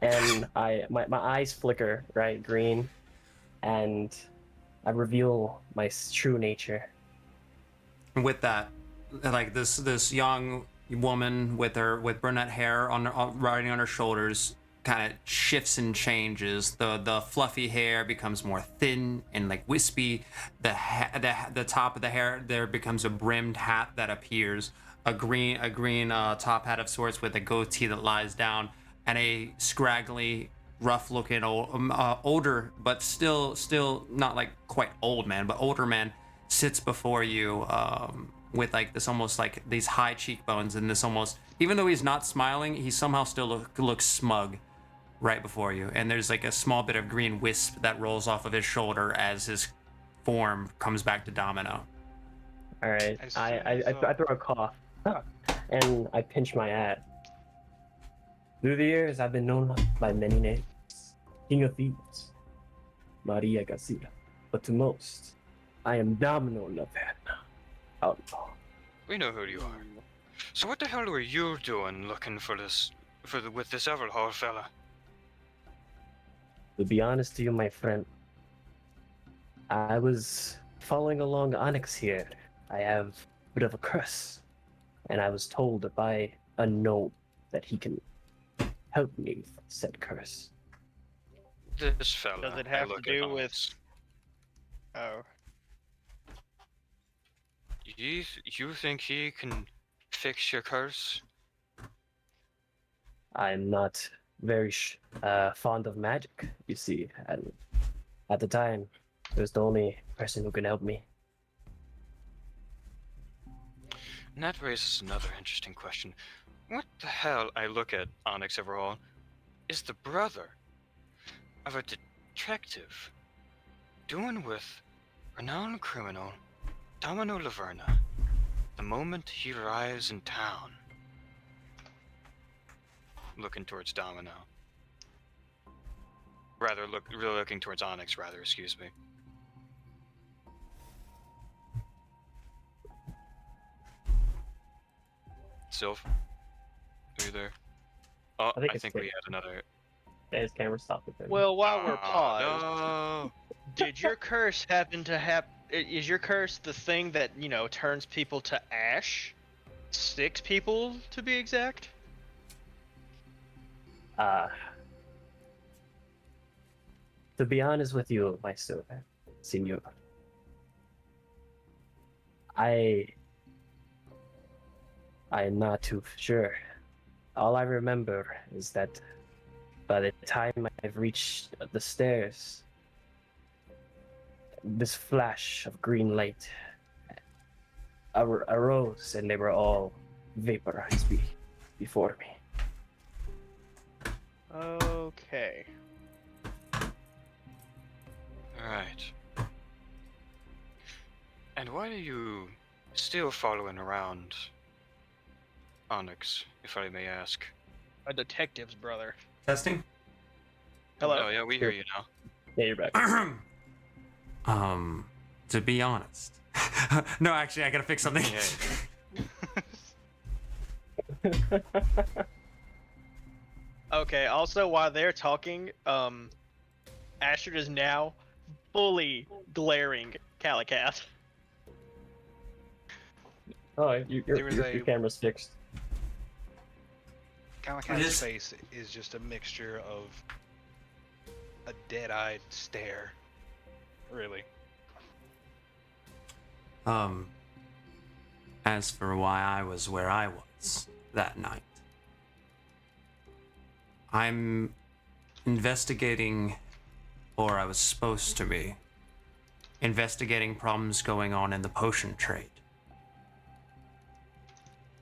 And my eyes flicker, right, green, and I reveal my true nature. With that, like this young woman with brunette hair riding on her shoulders kind of shifts and changes. The fluffy hair becomes more thin and like wispy. The top of the hair there becomes a brimmed hat that appears. A green top hat of sorts with a goatee that lies down, and a scraggly, rough-looking older but still not like quite old man, but older man sits before you with like this almost like these high cheekbones and this almost, even though he's not smiling, he somehow still looks smug right before you. And there's like a small bit of green wisp that rolls off of his shoulder as his form comes back to Domino. All right, As I soon as, throw a cough, and I pinch my hat. Through the years, I've been known by many names: King of Thieves, Maria Garcia, but to most, I am Domino Laverna, outlaw. We know who you are. So what the hell were you doing looking for this, with this Everhall fella? To be honest to you, my friend, I was following along Onyx here. I have a bit of a curse, and I was told by a gnome that he can help me with said curse. This fella. Does it I have to look do at with- Onyx. Oh. You think he can fix your curse? I'm not very fond of magic, you see, and at the time, it was the only person who could help me. And that raises another interesting question. What the hell, I look at Onyx Everhall, is the brother of a detective doing with renowned criminal Domino Laverna the moment he arrives in town? Looking towards Domino. Really looking towards Onyx, rather, excuse me. Sylph? Are you there? Oh, I think I it's think we good. had another. Yeah, his camera stopped with him. Well, while we're Ah, paused, no. did your curse happen to have? Is your curse the thing that turns people to ash? 6 people, to be exact. To be honest with you, my senor, I am not too sure. All I remember is that by the time I've reached the stairs, this flash of green light arose, and they were all vaporized before me. Okay. Alright. And why are you still following around Onyx, if I may ask? A detective's brother. Testing. Hello. Oh, yeah, we hear you now. Yeah, you're back. To be honest. No, actually, I gotta fix something. Yeah. Okay, also while they're talking, Astrid is now fully glaring Calicat. Oh, There was your camera's fixed. Calicat's face is just a mixture of a dead-eyed stare. Really. As for why I was where I was that night, I'm investigating, or I was supposed to be, investigating problems going on in the potion trade.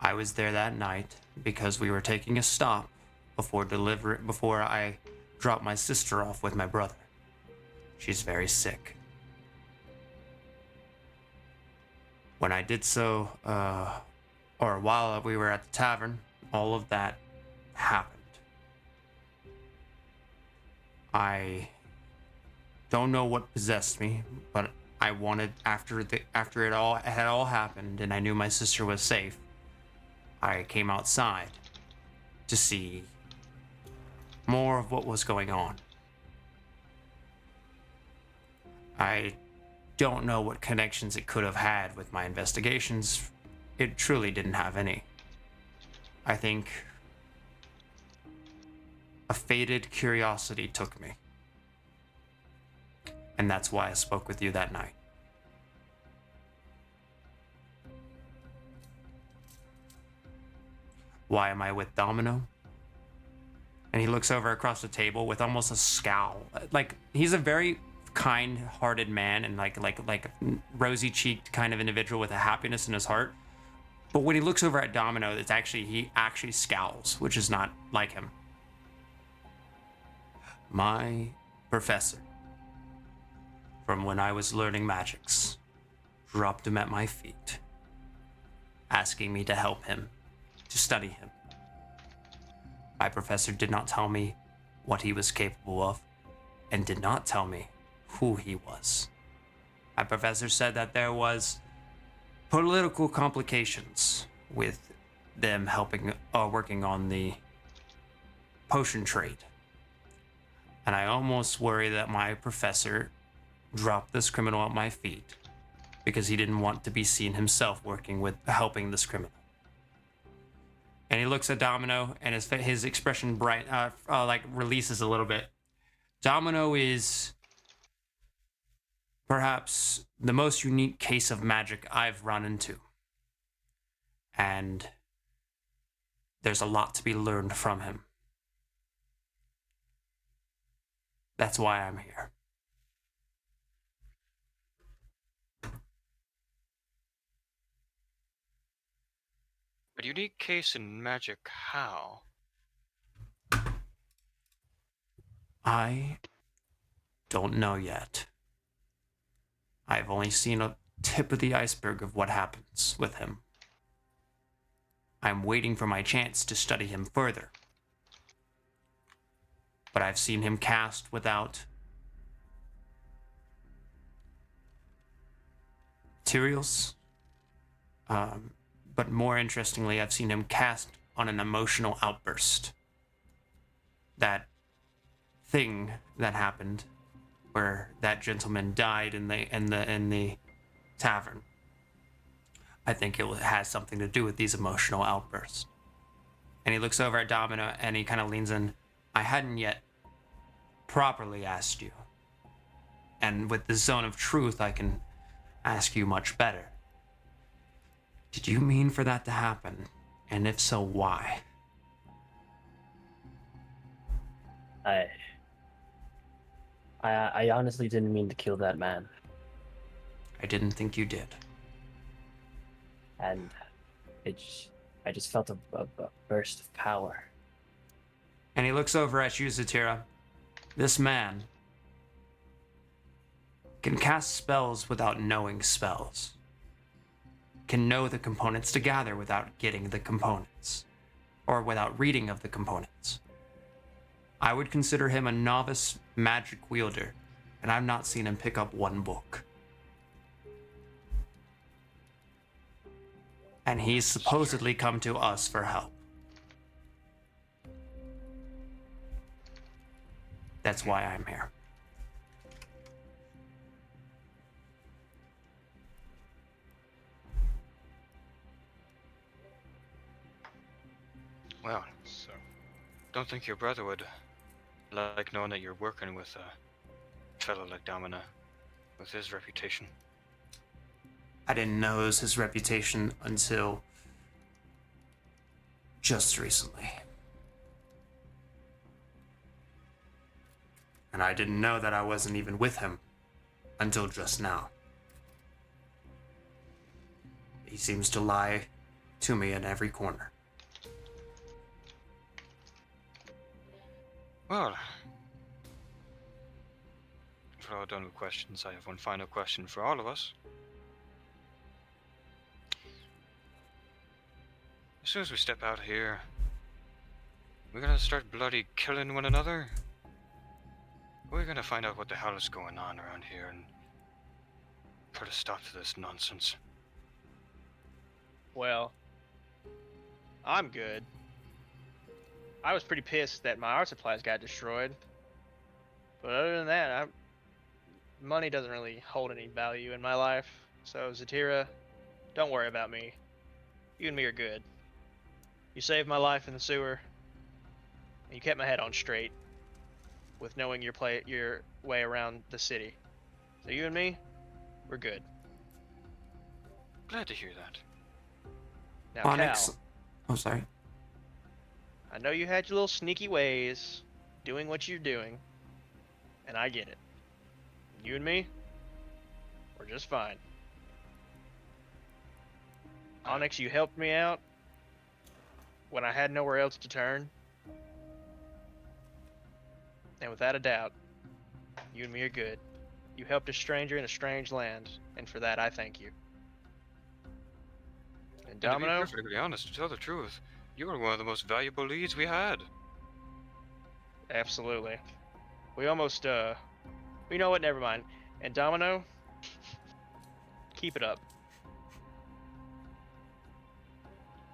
I was there that night because we were taking a stop before I dropped my sister off with my brother. She's very sick. When I did so, or while we were at the tavern, all of that happened. I don't know what possessed me, but I wanted, after it all had all happened and I knew my sister was safe, I came outside to see more of what was going on. I don't know what connections it could have had with my investigations. It truly didn't have any. I think a fated curiosity took me. And that's why I spoke with you that night. Why am I with Domino? And he looks over across the table with almost a scowl. Like, he's a very kind-hearted man and like rosy-cheeked kind of individual with a happiness in his heart. But when he looks over at Domino, he actually scowls, which is not like him. My professor, from when I was learning magics, dropped him at my feet, asking me to help him, to study him. My professor did not tell me what he was capable of, and did not tell me who he was. My professor said that there was political complications with them working on the potion trade. And I almost worry that my professor dropped this criminal at my feet because he didn't want to be seen himself helping this criminal. And he looks at Domino, and his expression releases a little bit. Domino is perhaps the most unique case of magic I've run into. And there's a lot to be learned from him. That's why I'm here. A unique case in magic, how? I don't know yet. I've only seen a tip of the iceberg of what happens with him. I'm waiting for my chance to study him further. But I've seen him cast without materials. But more interestingly, I've seen him cast on an emotional outburst. That thing that happened where that gentleman died in the tavern. I think it has something to do with these emotional outbursts. And he looks over at Domino and he kind of leans in. I hadn't yet properly asked you. And with the zone of truth, I can ask you much better. Did you mean for that to happen? And if so, why? I, I honestly didn't mean to kill that man, I didn't think you did. and I just felt a burst of power. And he looks over at you, Zatira. This man can cast spells without knowing spells. Can know the components to gather without getting the components. Or without reading of the components. I would consider him a novice magic wielder, and I've not seen him pick up one book. And he's supposedly come to us for help. That's why I'm here. Well, So, don't think your brother would like knowing that you're working with a fellow like Domina, with his reputation. I didn't know it was his reputation until just recently. And I didn't know that I wasn't even with him until just now. He seems to lie to me in every corner. Well, if we're all done with questions, I have one final question for all of us. As soon as we step out here, we're gonna start bloody killing one another? We're gonna find out what the hell is going on around here and put a stop to this nonsense. Well, I'm good. I was pretty pissed that my art supplies got destroyed. But other than that, money doesn't really hold any value in my life. So, Zatira, don't worry about me. You and me are good. You saved my life in the sewer. And you kept my head on straight with knowing your way around the city. So you and me, we're good. Glad to hear that. Now, Onyx. Cal, Oh, sorry. I know you had your little sneaky ways, doing what you're doing, and I get it. You and me, we're just fine. Onyx, you helped me out when I had nowhere else to turn. And without a doubt, you and me are good. You helped a stranger in a strange land, and for that I thank you. And And to be Domino, perfectly honest, to tell the truth, you were one of the most valuable leads we had. absolutely. We almost, you know what, never mind. And Domino, keep it up.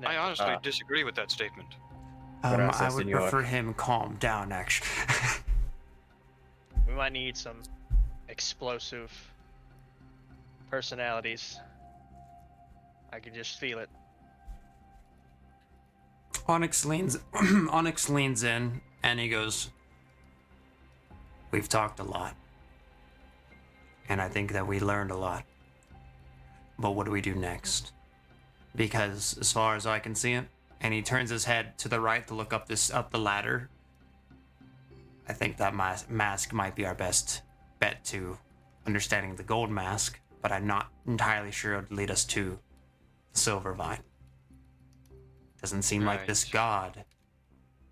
I Now, honestly disagree with that statement. I Gracias, would senor. prefer him calm down, actually. we might need some explosive personalities. I can just feel it. Onyx leans Onyx leans in and he goes, "We've talked a lot. And I think that we learned a lot. But what do we do next? Because as far as I can see it," and he turns his head to the right to look up the ladder, "I think that mask might be our best bet to understanding the gold mask, but I'm not entirely sure it would lead us to the silver vine. Doesn't seem like this Right. god,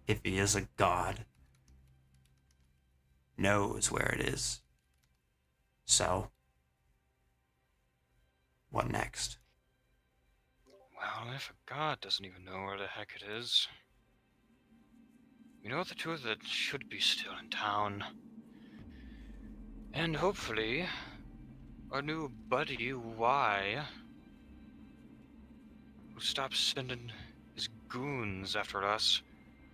if he is a god, knows where it is. So, what next?" Well, if a god doesn't even know where the heck it is, we know the two that should be still in town. And hopefully, our new buddy, Y, who stops sending his goons after us,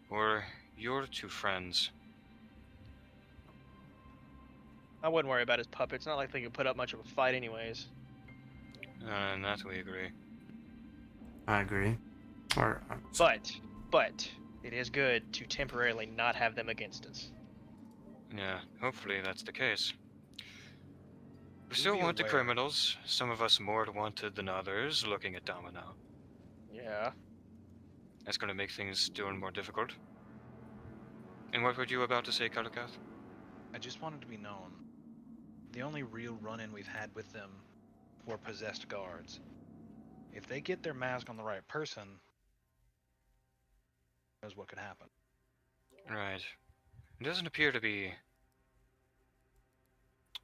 or your two friends. I wouldn't worry about his puppets. Not like they could put up much of a fight, anyways. And that we agree. I agree. Or, But it is good to temporarily not have them against us. Yeah, hopefully that's the case. We Do still be want the aware. criminals, some of us more wanted than others, looking at Domino. Yeah. That's going to make things still more difficult. And what were you about to say, Kalakath? I just wanted to be known. The only real run-in we've had with them were possessed guards. If they get their mask on the right person, who knows what could happen. Right. It doesn't appear to be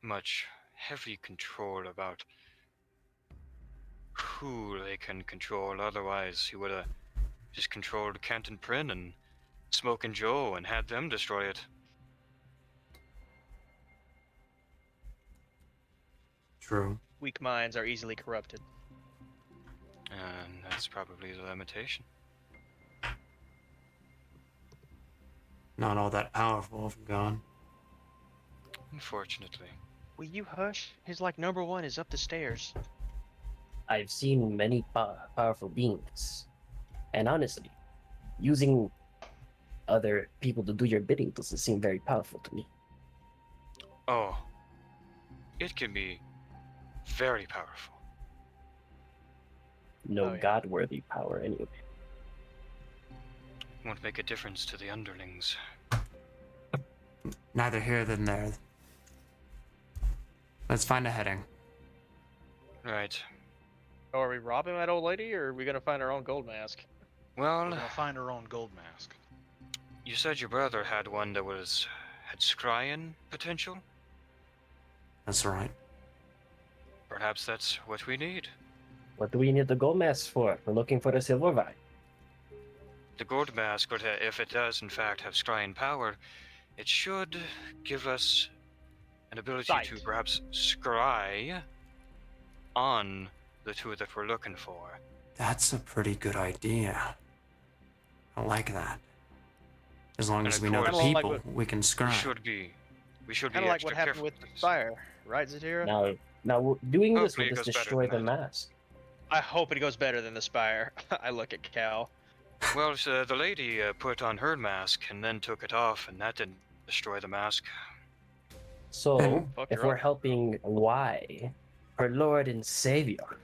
much heavy control about who they can control. Otherwise, he would have just controlled Canton Prin and Smokin' Joe and had them destroy it. True. Weak minds are easily corrupted. And that's probably the limitation. Not all that powerful if gone. Unfortunately. Will you hush? His like number one is up the stairs. I've seen many powerful beings, and honestly, using other people to do your bidding doesn't seem very powerful to me. Oh. It can be very powerful. No Oh, yeah. god-worthy power, anyway. Won't make a difference to the underlings. Neither here than there. Let's find a heading. Right. Oh, are we robbing that old lady, or are we gonna find our own gold mask? We're Well, gonna find our own gold mask. you said your brother had one that had scryin potential? That's right. Perhaps that's what we need. What do we need the gold mask for? We're looking for the silver vine. The gold mask, if it does in fact have scryin power, it should give us an ability Sight. to perhaps scry on the two that we're looking for. That's a pretty good idea. I like that. As long And as of we know the course- Kinda like people, we can We scry. should be Kind of like extra what happened careful with the this. fire, right, Zatira? Now doing this Hopefully will it just goes better destroy the than that. mask. I hope it goes better than the spire. I look at Cal. Well, so the lady put on her mask and then took it off, and that didn't destroy the mask. So, And- Fuck if her we're up. helping Y, her Lord and Savior,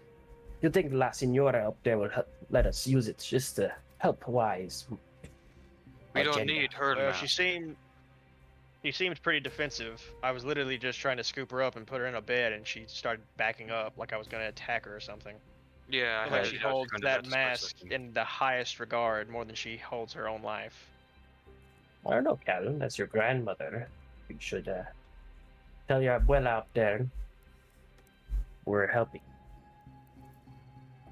you think La Signora up there will let us use it just to help Y's? We don't agenda? need her Well, mask. she seemed pretty defensive. I was literally just trying to scoop her up and put her in a bed, and she started backing up like I was gonna attack her or something. Yeah, I I feel like had she you know, holds under that split mask second. in the highest regard more than she holds her own life. I don't know, Calvin. That's your grandmother. You should tell your abuela up there we're helping.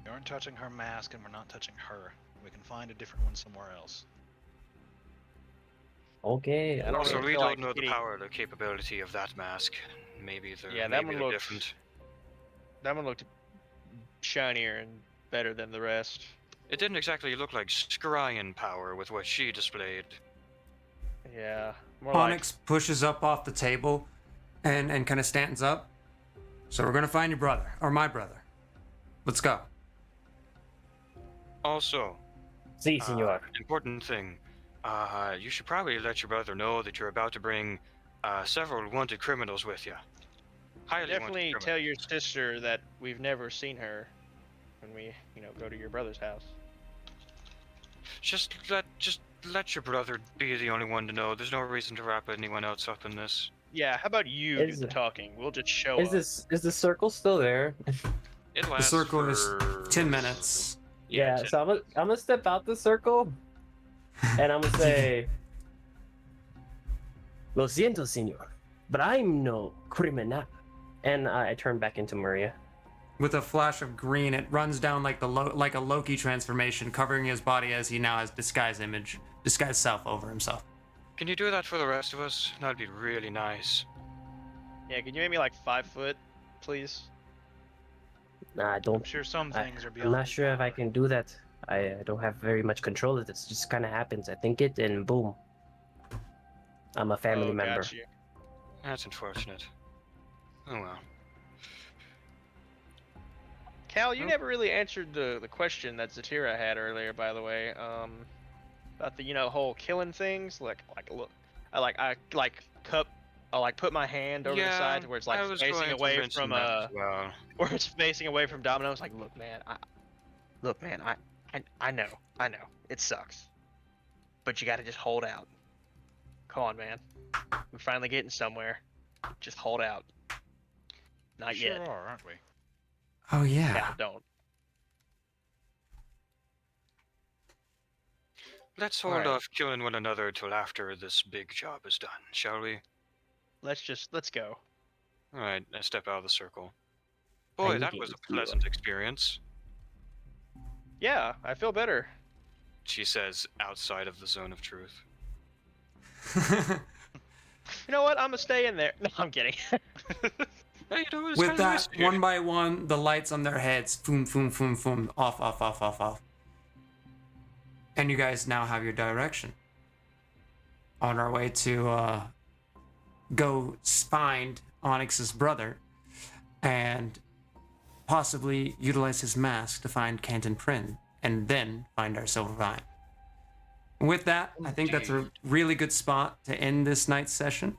We aren't touching her mask, and we're not touching her. We can find a different one somewhere else. Okay. I don't Also, really we feel don't like know the hitting- power, the capability of that mask. Maybe they're, Yeah, that maybe one they're looked- different. That one looked shinier and better than the rest. It didn't exactly look like scryin power with what she displayed. Yeah, more like Onyx pushes up off the table and kind of stands up. So we're gonna find your brother, or my brother. Let's go. Also, Si, senor. important thing, you should probably let your brother know that you're about to bring several wanted criminals with you. Highly definitely wanted tell your sister that we've never seen her when we, go to your brother's house. Just let your brother be the only one to know. There's no reason to wrap anyone else up in this. Yeah, how about you Is- do the talking? We'll just show Is up. is the circle still there? It The lasts circle is for 10 minutes. Yeah, 10 so I'm gonna step out the circle and I'm gonna say, Lo siento, senor, but I'm no criminal. And I turn back into Maria. With a flash of green, it runs down like like a Loki transformation, covering his body as he now has disguise self over himself. Can you do that for the rest of us? That'd be really nice. Yeah, can you make me like 5 foot, please? Nah, I I'm don't. sure some things are I'm beyond. not sure if I can do that. I don't have very much control of this. It just kind of happens. I think it, and boom, I'm a family Oh, member. got you. That's unfortunate. Oh well. Cal, you Hmm? never really answered the question that Zatira had earlier, by the way. About the whole killing things. Like look, I put my hand over the side to where it's like I was facing going to away mention from that as well. where it's facing away from Domino's. Like, look, man, I know, it sucks, but you got to just hold out. Come on, man. We're finally getting somewhere. Just hold out. Not Sure yet. are, aren't we? Oh yeah. Yeah, don't. Let's hold Alright. off killing one another till after this big job is done, shall we? Let's go. Alright, I step out of the circle. I Boy, need that to was get a pleasant experience, Yeah, I feel better. she says outside of the zone of truth. You know what? I'm gonna stay in there. No, I'm kidding. Hey, you know, it's With kinda nice that, here. one by one, the lights on their heads, boom, boom, boom, boom, off, off, off, off, off. And you guys now have your direction. On our way to go find Onyx's brother and possibly utilize his mask to find Canton Prin and then find our Silver Vine. With that, I think that's a really good spot to end this night's session,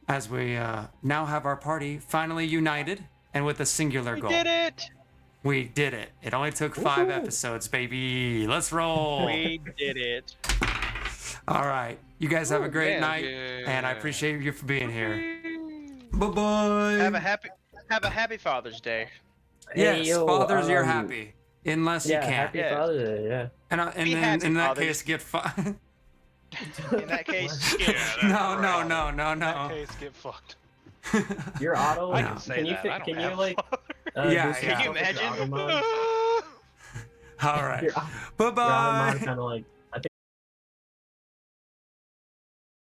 as we now have our party finally united and with a singular We goal. did it! We did it. It only took 5 episodes, baby. Let's roll. We did it. All right. You guys have a great man. night, and I Yeah. appreciate you for being here. Bye-bye. Have a happy Father's Day. Yes, Hey, yo, fathers, you're happy. Unless Yeah, you can't. happy Yeah. Father's Day, yeah. And Be then happy, in that fathers. case, get fucked. In that case, Yeah, that's No, no, right. no, no, In that no. case, get fucked. Your auto, I No. can say can you that. fi- I don't can you have like Yeah, boost yeah. yourself Can you with your imagine? auto mod? All right. Your auto mod Bye-bye. kind of like